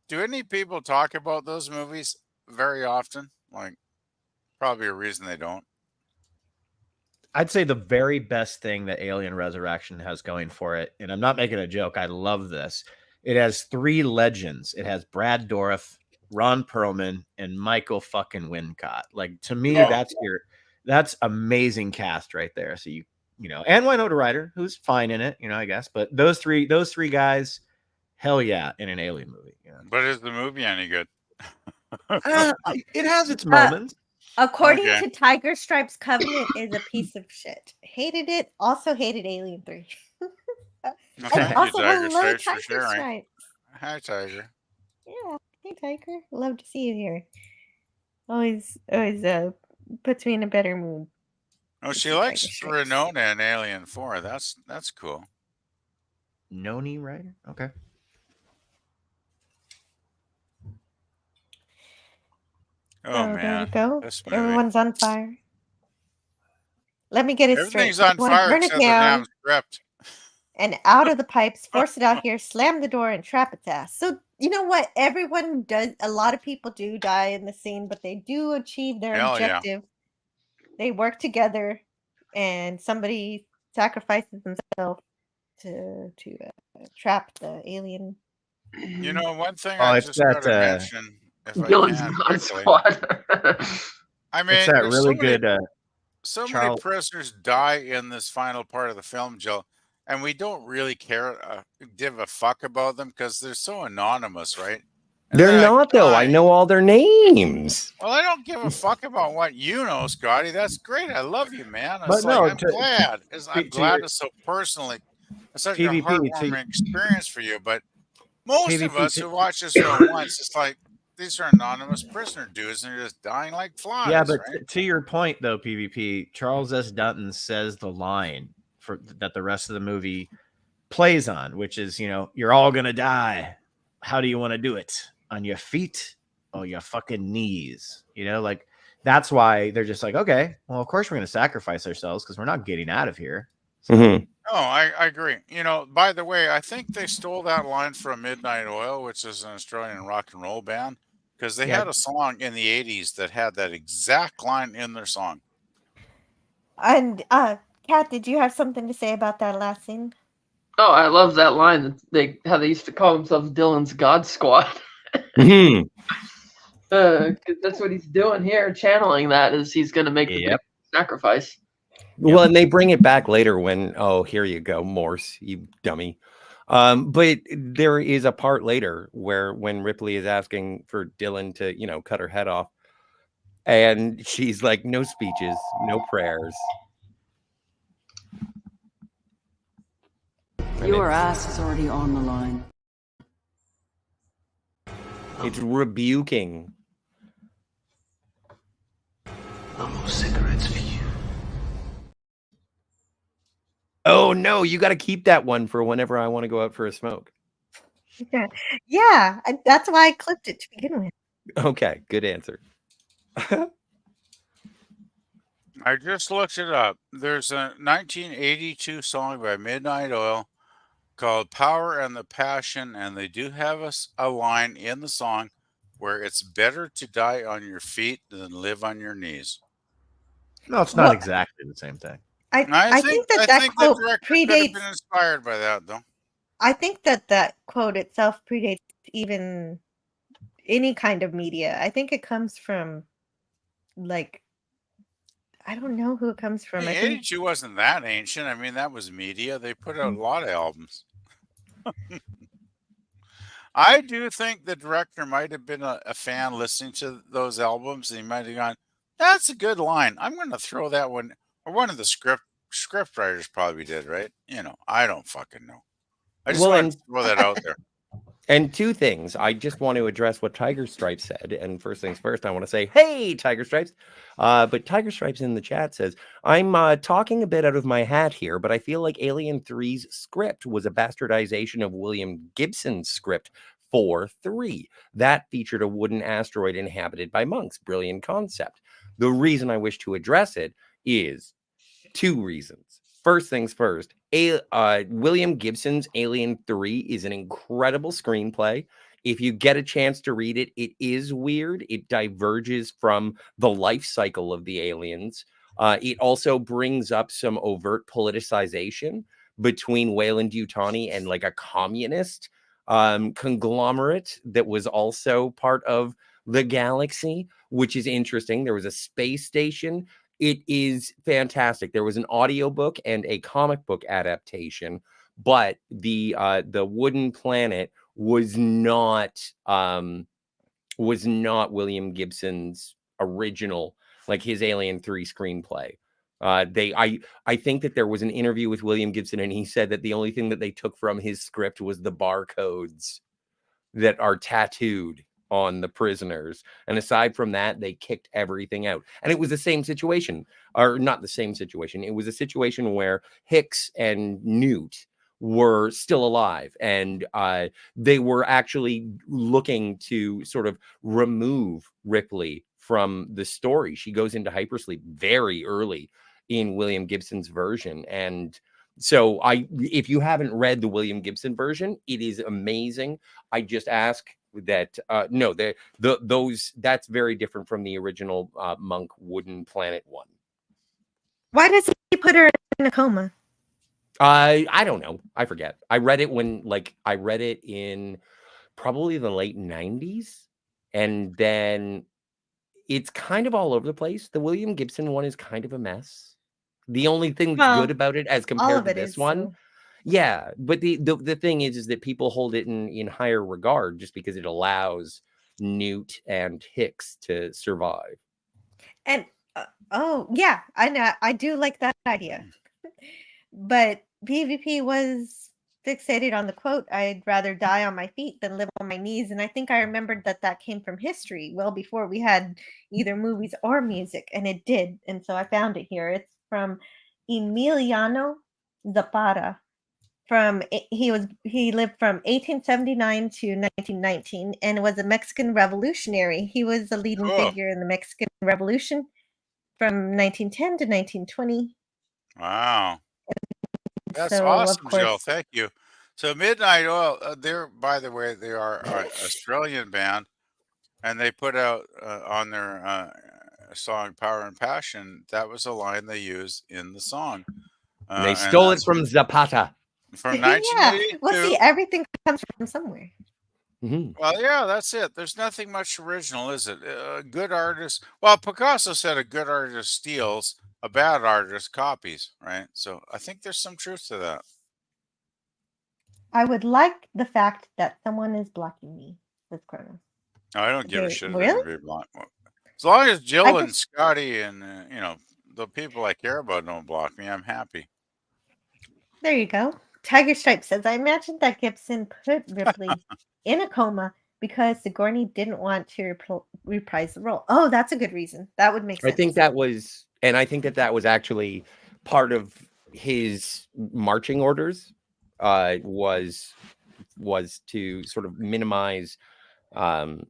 Do any people talk about those movies very often? Like, probably a reason they don't. I'd say the very best thing that Alien Resurrection has going for it, and I'm not making a joke, I love this. It has 3 legends. It has Brad Dourif, Ron Perlman, and Michael fucking Wincott. Like, to me, that's amazing cast right there. So and Winona Ryder, who's fine in it, I guess. But those three guys, hell yeah, in an Alien movie. But is the movie any good? It has its moments. According to Tiger Stripes, Covenant is a piece of shit. Hated it. Also hated Alien 3. Thank also, you, Tiger hello, Stripes, for sharing. Stripes. Hi, Tiger. Yeah, hey, Tiger. Love to see you here. Always puts me in a better mood. Oh, she likes Renona in Alien 4. That's cool. Noni Ryder? Okay. Oh, man. There we go. Everyone's on fire. Let me get it straight. Everything's on fire except the damn script. And out of the pipes, force it out here, slam the door, and trap its ass. So, you know what? Everyone does. A lot of people do die in the scene, but they do achieve their objective. Yeah. They work together, and somebody sacrifices themselves to trap the alien. One thing I just got to mention. Dylan's God Squad. I mean, it's that really good. So many prisoners die in this final part of the film, Joe, and we don't really give a fuck about them because they're so anonymous, right? And they're not, though. I know all their names. Well, I don't give a fuck about what you know, Scotty. That's great. I love you, man. But no, I'm glad. I'm glad it's so personally. It's such a heartwarming experience for you. But most of us who watch this film once, it's like, these are anonymous prisoner dudes, and they're just dying like flies. Yeah, but right? To your point, though, PvP, Charles S. Dutton says the line that the rest of the movie plays on, which is, you're all gonna die. How do you want to do it? On your feet or your fucking knees? Like that's why they're just like, okay, well, of course we're gonna sacrifice ourselves because we're not getting out of here. So, Oh, I agree. By the way, I think they stole that line from Midnight Oil, which is an Australian rock and roll band. Because they had a song in the 80s that had that exact line in their song. And Kat, did you have something to say about that last scene? Oh, I love that line. How they used to call themselves Dylan's God Squad. That's what he's doing here, channeling that is he's going to make the sacrifice. Well, and they bring it back later when, here you go, Morse, you dummy. But there is a part later when Ripley is asking for Dylan to, cut her head off. And she's like, no speeches, no prayers. Your ass is already on the line. It's rebuking. No more cigarettes for you. Oh, no, you got to keep that one for whenever I want to go out for a smoke. Yeah, that's why I clipped it to begin with. Okay, good answer. I just looked it up. There's a 1982 song by Midnight Oil called Power and the Passion, and they do have a line in the song where it's better to die on your feet than live on your knees. No, it's not exactly the same thing. I think that quote predates. Could have been inspired by that, though. I think that quote itself predates even any kind of media. I think it comes from, like, I don't know who it comes from. I think 82 wasn't that ancient. I mean, that was media. They put out a lot of albums. I do think the director might have been a fan listening to those albums, and he might have gone, "That's a good line. I'm going to throw that one." Or one of the script writers probably did, right? I don't fucking know. I just wanted to throw that out there. And two things. I just want to address what Tiger Stripes said. And first things first, I want to say, hey, Tiger Stripes. But Tiger Stripes in the chat says, I'm talking a bit out of my hat here, but I feel like Alien 3's script was a bastardization of William Gibson's script for 3. That featured a wooden asteroid inhabited by monks. Brilliant concept. The reason I wish to address it is 2 reasons. First things first, William Gibson's Alien 3 is an incredible screenplay. If you get a chance to read it, it is weird. It diverges from the life cycle of the aliens. It also brings up some overt politicization between Weyland-Yutani and like a communist conglomerate that was also part of the galaxy, which is interesting. There was a space station. It is fantastic. There was an audiobook and a comic book adaptation, but the wooden planet was not William Gibson's original, like his Alien 3 screenplay. I think that there was an interview with William Gibson, and he said that the only thing that they took from his script was the barcodes that are tattooed on the prisoners, and aside from that, they kicked everything out. And it was the same situation, or not the same situation. It was a situation where Hicks and Newt were still alive, and they were actually looking to sort of remove Ripley from the story. She goes into hypersleep very early in William Gibson's version, and so if you haven't read the William Gibson version, it is amazing. I just ask that no, that's very different from the original Monk Wooden Planet one. Why does he put her in a coma? I don't know. I forget. I read it in probably the late 90s, and then it's kind of all over the place. The William Gibson one is kind of a mess. The only thing that's good about it as compared to this one. So. Yeah, but the thing is that people hold it in higher regard just because it allows Newt and Hicks to survive. And oh yeah, I know, I do like that idea. But PvP was fixated on the quote, "I'd rather die on my feet than live on my knees," and I think I remembered that came from history well before we had either movies or music, and it did. And so I found it here. It's from Emiliano Zapata. He lived from 1879 to 1919 and was a Mexican revolutionary. He was a leading figure in the Mexican Revolution from 1910 to 1920. Wow. That's awesome, Jill. Thank you. So Midnight Oil, by the way, they are an Australian band, and they put out on their song Power and Passion, that was a line they used in the song. They stole it from Zapata. From 1982. Yeah. Well, see, everything comes from somewhere. Mm-hmm. Well, yeah, that's it. There's nothing much original, is it? A good artist. Well, Picasso said a good artist steals, a bad artist copies, right? So I think there's some truth to that. I would like the fact that someone is blocking me, says Kronos. No, I don't give a shit. Really? As long as Jill and Scotty and the people I care about don't block me, I'm happy. There you go. Tiger Stripe says, I imagine that Gibson put Ripley in a coma because Sigourney didn't want to reprise the role. Oh, that's a good reason. That would make sense. I think that was actually part of his marching orders. Was to sort of minimize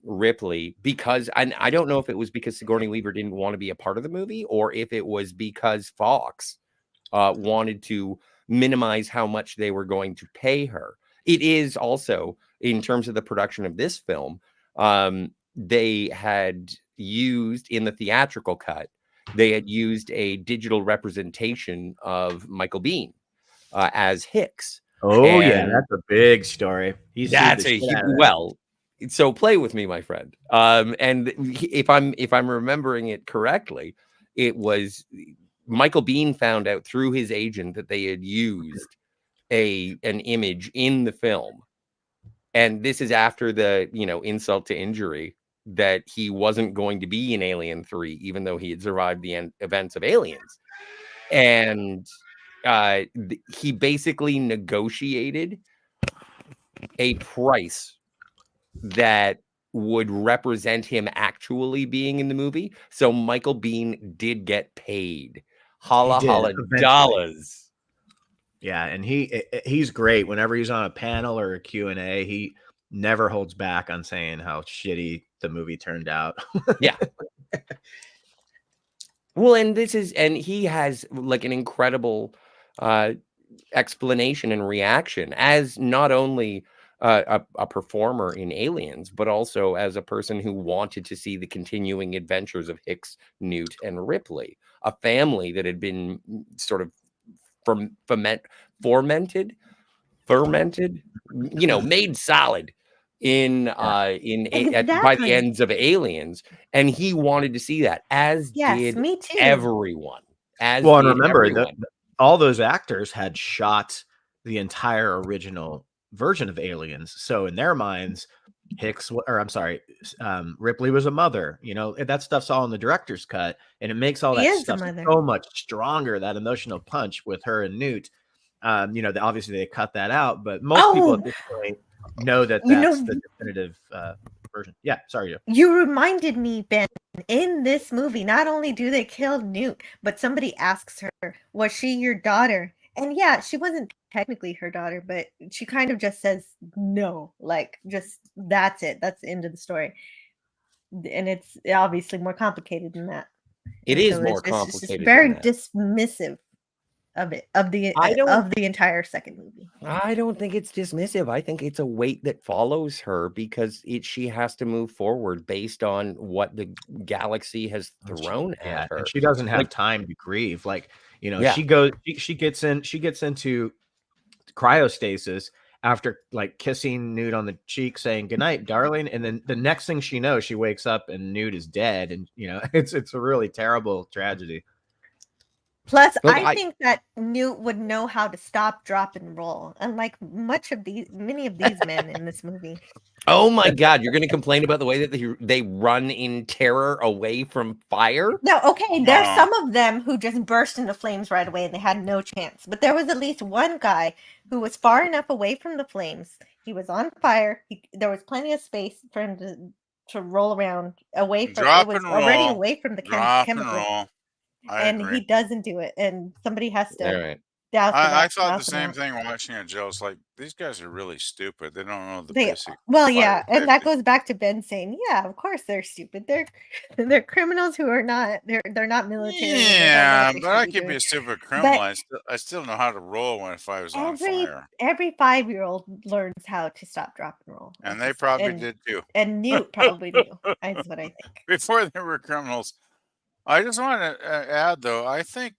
Ripley because, and I don't know if it was because Sigourney Weaver didn't want to be a part of the movie or if it was because Fox wanted to minimize how much they were going to pay her. It is also, in terms of the production of this film, they had used in the theatrical cut, they had used a digital representation of Michael Biehn as Hicks. Oh, yeah, that's a big story. So play with me, my friend. And if I'm remembering it correctly, it was Michael Biehn found out through his agent that they had used an image in the film, and this is after the insult to injury that he wasn't going to be in Alien 3, even though he had survived the events of Aliens, and he basically negotiated a price that would represent him actually being in the movie. So Michael Biehn did get paid. Holla dollars. Yeah, and he's great whenever he's on a panel or a Q&A. He never holds back on saying how shitty the movie turned out. Yeah. Well, and he has like an incredible explanation and reaction as not only a performer in Aliens, but also as a person who wanted to see the continuing adventures of Hicks, Newt, and Ripley, a family that had been sort of fermented, made solid by the ends of Aliens, and he wanted to see that, as did me too. everyone. And remember, all those actors had shot the entire original version of Aliens, so in their minds, Ripley was a mother. That stuff's all in the director's cut, and it makes all that stuff so much stronger. That emotional punch with her and Newt. Obviously they cut that out, but most people at this point know that that's the definitive version. Yeah, sorry. You reminded me, Ben, in this movie, not only do they kill Newt, but somebody asks her, was she your daughter? And yeah, she wasn't technically her daughter, but she kind of just says no, like just that's it. That's the end of the story. And it's obviously more complicated than that. It is more complicated. It's very dismissive of the entire second movie. I don't think it's dismissive. I think it's a weight that follows her because she has to move forward based on what the galaxy has thrown at her. And she doesn't have time to grieve. She gets into cryostasis after kissing Newt on the cheek, saying goodnight, darling, and then the next thing she knows, she wakes up and Newt is dead, and it's a really terrible tragedy. Plus, I think that Newt would know how to stop, drop, and roll, unlike many of these men in this movie. Oh my God, you're going to complain about the way that they run in terror away from fire? No, okay, there's some of them who just burst into flames right away and they had no chance. But there was at least one guy who was far enough away from the flames. He was on fire. There was plenty of space for him to roll around away from away from the chemical. And he doesn't do it, and somebody has to. I thought the same thing watching it, Joe. It's like these guys are really stupid. They don't know the basic. Well, yeah, and that goes back to Ben saying, "Yeah, of course they're stupid. They're criminals who are not. They're not military. Yeah, but I could be a stupid criminal. I still know how to roll if I was on fire. Every 5-year-old learns how to stop, drop, and roll, and they probably did too. And Newt probably knew. That's what I think. Before they were criminals. I just want to add, though, I think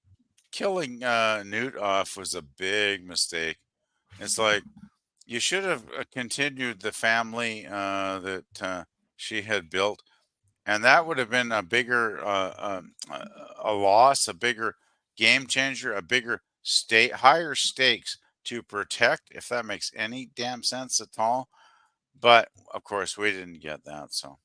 killing Newt off was a big mistake. It's like you should have continued the family that she had built, and that would have been a bigger a loss, a bigger game changer, a bigger higher stakes to protect, if that makes any damn sense at all. But of course, we didn't get that, so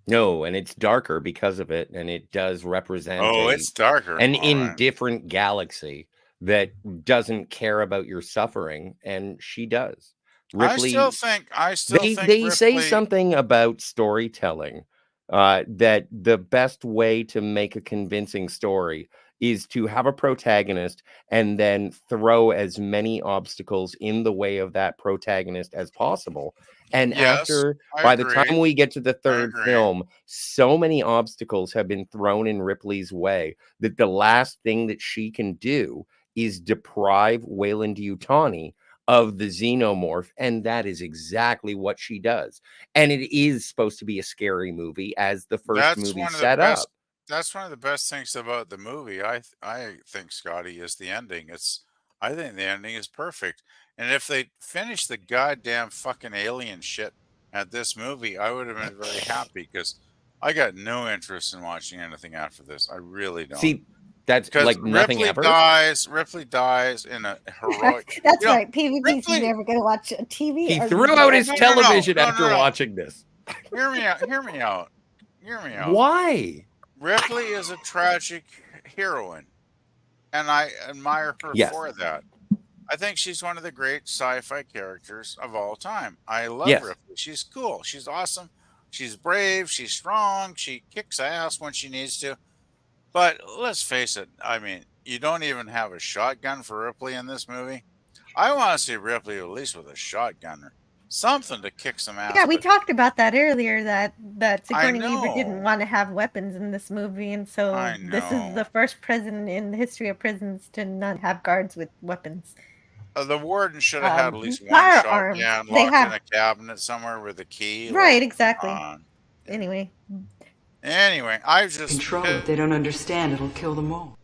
No, and it's darker because of it, and it does represent it's darker. An indifferent galaxy that doesn't care about your suffering, and she does. Ripley, I still think they Ripley, say something about storytelling that the best way to make a convincing story is to have a protagonist and then throw as many obstacles in the way of that protagonist as possible. And by the time we get to the third film, so many obstacles have been thrown in Ripley's way that the last thing that she can do is deprive Weyland-Yutani of the xenomorph, and that is exactly what she does. And it is supposed to be a scary movie, as the first movie set up. That's one of the best things about the movie. I think, Scotty, is the ending. I think the ending is perfect. And if they finished the goddamn fucking alien shit at this movie, I would have been very happy, because I got no interest in watching anything after this. I really don't. See, that's like nothing ever. Ripley dies in a heroic. That's right. PvP's never going to watch a TV. He threw out his television after watching this. Hear me out. Why? Ripley is a tragic heroine, and I admire her for that. I think she's one of the great sci-fi characters of all time. I love Yes. Ripley. She's cool. She's awesome. She's brave. She's strong. She kicks ass when she needs to. But let's face it. I mean, you don't even have a shotgun for Ripley in this movie. I want to see Ripley at least with a shotgun or something to kick some ass. Yeah, we but talked about that earlier. That I Sigourney Weaver didn't know. want to have weapons in this movie, and so I this is the know. first prison in the history of prisons to not have guards with weapons. The warden should have had at least one Firearms. shotgun They locked have in a cabinet somewhere with a key. right, Like, exactly. come on. Anyway, I just Control it. They don't understand. It'll kill them all.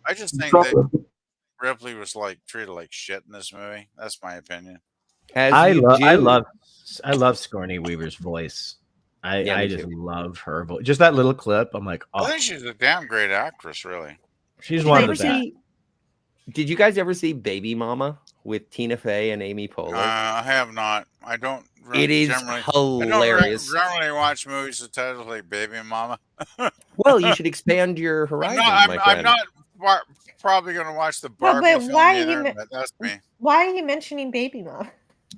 I just think that Ripley was like treated like shit in this movie. That's my opinion. I love Sigourney Weaver's voice. I just love her voice. Just that little clip. I'm like, I oh, think she's a damn great actress, really. she's one of the best. Did you guys ever see Baby Mama with Tina Fey and Amy Poehler? I have not. I don't. It is hilarious. I don't generally watch movies with titles like Baby Mama. Well, you should expand your horizons, my friend. I'm not probably going to watch the no, Barbie but film why either, but that's me. Why are you mentioning Baby Mom?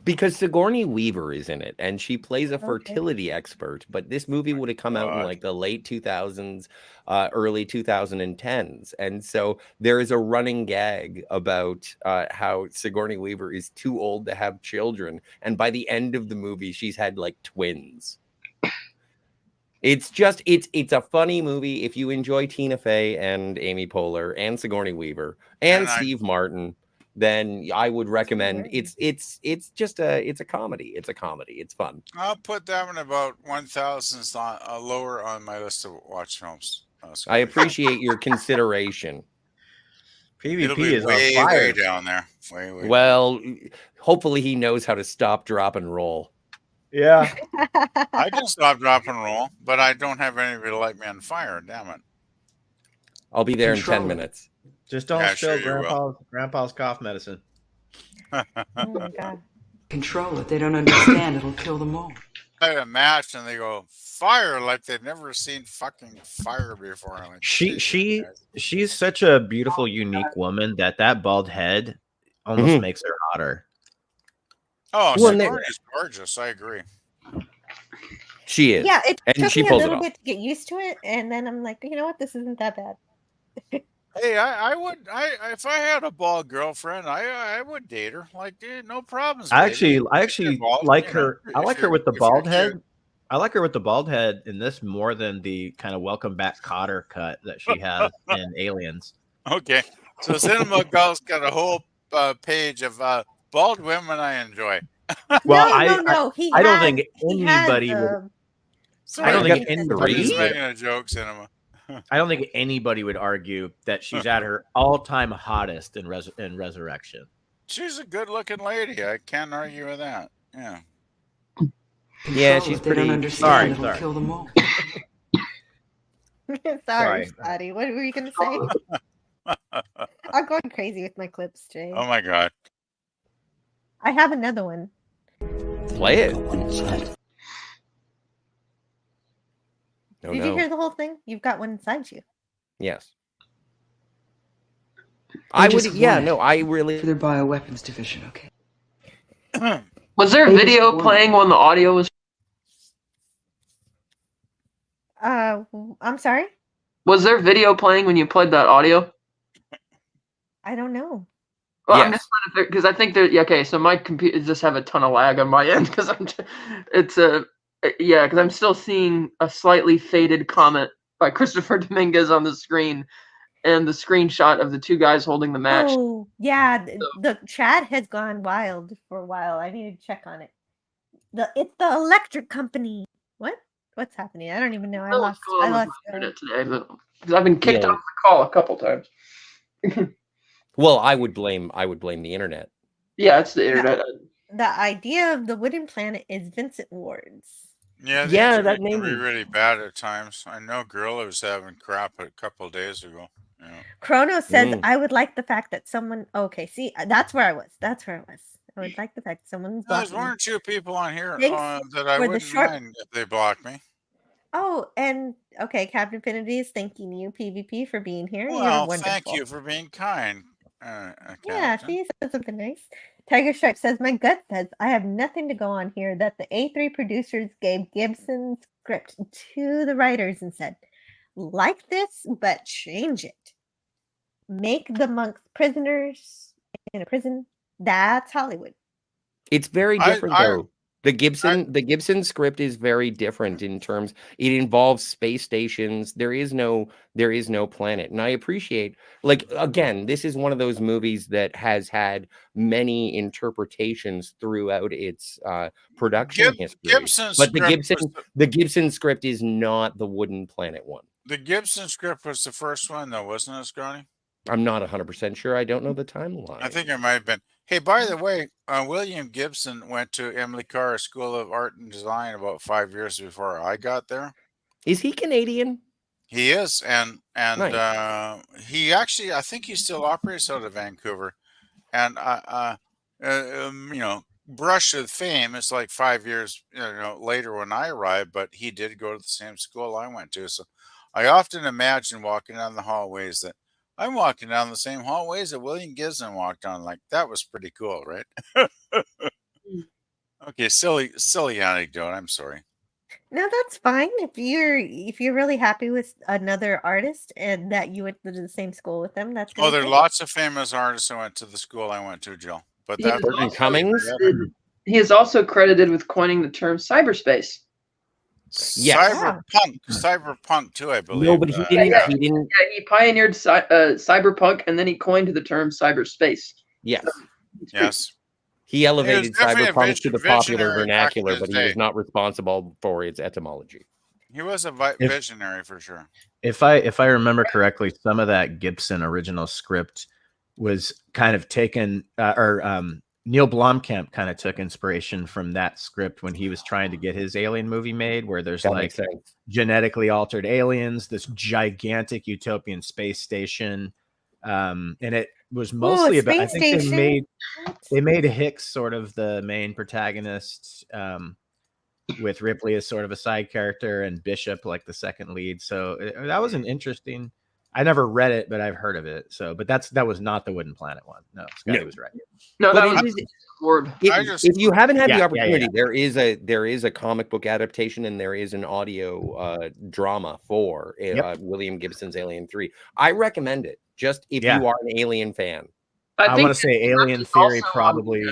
Because Sigourney Weaver is in it, and she plays a fertility expert. But this movie would have come out in like the late 2000s, early 2010s, and so there is a running gag about how Sigourney Weaver is too old to have children, and by the end of the movie, she's had like twins. It's a funny movie if you enjoy Tina Fey and Amy Poehler and Sigourney Weaver and Steve Martin. Then I would recommend it's a comedy. It's a comedy. It's fun. I'll put that one about 1,000 lower on my list to watch films. I appreciate your consideration. It'll be is way, on fire. way down there. Way Well, hopefully he knows how to stop, drop, and roll. Yeah. I can stop, drop, and roll, but I don't have anybody to light me on fire. Damn it. I'll be there in 10 minutes. Just don't Yeah, spill sure grandpa's cough medicine. Oh my god. Control it. They don't understand. It'll kill them all. I have a match and they go fire like they've never seen fucking fire before. I'm like, She's such a beautiful, unique woman that bald head almost makes her hotter. Oh, Well, Sigourney's gorgeous. I agree. She is. Yeah, it and took she me a pulls it little off. bit to get used to it, and then I'm like, you know what, this isn't that bad. Hey, I would if I had a bald girlfriend, I would date her. Like, no problems. I baby. actually Bald, like you know, her. I if like her you're- with the if you're bald cute. head. I like her with the bald head in this more than the kind of Welcome Back Cotter cut that she has in Aliens. Okay, so Cinema Girl's got a whole page of bald women I enjoy. Well, no. I don't think anybody would. Sorry, I don't think I'm anybody just would. making a joke, Cinema. I don't think anybody would argue that she's at her all-time hottest in Resurrection. She's a good-looking lady. I can't argue with that. Yeah. Yeah, she's They don't pretty. understand. It'll Sorry. kill them all. Sorry, Scotty. What were you gonna say? I'm going crazy with my clips today. Oh my god. I have another one. Play it. Oh, Did you hear the whole thing? You've got one inside you. Yes. I I would. just Yeah. want No. I really. For their bioweapons division, okay? Was there video playing when the audio was? I'm sorry. Was there video playing when you played that audio? I don't know. Well, Yes. I'm just trying to because I think that okay. So my computer just have a ton of lag on my end because because I'm still seeing a slightly faded comment by Christopher Dominguez on the screen, and the screenshot of the two guys holding the match. Oh yeah, the chat has gone wild for a while. I need to check on it. It's the electric company. What's happening? I don't even know. I lost internet today because I've been kicked off the call a couple times. Well, I would blame the internet. Yeah, it's the internet. The idea of the wooden planet is Vincent Ward's. Yeah, Yeah, that that can made be me. really bad at times. I know Gorilla was having crap a couple of days ago. Yeah. Chrono says, "I would like the fact that someone." Okay, see, that's where I was. I would like the fact that someone's. There's blocking one me. or two people on here Thanks that I for the wouldn't short- mind if they blocked me. Oh, and okay, Captain Infinity is thanking you, PvP, for being here. You're Well, wonderful. thank you for being kind. Yeah, she said something nice. Tiger Stripe says, my gut says I have nothing to go on here that the A3 producers gave Gibson's script to the writers and said, like this, but change it. Make the monks prisoners in a prison. That's Hollywood. It's very different though. The Gibson script is very different in terms. It involves space stations. There is no planet, and I appreciate. Like again, this is one of those movies that has had many interpretations throughout its production history. But the Gibson script is not the Wooden Planet one. The Gibson script was the first one, though, wasn't it, Scotty? I'm not 100% sure. I don't know the timeline. I think it might have been. Hey, by the way, William Gibson went to Emily Carr School of Art and Design about 5 years before I got there. Is he Canadian? He is, and nice. He actually, I think he still operates out of Vancouver. And you know, brush with fame. It's like 5 years, later when I arrived, but he did go to the same school I went to. So I often imagine walking down the hallways that I'm walking down the same hallways that William Gibson walked down. Like, that was pretty cool, right? Okay, silly anecdote. I'm sorry. No, that's fine. If you're really happy with another artist and that you went to the same school with them, that's there are lots of famous artists who went to the school I went to, Jill. But that's Cummings. He is also credited with coining the term cyberspace. Yes. Cyberpunk too, I believe. No, but he didn't. Yeah, he pioneered cyberpunk, and then he coined the term cyberspace. Yes. So, yes. He elevated cyberpunk to the popular vernacular, but he was not responsible for its etymology. He was a visionary for sure. If I remember correctly, some of that Gibson original script was kind of taken, Neil Blomkamp kind of took inspiration from that script when he was trying to get his Alien movie made, where there's like genetically altered aliens, this gigantic utopian space station, and it was mostly about. I think they made Hicks sort of the main protagonist, with Ripley as sort of a side character and Bishop like the second lead. So that was an interesting. I never read it, but I've heard of it. So, but that was not the Wooden Planet one. No, Scotty was right. No, that was Word. If you haven't had the opportunity, there is a comic book adaptation and there is an audio drama for William Gibson's Alien 3. I recommend it. Just if you are an Alien fan. I want to say Alien Theory probably.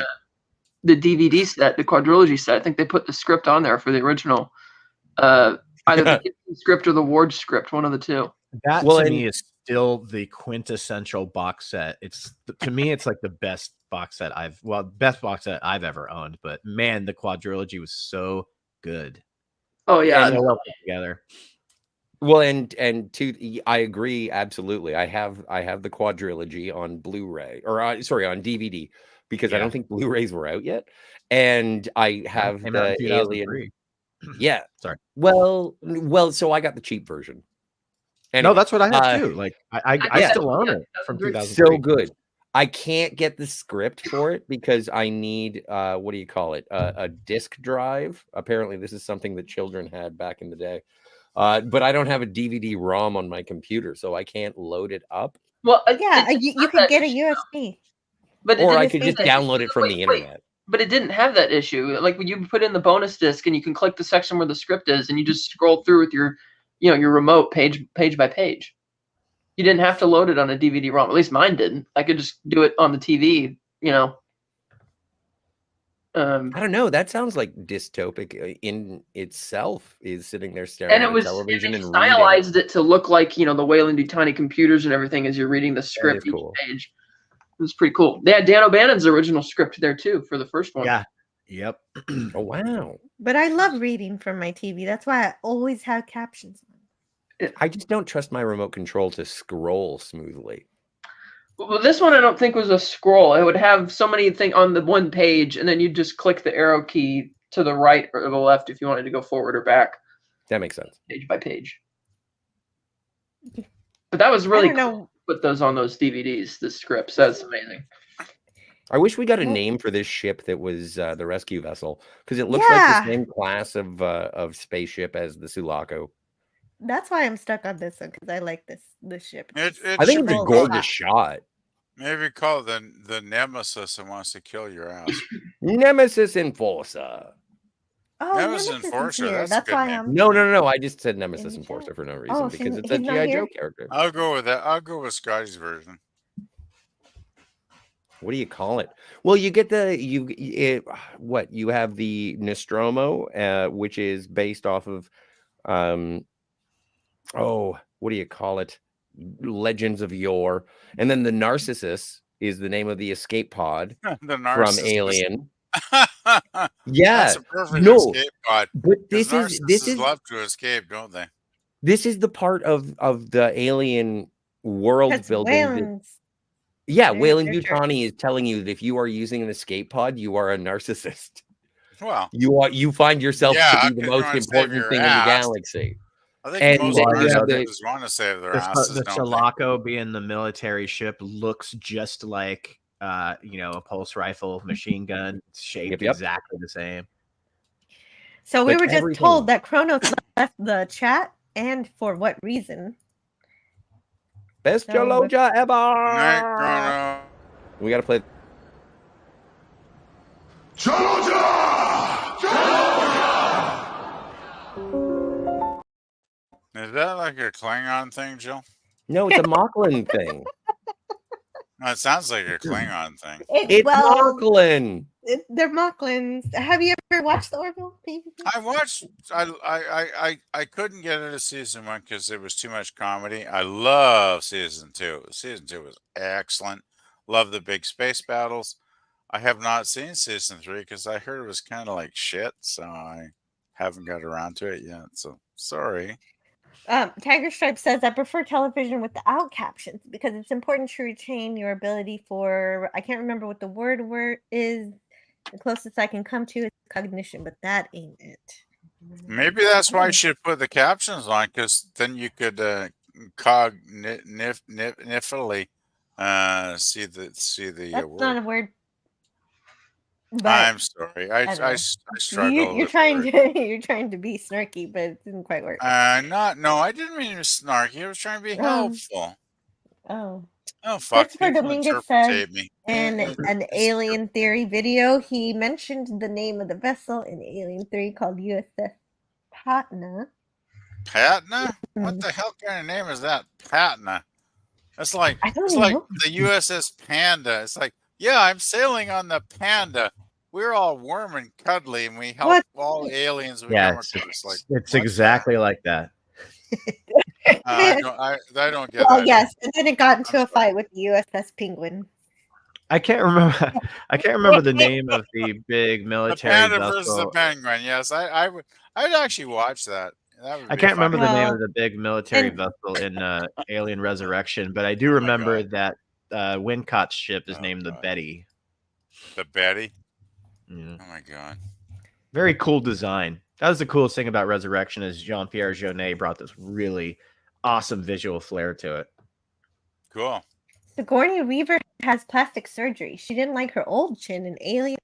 The DVD set, the quadrilogy set. I think they put the script on there for the original. Either the Gibson script or the Ward script, one of the two. That to me is still the quintessential box set. To me, it's like the best box set best box set I've ever owned. But man, the quadrilogy was so good. Oh yeah, so well put together. Well, I agree absolutely. I have the quadrilogy on Blu-ray or sorry, on DVD because I don't think Blu-rays were out yet, and I have the Alien. Yeah, sorry. Well, so I got the cheap version. Anyway, no, that's what I have too. Like I still own it from 2003. So good. I can't get the script for it because I need what do you call it? A disk drive. Apparently, this is something that children had back in the day. But I don't have a DVD-ROM on my computer, so I can't load it up. Well, you could get a USB, or I could just download it from the internet. But it didn't have that issue. Like when you put in the bonus disc and you can click the section where the script is, and you just scroll through with your remote page by page. You didn't have to load it on a DVD-ROM. At least mine didn't. I could just do it on the TV. I don't know. That sounds like dystopic in itself. Is sitting there staring at the television and stylized it to look like the Weyland-Yutani computers and everything as you're reading the script each page. It was pretty cool. They had Dan O'Bannon's original script there too for the first one. Yeah. Yep. Oh wow. But I love reading from my TV. That's why I always have captions on. I just don't trust my remote control to scroll smoothly. Well, this one I don't think was a scroll. It would have so many things on the one page, and then you just click the arrow key to the right or the left if you wanted to go forward or back. That makes sense. Page by page. But that was really cool. Put those on those DVDs, the scripts. That's amazing. I wish we got a name for this ship that was the rescue vessel, because it looks like the same class of spaceship as the Sulaco. That's why I'm stuck on this one, because I like this ship. I think it's a gorgeous shot. Maybe call it the nemesis that wants to kill your ass. Nemesis Enforcer. Oh, Nemesis Nemesis is Enforcer. here. That's a That's good why name. I'm. No. I just said Nemesis In the Enforcer chat. for no reason Oh, because it's he's a not G.I. here? Joe character. I'll go with that. I'll go with Scotty's version. What do you call it? Well, you get what you have the Nostromo, which is based off of, what do you call it? Legends of Yore, and then the Narcissus is the name of the escape pod The from narcissist. Alien. Yeah, that's a perfect escape pod. But this is love to escape, don't they? This is the part of the Alien world building. Weyland-Yutani is telling you that if you are using an escape pod, you are a narcissist. Well, you find yourself to be the most important thing in the galaxy. I think most narcissists want to save their asses. The don't Sulaco being the military ship looks just like a pulse rifle machine gun, shaped exactly the same. So we were just told that Kronos left the chat, and for what reason? Best Jaloja ever. We gotta play. Is that like a Klingon thing, Jill? No, it's a Mocklin thing. No, it sounds like a Klingon thing. It's Mocklin. They're Mocklins. Have you ever watched the Orville? I watched. I couldn't get into season 1 because it was too much comedy. I love season 2. Season 2 was excellent. Love the big space battles. I have not seen season 3 because I heard it was kind of like shit, so I haven't got around to it yet. So sorry. Tiger Stripe says, I prefer television without captions because it's important to retain your ability for, I can't remember what the word is. The closest I can come to is cognition, but that ain't it. Maybe that's why you should put the captions on, because then you could cognitively see the That's word. not a word. But I'm sorry. I struggle. You're trying to be snarky, but it didn't quite work. No, I didn't mean to be snarky. I was trying to be helpful. Oh, fuck. Christopher Dominguez says me. in an Alien Theory video, he mentioned the name of the vessel in Alien 3 called USS Patna. Patna? What the hell kind of name is that? Patna. That's like the USS Panda. It's like, yeah, I'm sailing on the Panda. We're all warm and cuddly, and we help all aliens we come across. Like, it's exactly like that. I don't get well, that. yes, and then it got into a fight with the USS Penguin. I can't remember the name of the big military the Panda vessel. versus the Penguin. Yes, I'd actually watch that. I can't remember the name of the big military vessel in Alien Resurrection, but I do remember that Wincott's ship is named the Betty. The Betty? Yeah. Oh my god. Very cool design. That was the coolest thing about Resurrection is Jean-Pierre Jeunet brought this really awesome visual flair to it. Cool. Sigourney Weaver has plastic surgery. She didn't like her old chin in Alien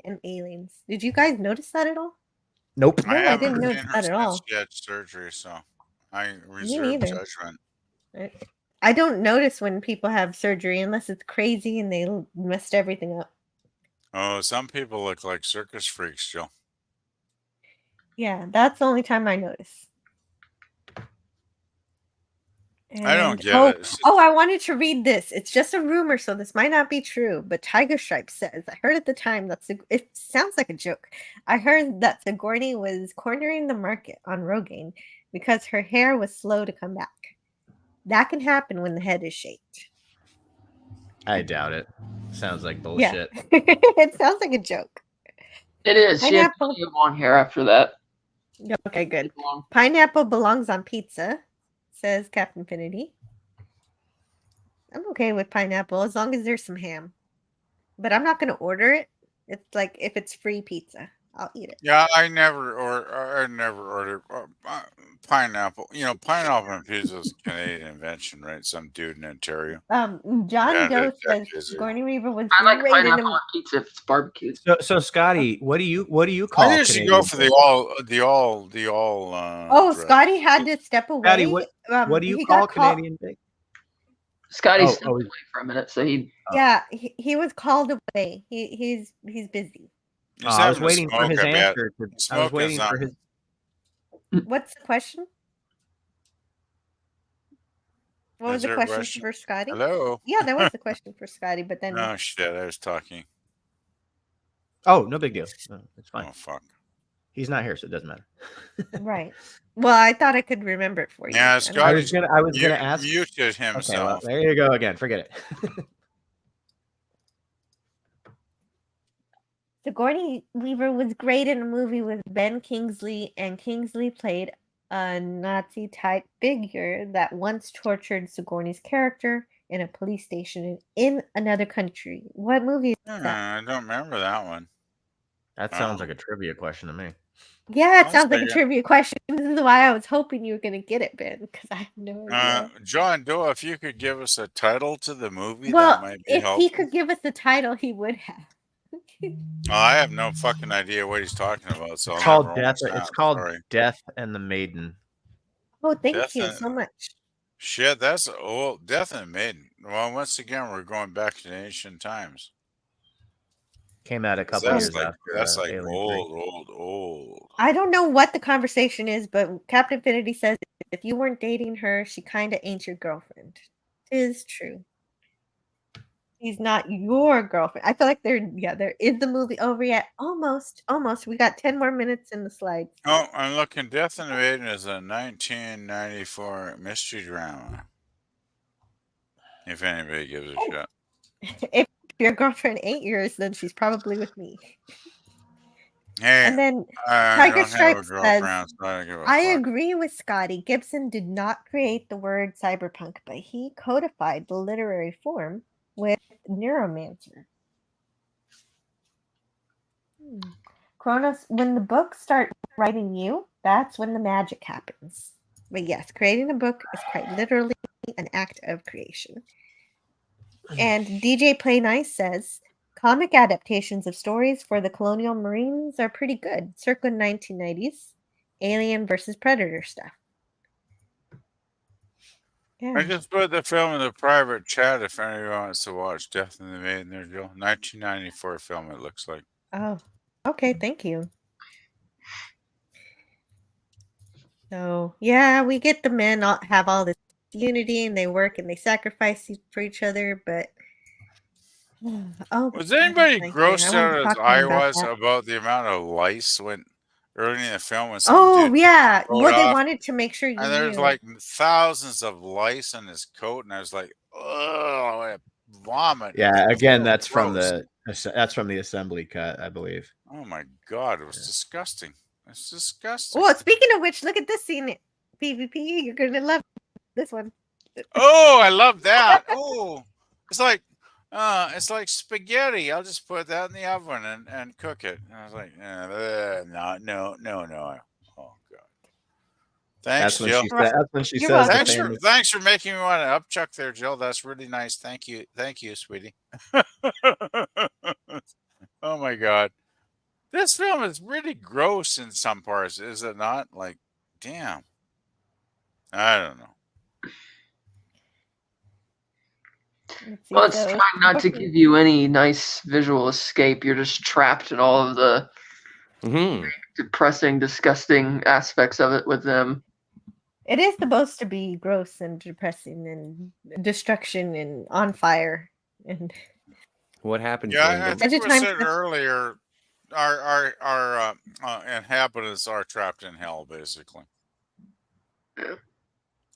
and Aliens. Did you guys notice that at all? Nope. No, I didn't notice that at all. She had surgery, so I reserve judgment. I don't notice when people have surgery unless it's crazy and they messed everything up. Oh, some people look like circus freaks, Jill. Yeah, that's the only time I notice. I don't get it. I wanted to read this. It's just a rumor, so this might not be true. But Tiger Stripe says, I heard at the time it sounds like a joke. I heard that Sigourney was cornering the market on Rogaine because her hair was slow to come back. That can happen when the head is shaped. I doubt it. Sounds like bullshit. Yeah. It sounds like a joke. It is. She had plenty of long hair after that. Okay, good. Pineapple belongs on pizza, says Captain Finity. I'm okay with pineapple as long as there's some ham. But I'm not going to order it. It's like if it's free pizza, I'll eat it. Yeah, I never ordered pineapple. You know, pineapple and pizza is a Canadian invention, right? Some dude in Ontario. John Doe says Sigourney Weaver was I like pineapple on pizza if it's barbecued. So Scotty, what do you call? I usually go for the all. Scotty had to step away. Scotty, what do you call Canadian bacon? Scotty stepped away for a minute, so he. Yeah, he was called away. He's busy. I was waiting for his answer. I was waiting for his. What's the question? What was the question for Scotty? Hello. Yeah, that was the question for Scotty, but then. Oh shit! I was talking. Oh, no big deal. No, it's fine. Oh fuck. He's not here, so it doesn't matter. Right. Well, I thought I could remember it for you. Yeah, I was gonna ask. Muted himself. Okay, well, there you go again. Forget it. Sigourney Weaver was great in a movie with Ben Kingsley, and Kingsley played a Nazi-type figure that once tortured Sigourney's character in a police station in another country. What movie is that? I don't remember that one. That sounds like a trivia question to me. Yeah, it sounds like a trivia question. This is why I was hoping you were going to get it, Ben, because I have no idea. John Doe, if you could give us a title to the movie, Well, that might be if helpful. he could give us the title, he would have. I have no fucking idea what he's talking about. So It's called Death. It's called Death and the Maiden. Oh, thank you so much. Shit, that's old. Death and the Maiden. Well, once again, we're going back to ancient times. Came out a couple years after. That's like old. I don't know what the conversation is, but Captain Infinity says if you weren't dating her, she kind of ain't your girlfriend. It is true. She's not your girlfriend. I feel like they're is the movie over yet? Almost. We got 10 more minutes in the slides. Oh, I'm looking. Death and the Maiden is a 1994 mystery drama. If anybody gives a shit. If your girlfriend ain't yours, then she's probably with me. Hey, and then Tiger Stripes says, I agree with Scotty. Gibson did not create the word cyberpunk, but he codified the literary form with Neuromancer. Kronos, when the books start writing you, that's when the magic happens. But yes, creating a book is quite literally an act of creation. And DJ Play Nice says, comic adaptations of stories for the Colonial Marines are pretty good. Circa 1990s, Alien versus Predator stuff. Yeah. I just put the film in the private chat if anyone wants to watch Death and the Maiden. There you go. 1994 film, it looks like. Oh, okay. Thank you. So, yeah, we get the men have all this unity and they work and they sacrifice for each other, but was anybody grossed out as I was about the amount of lice when early in the film? When yeah, well, they wanted to make sure you and there's like thousands of lice on his coat, and I was like, oh, I vomit. Yeah, again, that's from the assembly cut, I believe. Oh my god, it was disgusting. It's disgusting. Well, speaking of which, look at this scene. PvP, you're gonna love this one. Oh, I love that. Oh, it's like spaghetti. I'll just put that in the oven and cook it. And I was like, no. Oh god. Thanks, Jill. That's when she says. Thanks for making me want to upchuck there, Jill. That's really nice. Thank you, sweetie. Oh my god. This film is really gross in some parts, is it not? Like, damn. I don't know. Well, it's trying not to give you any nice visual escape. You're just trapped in all of the depressing, disgusting aspects of it with them. It is supposed to be gross and depressing and destruction and on fire. And what happens? Yeah, I think we said earlier. Our inhabitants are trapped in hell, basically. Yeah.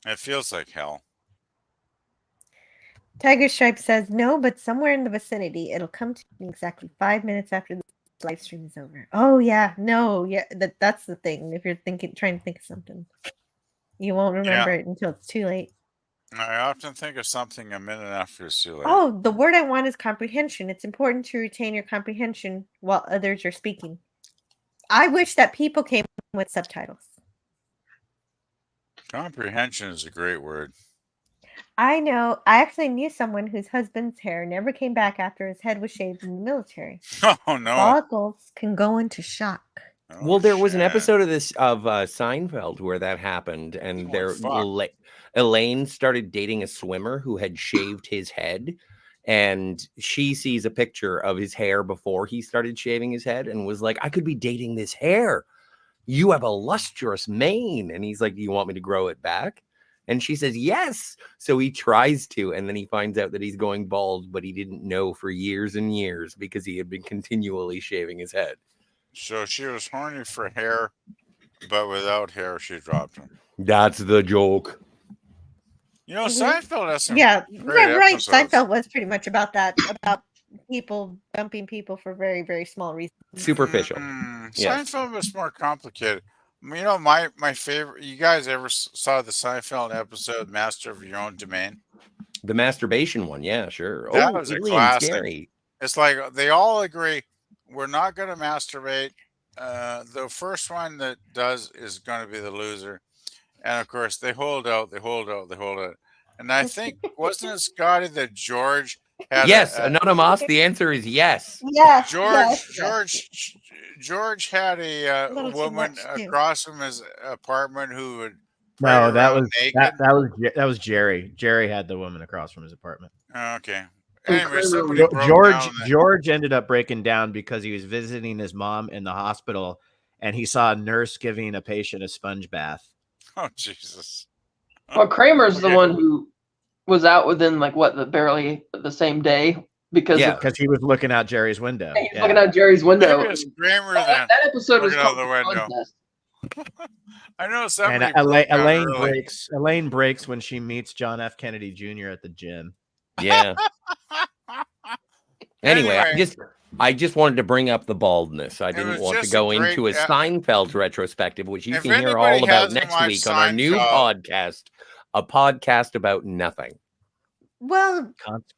It feels like hell. Tiger Stripe says no, but somewhere in the vicinity. It'll come to me exactly 5 minutes after the live stream is over. Oh yeah, no, yeah, that's the thing. If you're trying to think of something, you won't remember it until it's too late. I often think of something a minute after it's too late. Oh, the word I want is comprehension. It's important to retain your comprehension while others are speaking. I wish that people came with subtitles. Comprehension is a great word. I know. I actually knew someone whose husband's hair never came back after his head was shaved in the military. Oh, no. Follicles can go into shock. Well, there was an episode of Seinfeld where that happened, and Elaine started dating a swimmer who had shaved his head, and she sees a picture of his hair before he started shaving his head, and was like, "I could be dating this hair. You have a lustrous mane," and he's like, "Do you want me to grow it back?" And she says, "Yes." So he tries to, and then he finds out that he's going bald, but he didn't know for years and years because he had been continually shaving his head. So she was horny for hair, but without hair, she dropped him. That's the joke. You know, Seinfeld has some right. episodes. Seinfeld was pretty much about that, about people dumping people for very, very small reasons. Superficial. Yes. Seinfeld was more complicated. You know, my favorite. You guys ever saw the Seinfeld episode "Master of Your Own Domain"? The masturbation one, yeah, sure. That was a classic. Scary. It's like they all agree we're not going to masturbate. The first one that does is going to be the loser, and of course they hold out. And I think wasn't it Scotty that George had? Yes, Anonymous. The answer is yes. Yes. George had a woman across from his apartment who would. No, that was Jerry. Jerry had the woman across from his apartment. Okay. Anyway, George ended up breaking down because he was visiting his mom in the hospital, and he saw a nurse giving a patient a sponge bath. Oh Jesus! Well, Kramer's the one who was out within barely the same day because he was looking out Jerry's window. Looking out Jerry's window. Kramer that episode was out the window. I know somebody. And Elaine breaks when she meets John F. Kennedy Jr. at the gym. Yeah. Anyway, I just wanted to bring up the baldness. I didn't want to go into a Seinfeld retrospective, which you can hear all about next week on our new podcast, a podcast about nothing. Well,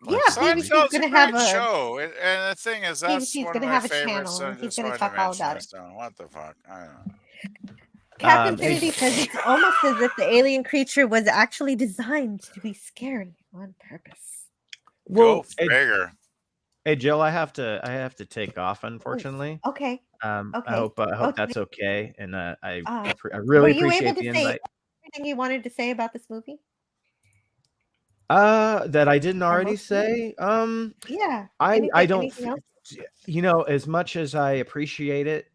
yeah, Seinfeld's going to have a show, and the thing is, that's he's one going of to my have a favorites. channel. He's going to talk all about it. What the fuck? I don't know. Captain Kennedy says it's almost as if the alien creature was actually designed to be scary on purpose. Go figure. Hey Jill, I have to take off, unfortunately. Okay. I hope that's okay, and I really appreciate the invite. Everything you wanted to say about this movie? That I didn't already say. Yeah. I don't. You know, as much as I appreciate it,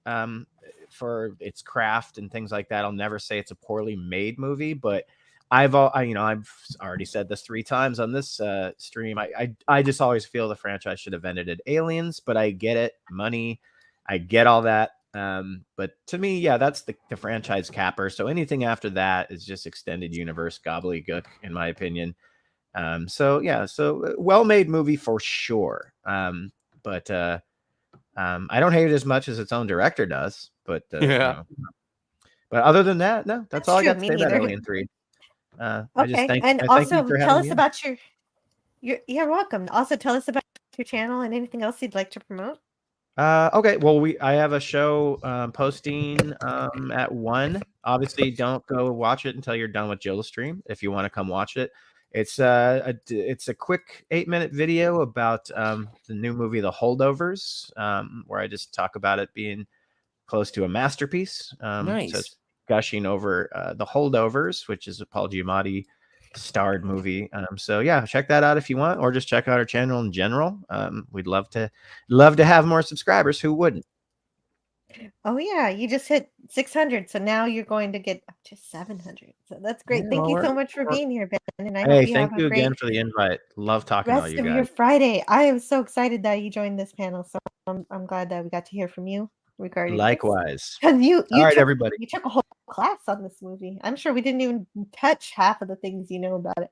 for its craft and things like that, I'll never say it's a poorly made movie, but I've already said this 3 times on this stream. I just always feel the franchise should have ended at Aliens, but I get it, money, I get all that. But to me, yeah, that's the franchise capper. So anything after that is just extended universe gobbledygook, in my opinion. So well-made movie for sure. But I don't hate it as much as its own director does. But but other than that, no, that's all I got to say about Alien 3. Okay, thank you for tell us about you're welcome. Also, tell us about your channel and anything else you'd like to promote. Okay, well, I have a show posting at 1. Obviously, don't go watch it until you're done with Jill's stream. If you want to come watch it, it's a quick 8-minute video about the new movie The Holdovers, where I just talk about it being close to a masterpiece. Nice. So it's gushing over The Holdovers, which is a Paul Giamatti starred movie. So yeah, check that out if you want, or just check out our channel in general. We'd love to have more subscribers. Who wouldn't? Oh yeah, you just hit 600, so now you're going to get up to 700. So that's great. Yeah, thank you so much for being here, Ben. And Thank you again for the invite. Love talking to all you guys. Rest of your Friday. I am so excited that you joined this panel. So I'm glad that we got to hear from you regarding. Likewise. Because you all right, everybody. You took a whole class on this movie. I'm sure we didn't even touch half of the things you know about it.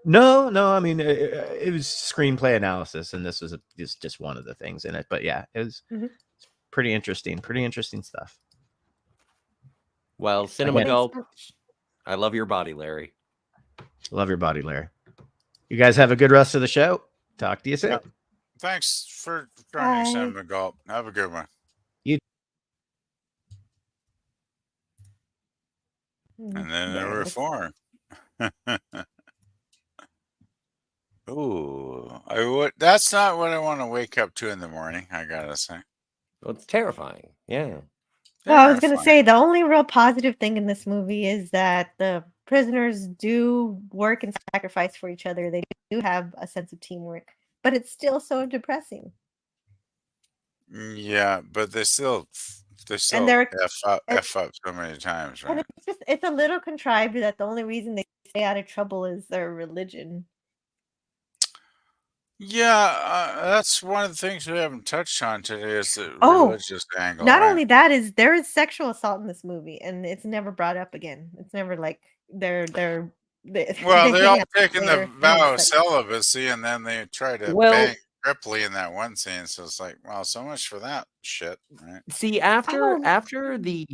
No. I mean, it was screenplay analysis, and this was just one of the things in it. But yeah, it was pretty interesting. Pretty interesting stuff. Well, Cinema Gulp, I love your body, Larry. Love your body, Larry. You guys have a good rest of the show. Talk to you soon. Yeah. Thanks for joining Cinema Gulp. Have a good one. And then there were 4. Ooh, that's not what I want to wake up to in the morning, I gotta say. Well, it's terrifying. Yeah. Well, I was gonna say the only real positive thing in this movie is that the prisoners do work and sacrifice for each other. They do have a sense of teamwork, but it's still so depressing. Yeah, but they still And they're f up so many times, and right? it's a little contrived that the only reason they stay out of trouble is their religion. Yeah, that's one of the things we haven't touched on today is the Oh, religious angle, not right? only that is there is sexual assault in this movie, and it's never brought up again. It's never like they Well, they all hang out taken the later and have vow of sex. celibacy, and then they try to Well, bang Ripley in that one scene. So it's like, well, so much for that shit, right? see, after the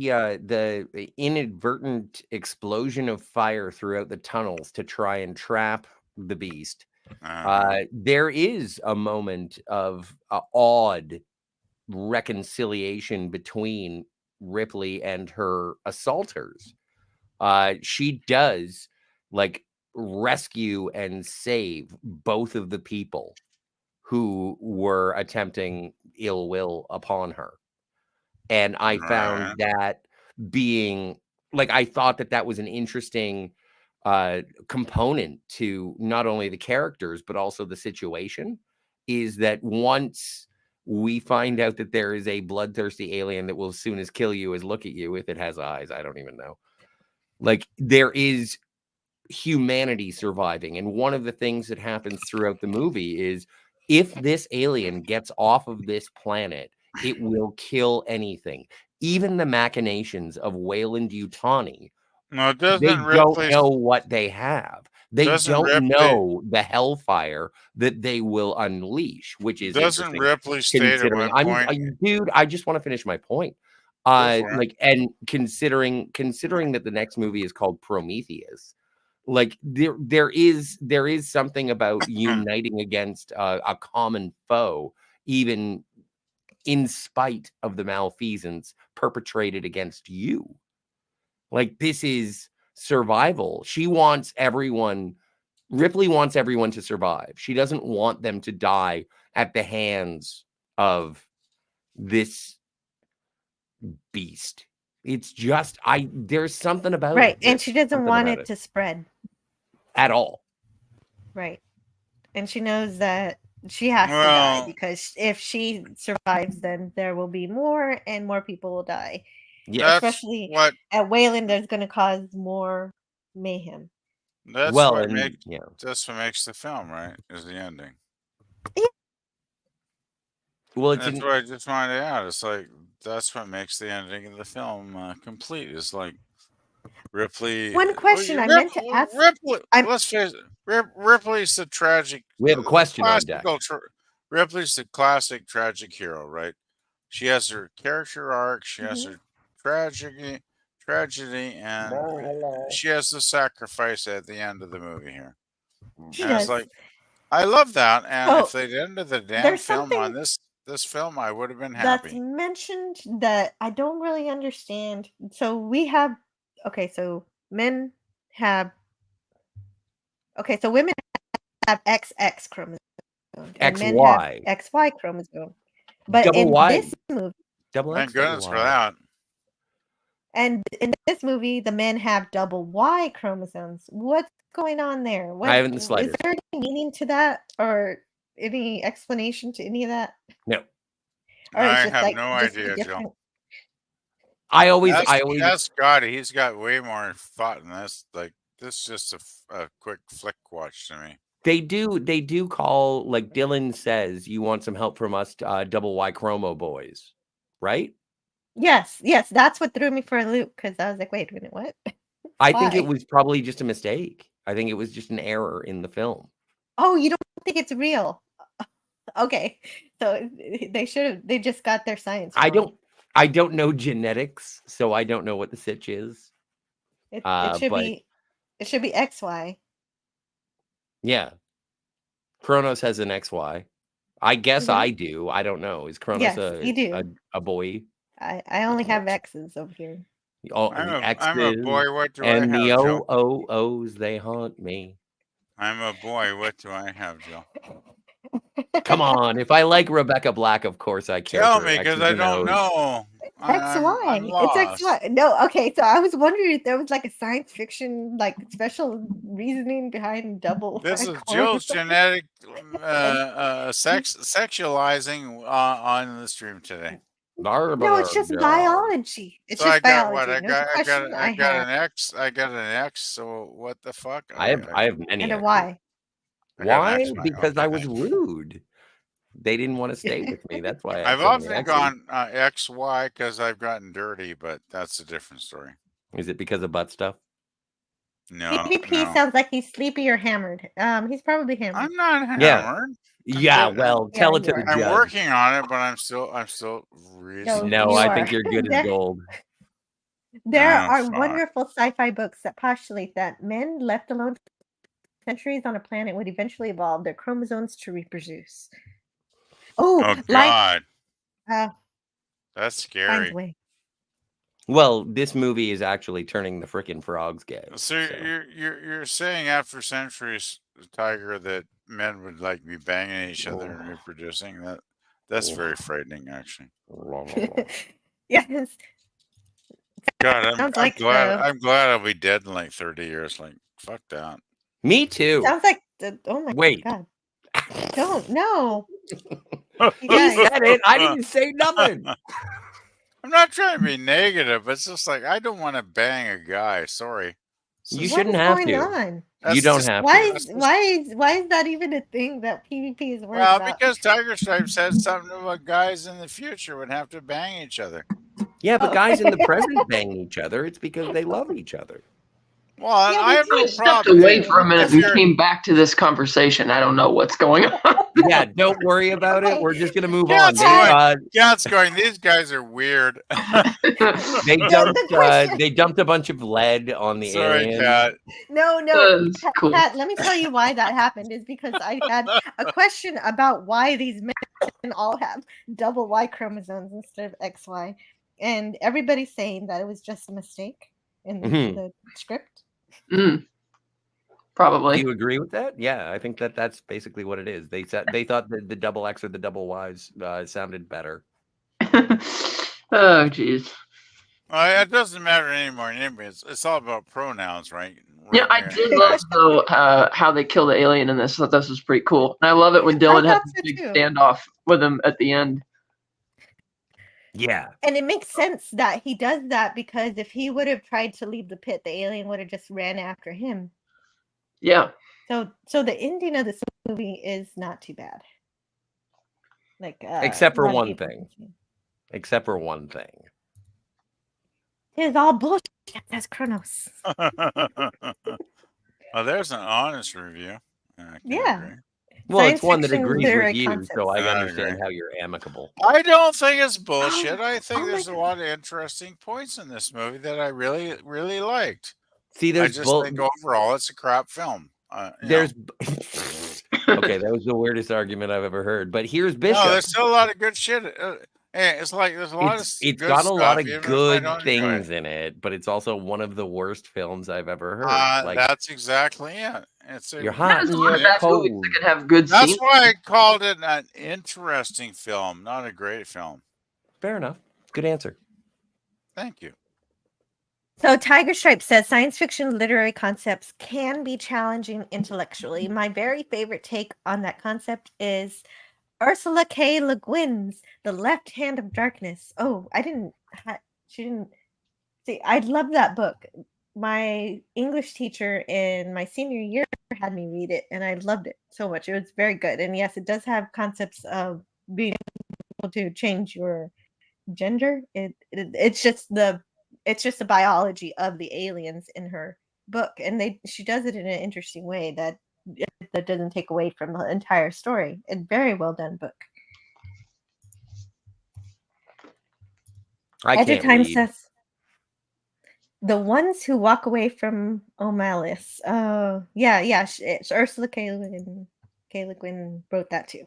inadvertent explosion of fire throughout the tunnels to try and trap the beast, there is a moment of odd reconciliation between Ripley and her assaulters. She does like rescue and save both of the people who were attempting ill will upon her. And I found that being like, I thought that that was an interesting component to not only the characters, but also the situation, is that once we find out that there is a bloodthirsty alien that will as soon as kill you as look at you, if it has eyes, I don't even know. Like, there is humanity surviving. And one of the things that happens throughout the movie is if this alien gets off of this planet, it will kill anything, even the machinations of Weyland-Yutani. No, They don't know what they have. They don't know the hellfire that they will unleash, which is doesn't interesting. Ripley state at one point? Dude, I just want to finish my point. Like, and considering that the next movie is called Prometheus, like there is something about uniting against a common foe, even in spite of the malfeasance perpetrated against you. Like, this is survival. Ripley wants everyone to survive. She doesn't want them to die at the hands of this beast. It's just, there's something about right, it. and she doesn't want it to spread at all. Right, and she knows that she has to die because if she survives, then there will be more, and more people will die. Yeah, especially at Weyland, there's going to cause more mayhem. That's what makes the film, right? Is the ending. Yeah. Well, that's what I just wanted to add. It's like that's what makes the ending of the film complete. Is like Ripley. One question I meant to ask. Ripley. Let's face it. Ripley's the tragic. We have a question on deck. Ripley's the classic tragic hero, right? She has her character arc. She has her tragedy, and she has the sacrifice at the end of the movie here. She and does. It's like, I love that. And if they'd ended the damn film on this film, I would have been happy. That's mentioned that I don't really understand. So we have, so men have, so women have XX chromosome. And men have XY chromosome. But this movie, thank goodness for that. And in this movie, the men have double Y chromosomes. What's going on there? I haven't the slightest. Is there any meaning to that, or any explanation to any of that? No. I have no idea, Joe. I always ask Scotty. He's got way more thought in this. Like, this is just a quick flick watch to me. They do call, like Dylan says, you want some help from us, double Y chromo boys, right? Yes, that's what threw me for a loop, because I was like, wait a minute, what? I think it was probably just a mistake. I think it was just an error in the film. Oh, you don't think it's real? Okay, so they just got their science wrong. I don't know genetics, so I don't know what the sitch is. It should be XY. Yeah. Kronos has an XY. I guess I do. I don't know. Is Kronos a boy? I only have X's over here. I'm a boy. What do I have, and the Joe? OOs, they haunt me. I'm a boy. What do I have, Joe? Come on. If I like Rebecca Black, of course I care. Tell me, because I don't know. XY. It's XY. No, okay. So I was wondering if there was like a science fiction, like special reasoning behind double. This is Jill's genetic sexualizing on the stream today. No, it's just biology. It's just biology. I got an X. I got an X. So what the fuck? I have many. And a Y. Why? Because I was rude. They didn't want to stay with me. That's why I've often gone XY because I've gotten dirty, but that's a different story. Is it because of butt stuff? No. PvP sounds like he's sleepy or hammered. He's probably hammered. I'm not hammered. Yeah. Well, tell it to the judge. I'm working on it, but I'm still reasonable. No, I think you're good as gold. There are wonderful sci-fi books that postulate that men left alone centuries on a planet would eventually evolve their chromosomes to reproduce. Oh God. That's scary. Well, this movie is actually turning the frickin' frogs gay. So you're saying after centuries, Tiger, that men would like be banging each other and reproducing? That's very frightening, actually. Yes. God, I'm glad I'll be dead in like 30 years. Like, fuck that. Me too. Sounds like oh my God. Don't no. He said it. I didn't say nothing. I'm not trying to be negative. It's just like I don't want to bang a guy. Sorry. You shouldn't have to. You don't have to. Why is that even a thing that PvP is worried about? Well, because Tiger Stripe said something about guys in the future would have to bang each other. Yeah, but guys in the present bang each other. It's because they love each other. Well, I have no stepped problem. away for a minute and came back to this conversation. I don't know what's going on. Yeah, don't worry about it. We're just gonna move on. Cat's going. These guys are weird. They dumped a bunch of lead on the alien. Cat. No, cool. Pat, let me tell you why that happened. Is because I had a question about why these men all have double Y chromosomes instead of XY, and everybody's saying that it was just a mistake in the script. Probably. Do you agree with that? Yeah, I think that's basically what it is. They thought that the double X or the double Ys sounded better. Oh, geez. It doesn't matter anymore. It's all about pronouns, right? Yeah, I did love though how they kill the alien in this. I thought this was pretty cool. And I love it when Dylan had a big standoff with him at the end. Yeah. And it makes sense that he does that because if he would have tried to leave the pit, the alien would have just ran after him. Yeah. So the ending of this movie is not too bad. Like except for one thing. Except for one thing. It's all bullshit. That's Kronos. Well, there's an honest review. Yeah. Agree. Well, it's one that agrees with you, so I understand how you're amicable. I don't think it's bullshit. I think there's a lot of interesting points in this movie that I really, really liked. See, I just think overall it's a crap film. Okay, that was the weirdest argument I've ever heard. But here's Bishop. No, there's still a lot of good shit. It's like there's a lot of. It's got a lot of good things in it, but it's also one of the worst films I've ever heard. That's exactly it. You're hot and you're cold. Could have good That's scenes. why I called it an interesting film, not a great film. Fair enough. Good answer. Thank you. So Tiger Stripe says science fiction literary concepts can be challenging intellectually. My very favorite take on that concept is Ursula K. Le Guin's The Left Hand of Darkness. Oh, she didn't see. I love that book. My English teacher in my senior year had me read it, and I loved it so much. It was very good. And yes, it does have concepts of being able to change your gender. It's just the biology of the aliens in her book, and she does it in an interesting way that doesn't take away from the entire story. It's very well done book. Teatime says the ones who walk away from O'Malley's. It's Ursula K. Le Guin wrote that too.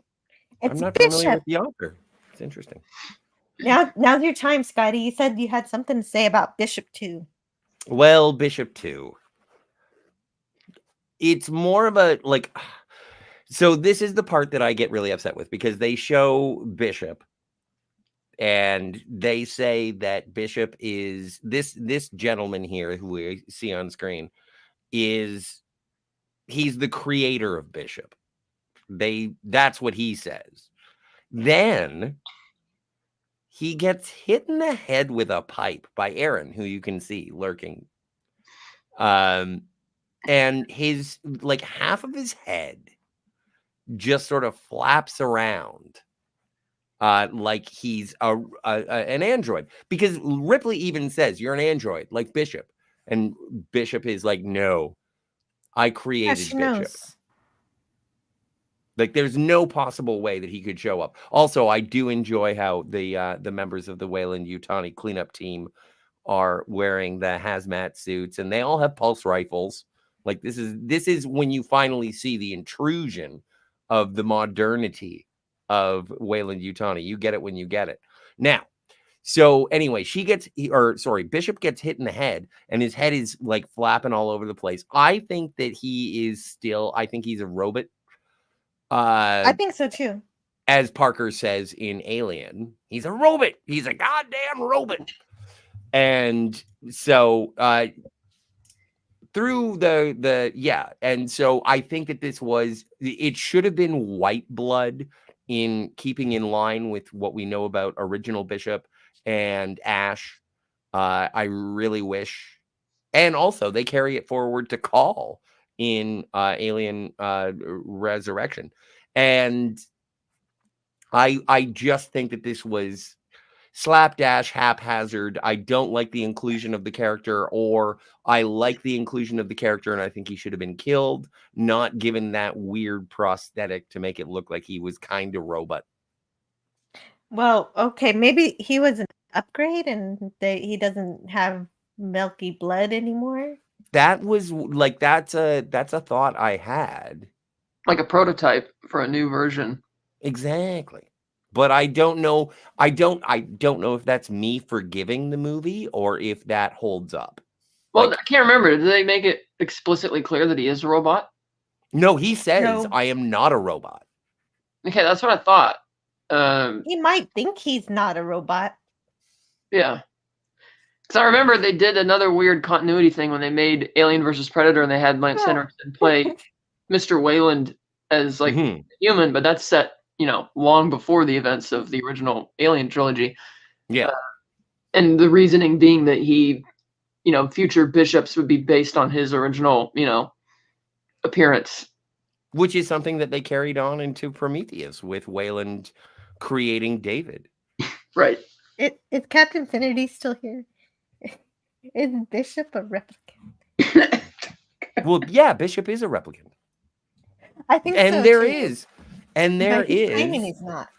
I'm not familiar with the author. It's interesting. Now's your time, Scotty. You said you had something to say about Bishop 2. Well, Bishop 2. It's more of a so this is the part that I get really upset with because they show Bishop And they say that Bishop is this gentleman here who we see on screen he's the creator of Bishop. That's what he says. Then he gets hit in the head with a pipe by Aaron, who you can see lurking. And his like half of his head just sort of flaps around like he's an android, because Ripley even says you're an android like Bishop, and Bishop is like, no, I created Bishop. Knows. Like there's no possible way that he could show up. Also, I do enjoy how the members of the Weyland-Yutani cleanup team are wearing the hazmat suits, and they all have pulse rifles. Like this is when you finally see the intrusion of the modernity of Weyland-Yutani. You get it when you get it. Now, so anyway, Bishop gets hit in the head, and his head is like flapping all over the place. I think that he's a robot. I think so too. As Parker says in Alien, he's a robot. He's a goddamn robot. And so through and so I think that it should have been white blood, in keeping in line with what we know about original Bishop and Ash. I really wish, and also they carry it forward to Call in Alien Resurrection, and I just think that this was slapdash, haphazard. I don't like the inclusion of the character, or I like the inclusion of the character and I think he should have been killed, not given that weird prosthetic to make it look like he was kind of robot. Well, okay, maybe he was an upgrade and he doesn't have milky blood anymore. That was like that's a thought I had. Like a prototype for a new version. Exactly. But I don't know. I don't know if that's me forgiving the movie or if that holds up. Well, I can't remember. Did they make it explicitly clear that he is a robot? No, he says, I am not a robot. Okay, that's what I thought. He might think he's not a robot. Yeah. Because I remember they did another weird continuity thing when they made Alien versus Predator, and they had Lance Henriksen play Mr. Weyland as like human, but that's set, long before the events of the original Alien trilogy. Yeah. And the reasoning being that he, future bishops would be based on his original, appearance. Which is something that they carried on into Prometheus with Weyland creating David. Right. Is Captain Infinity still here? Is Bishop a replicant? Well, yeah, Bishop is a replicant. I think and so, there too. is. And there is. Claiming he's not.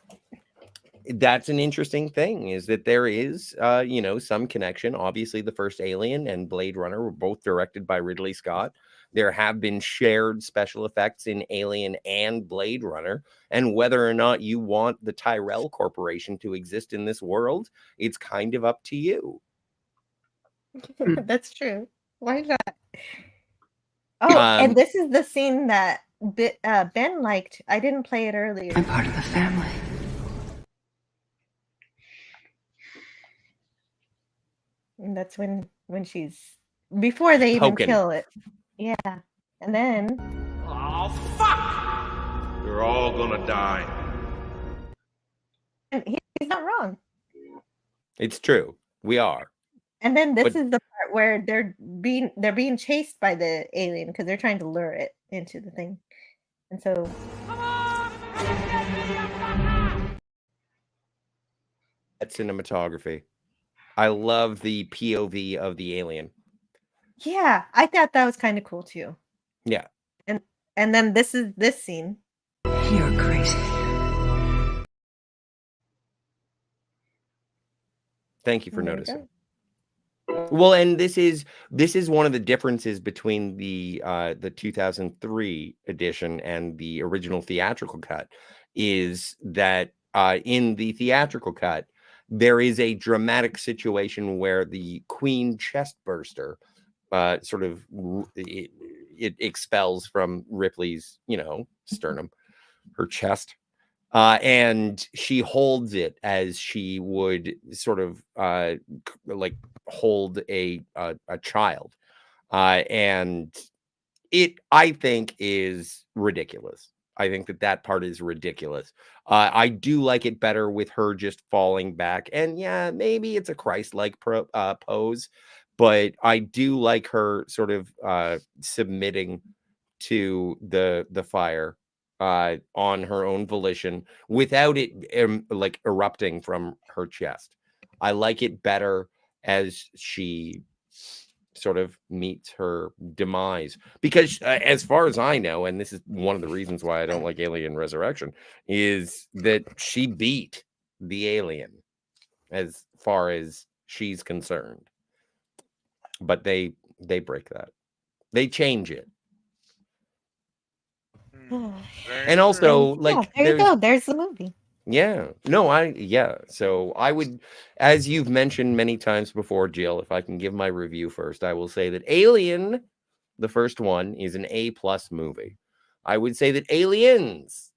That's an interesting thing, is that there is, some connection. Obviously, the first Alien and Blade Runner were both directed by Ridley Scott. There have been shared special effects in Alien and Blade Runner. And whether or not you want the Tyrell Corporation to exist in this world, it's kind of up to you. That's true. Why not? Oh, and this is the scene that Ben liked. I didn't play it earlier. I'm part of the family. And that's when she's before they even Poking. kill it. Yeah. And then Oh, fuck! We're all gonna die. and he's not wrong. It's true. We are. And then this is the part where they're being chased by the alien because they're trying to lure it into the thing. And so That cinematography. I love the POV of the alien. yeah, I thought that was kind of cool too. Yeah. And then this is this scene. You're crazy. Thank you for There you noticing. Well, and this is one of the differences between the 2003 edition and the original theatrical cut, is that in the theatrical cut there is a dramatic situation where the Queen chest burster it expels from Ripley's sternum, her chest. And she holds it as she would sort of like hold a child, and it, I think, is ridiculous. I think that part is ridiculous. I do like it better with her just falling back, and yeah, maybe it's a Christ-like pose, but I do like her sort of submitting to the fire on her own volition without it like erupting from her chest. I like it better as she sort of meets her demise, because as far as I know, and this is one of the reasons why I don't like Alien Resurrection, is that she beat the alien as far as she's concerned, but they break that, they change it. And also, like, yeah, there you go, there's the movie. Yeah, no, so I would, as you've mentioned many times before, Jill, if I can give my review first, I will say that Alien, the first one, is an A+ movie. I would say that Aliens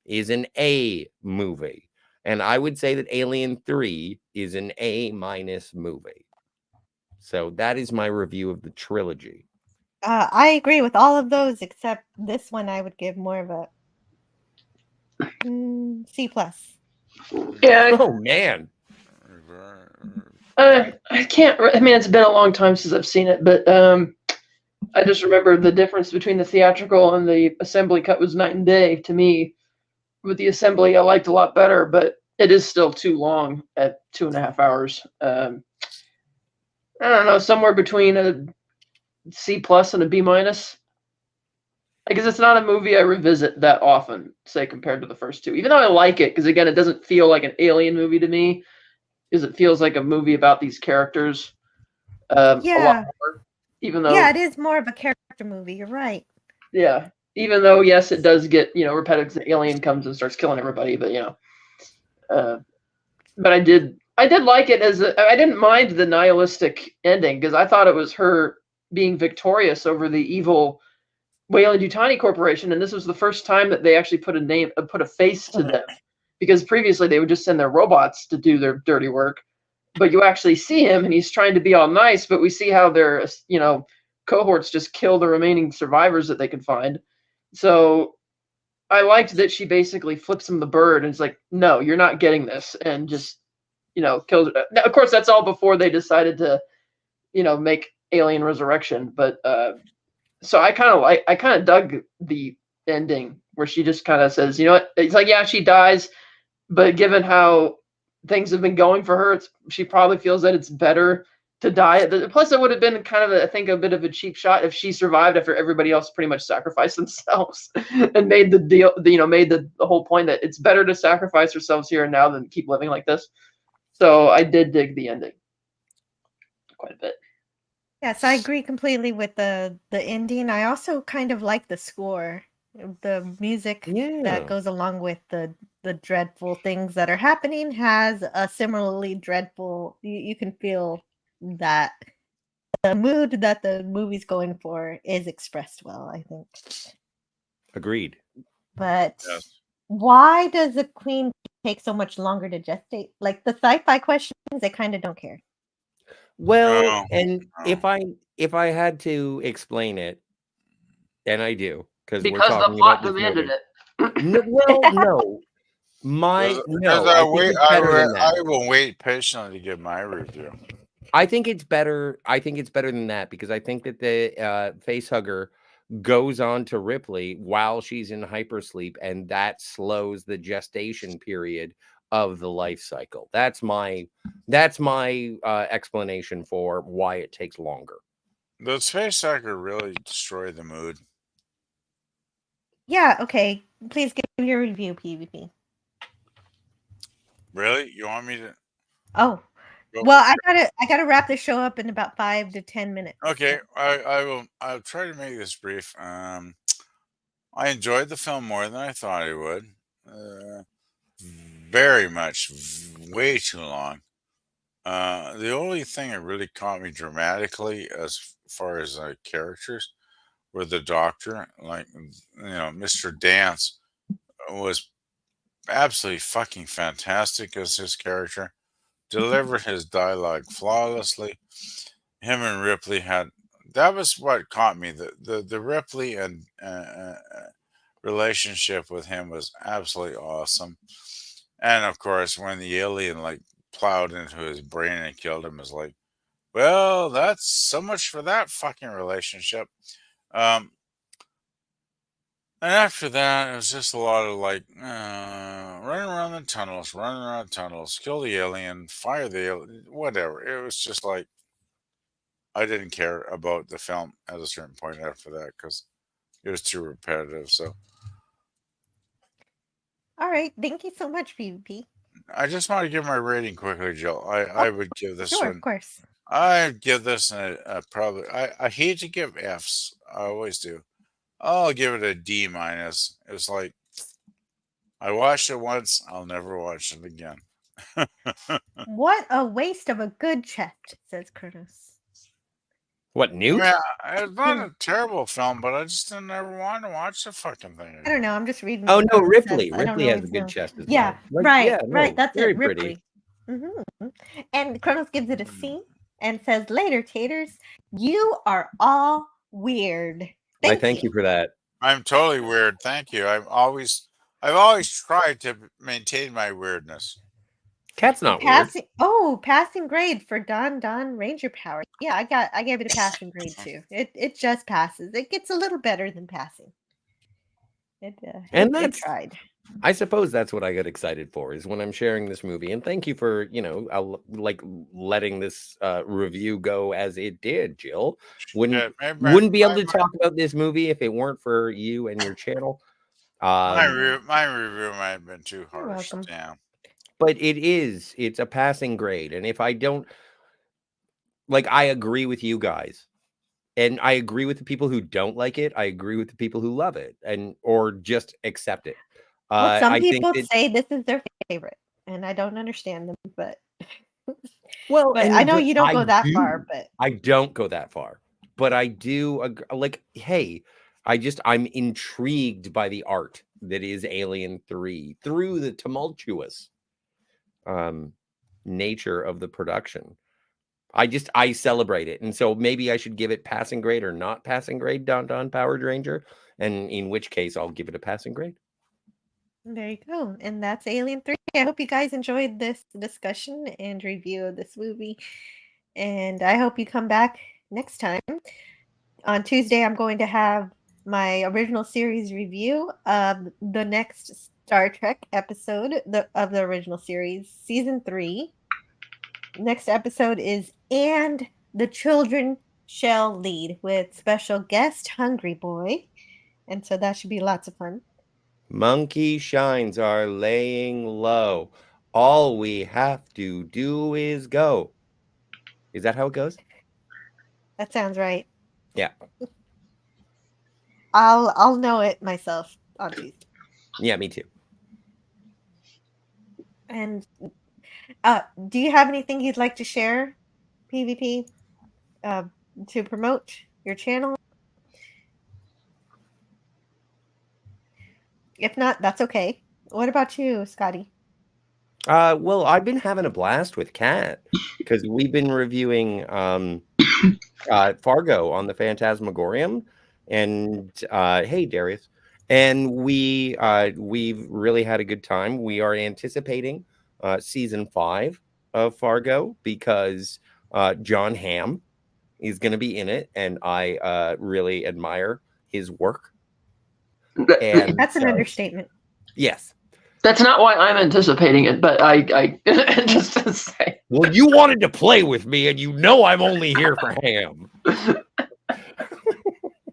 is an A movie, and I would say that Alien 3 is an A- movie. So that is my review of the trilogy. I agree with all of those except this one. I would give more of a C+. Yeah. Oh man. I can't. I mean, it's been a long time since I've seen it, but I just remember the difference between the theatrical and the assembly cut was night and day to me. With the assembly, I liked a lot better, but it is still too long at 2.5 hours. I don't know, somewhere between a C+ and a B-. Because it's not a movie I revisit that often, say, compared to the first two. Even though I like it, because again, it doesn't feel like an alien movie to me, because it feels like a movie about these characters. A lot more, even though it is more of a character movie. You're right. Yeah, even though yes, it does get repetitive. The alien comes and starts killing everybody, but but I did like it as I didn't mind the nihilistic ending because I thought it was her being victorious over the evil Weyland-Yutani Corporation, and this was the first time that they actually put a face to them, because previously they would just send their robots to do their dirty work, but you actually see him and he's trying to be all nice, but we see how their cohorts just kill the remaining survivors that they can find. So I liked that she basically flips him the bird and is like, no, you're not getting this, and just kills it. Now, of course, that's all before they decided to make Alien Resurrection, but so I kind of dug the ending where she just kind of says, it's like, yeah, she dies, but given how things have been going for her, she probably feels that it's better to die. Plus, it would have been kind of, I think, a bit of a cheap shot if she survived after everybody else pretty much sacrificed themselves and made the deal, made the whole point that it's better to sacrifice ourselves here and now than keep living like this. So I did dig the ending quite a bit. Yes, I agree completely with the ending. I also kind of like the score, the music that goes along with the dreadful things that are happening has a similarly dreadful. You can feel that the mood that the movie's going for is expressed well, I think. Agreed. But why does the queen take so much longer to gestate? Like the sci-fi questions, I kind of don't care. Well, and if I had to explain it, and I do, because we're talking the plot about this demanded movie. it. No, well, no. I will wait patiently to give my review. I think it's better. I think it's better than that, because I think that the facehugger goes on to Ripley while she's in hypersleep, and that slows the gestation period of the life cycle. That's my explanation for why it takes longer. Does facehugger really destroy the mood? Yeah, okay. Please give your review, PvP. Really? You want me to? Oh. Well, I gotta wrap this show up in about 5 to 10 minutes. Okay, I'll try to make this brief. I enjoyed the film more than I thought I would. Very much, way too long. The only thing that really caught me dramatically as far as characters were the doctor. Like, Mr. Dance was absolutely fucking fantastic as his character. Delivered his dialogue flawlessly. Him and Ripley that was what caught me. The Ripley and relationship with him was absolutely awesome. And of course, when the alien like plowed into his brain and killed him, is like, well, that's so much for that fucking relationship. And after that, it was just a lot of like running around the tunnels, kill the alien, fire the alien, whatever. It was just like I didn't care about the film at a certain point after that because it was too repetitive. So, All right, thank you so much, PvP. I just want to give my rating quickly, Jill. I would give this Sure, one. of course. I'd give this probably. I hate to give Fs. I always do. I'll give it a D minus. It's like I watched it once. I'll never watch it again. What a waste of a good chest, says Kronos. What, Newt? Yeah, it's not a terrible film, but I just didn't ever want to watch the fucking thing again. I don't know. I'm just reading. Oh no, what Ripley. says. I don't Ripley know has a his good name. chest as Yeah, well. Like, right, yeah, no, right. That's very it, pretty. Ripley. And Kronos gives it a C and says, "Later, taters. You are all weird." Thank you for that. I'm totally weird. Thank you. I've always tried to maintain my weirdness. Cat's not weird. Passing grade for Don Ranger Power. Yeah, I gave it a passing grade too. It just passes. It gets a little better than passing. It tried. I suppose that's what I get excited for is when I'm sharing this movie. And thank you for, like letting this review go as it did, Jill. Wouldn't be able to talk about this movie if it weren't for you and your channel. My review might have been too harsh. Yeah. But it's a passing grade. And if I don't, I agree with you guys. And I agree with the people who don't like it. I agree with the people who love it or just accept it. Well, some people say this is their favorite, and I don't understand them, but well, but I know you don't go that far, but I don't go that far. But I do hey, I'm intrigued by the art that is Alien 3 through the tumultuous nature of the production. I celebrate it. And so maybe I should give it passing grade or not passing grade, Don Powered Ranger. And in which case I'll give it a passing grade. There you go. And that's Alien 3. I hope you guys enjoyed this discussion and review of this movie. And I hope you come back next time. On Tuesday, I'm going to have my original series review of the next Star Trek episode of the original series, season 3. Next episode is And the Children Shall Lead with special guest Hungry Boy. And so that should be lots of fun. Monkey shines are laying low. All we have to do is go. Is that how it goes? That sounds right. Yeah. I'll know it myself on Tuesday. Yeah, me too. And do you have anything you'd like to share, PvP, to promote your channel? If not, that's okay. What about you, Scotty? Well, I've been having a blast with Kat because we've been reviewing Fargo on the Phantasmagorium, and hey, Darius, and we've really had a good time. We are anticipating season 5 of Fargo because John Hamm is going to be in it, and I really admire his work. And that's an understatement. Yes. That's not why I'm anticipating it, but I just to say. Well, you wanted to play with me, and you know I'm only here for Ham.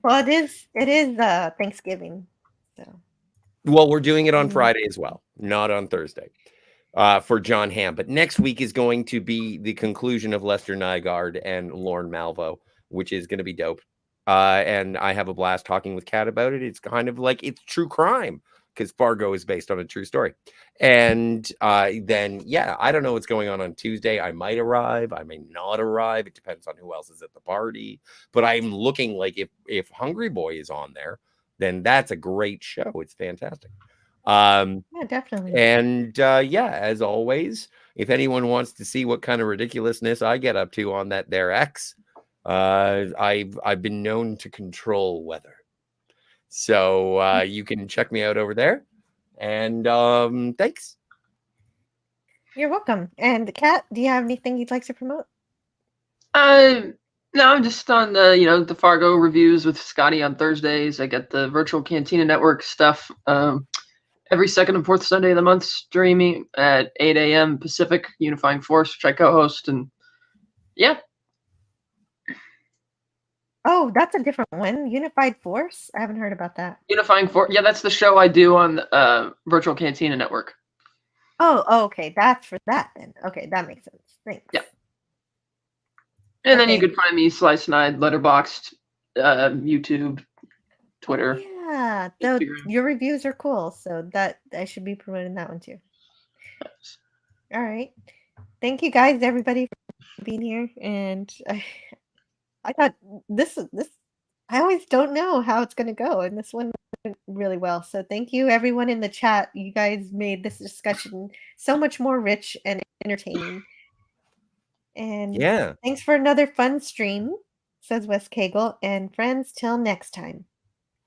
Well, it is Thanksgiving. So. Well, we're doing it on Friday as well, not on Thursday, for John Hamm. But next week is going to be the conclusion of Lester Nygaard and Lorne Malvo, which is going to be dope. And I have a blast talking with Kat about it. It's kind of like it's true crime because Fargo is based on a true story. And then, yeah, I don't know what's going on Tuesday. I might arrive. I may not arrive. It depends on who else is at the party. But I'm looking like if Hungry Boy is on there, then that's a great show. It's fantastic. Yeah, definitely. And yeah, as always, if anyone wants to see what kind of ridiculousness I get up to on that there X, I've been known to control weather. So you can check me out over there. And thanks. You're welcome. And Kat, do you have anything you'd like to promote? No, I'm just on the the Fargo reviews with Scotty on Thursdays. I get the Virtual Cantina Network stuff every second and fourth Sunday of the month, streaming at 8 a.m. Pacific, Unifying Force, which I co-host, and yeah. Oh, that's a different one. Unified Force? I haven't heard about that. Unifying Force. Yeah, that's the show I do on Virtual Cantina Network. Oh, okay. That's for that then. Okay, that makes sense. Thanks. Yeah. And then you could find me Slice Snide, Letterboxd, YouTube, Twitter. Yeah, your reviews are cool, so that I should be promoting that one too. Nice. All right. Thank you guys, everybody, for being here. And I thought this I always don't know how it's gonna go, and this one went really well. So thank you everyone in the chat. You guys made this discussion so much more rich and entertaining. And yeah, thanks for another fun stream, says Wes Cagle. And friends, till next time.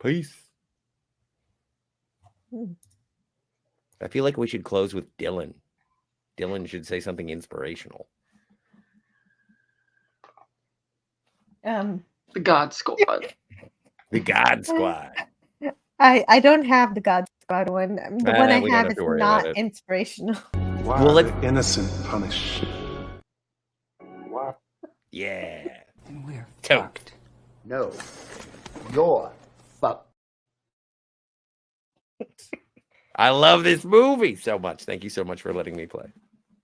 Peace. I feel like we should close with Dylan. Dylan should say something inspirational. The God Squad. The God Squad. I don't have the God Squad one. The one I have is not inspirational. Why well, the innocent punished? Wow. Yeah. And we're fucked. No. You're fucked. I love this movie so much. Thank you so much for letting me play.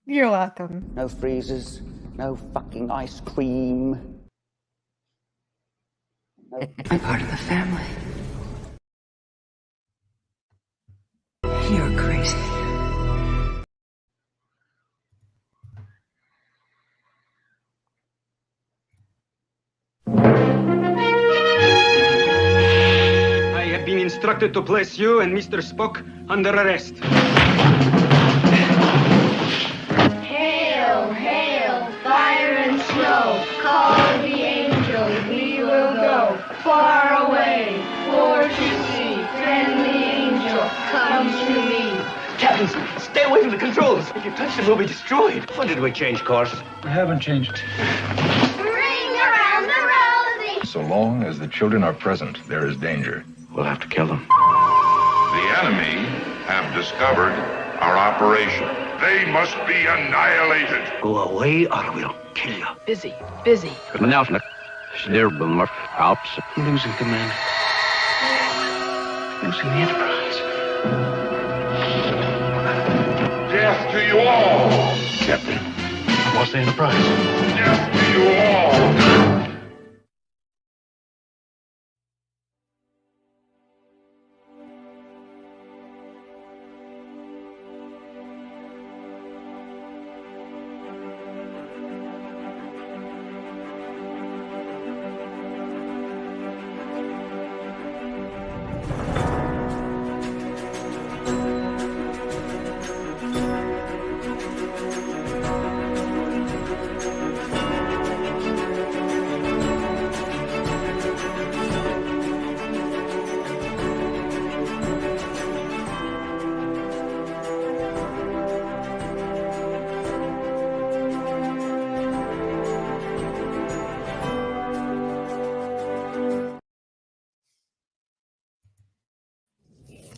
You're welcome. No freezers, no fucking ice cream. I'm part of the family. You're crazy. I have been instructed to place you and Mr. Spock under arrest. Hail, hail, fire and snow, call the angels, we will go far away, for to see, friendly angel, come to me. Captain, stay away from the controls. If you touch them, we'll be destroyed. When did we change course? We haven't changed. Ring around the rosy. So long as the children are present, there is danger. We'll have to kill them. The enemy have discovered our operation. They must be annihilated. Go away or we'll kill you. Busy. Losing command. Losing the Enterprise. Death to you all. Captain, what's the Enterprise? Death to you all.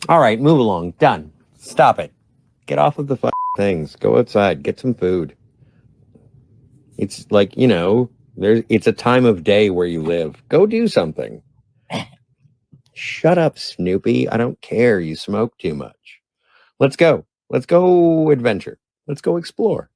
All right, move along. Done. Stop it. Get off of the things. Go outside. Get some food. It's like, it's a time of day where you live. Go do something. Shut up, Snoopy. I don't care. You smoke too much. Let's go. Let's go adventure. Let's go explore.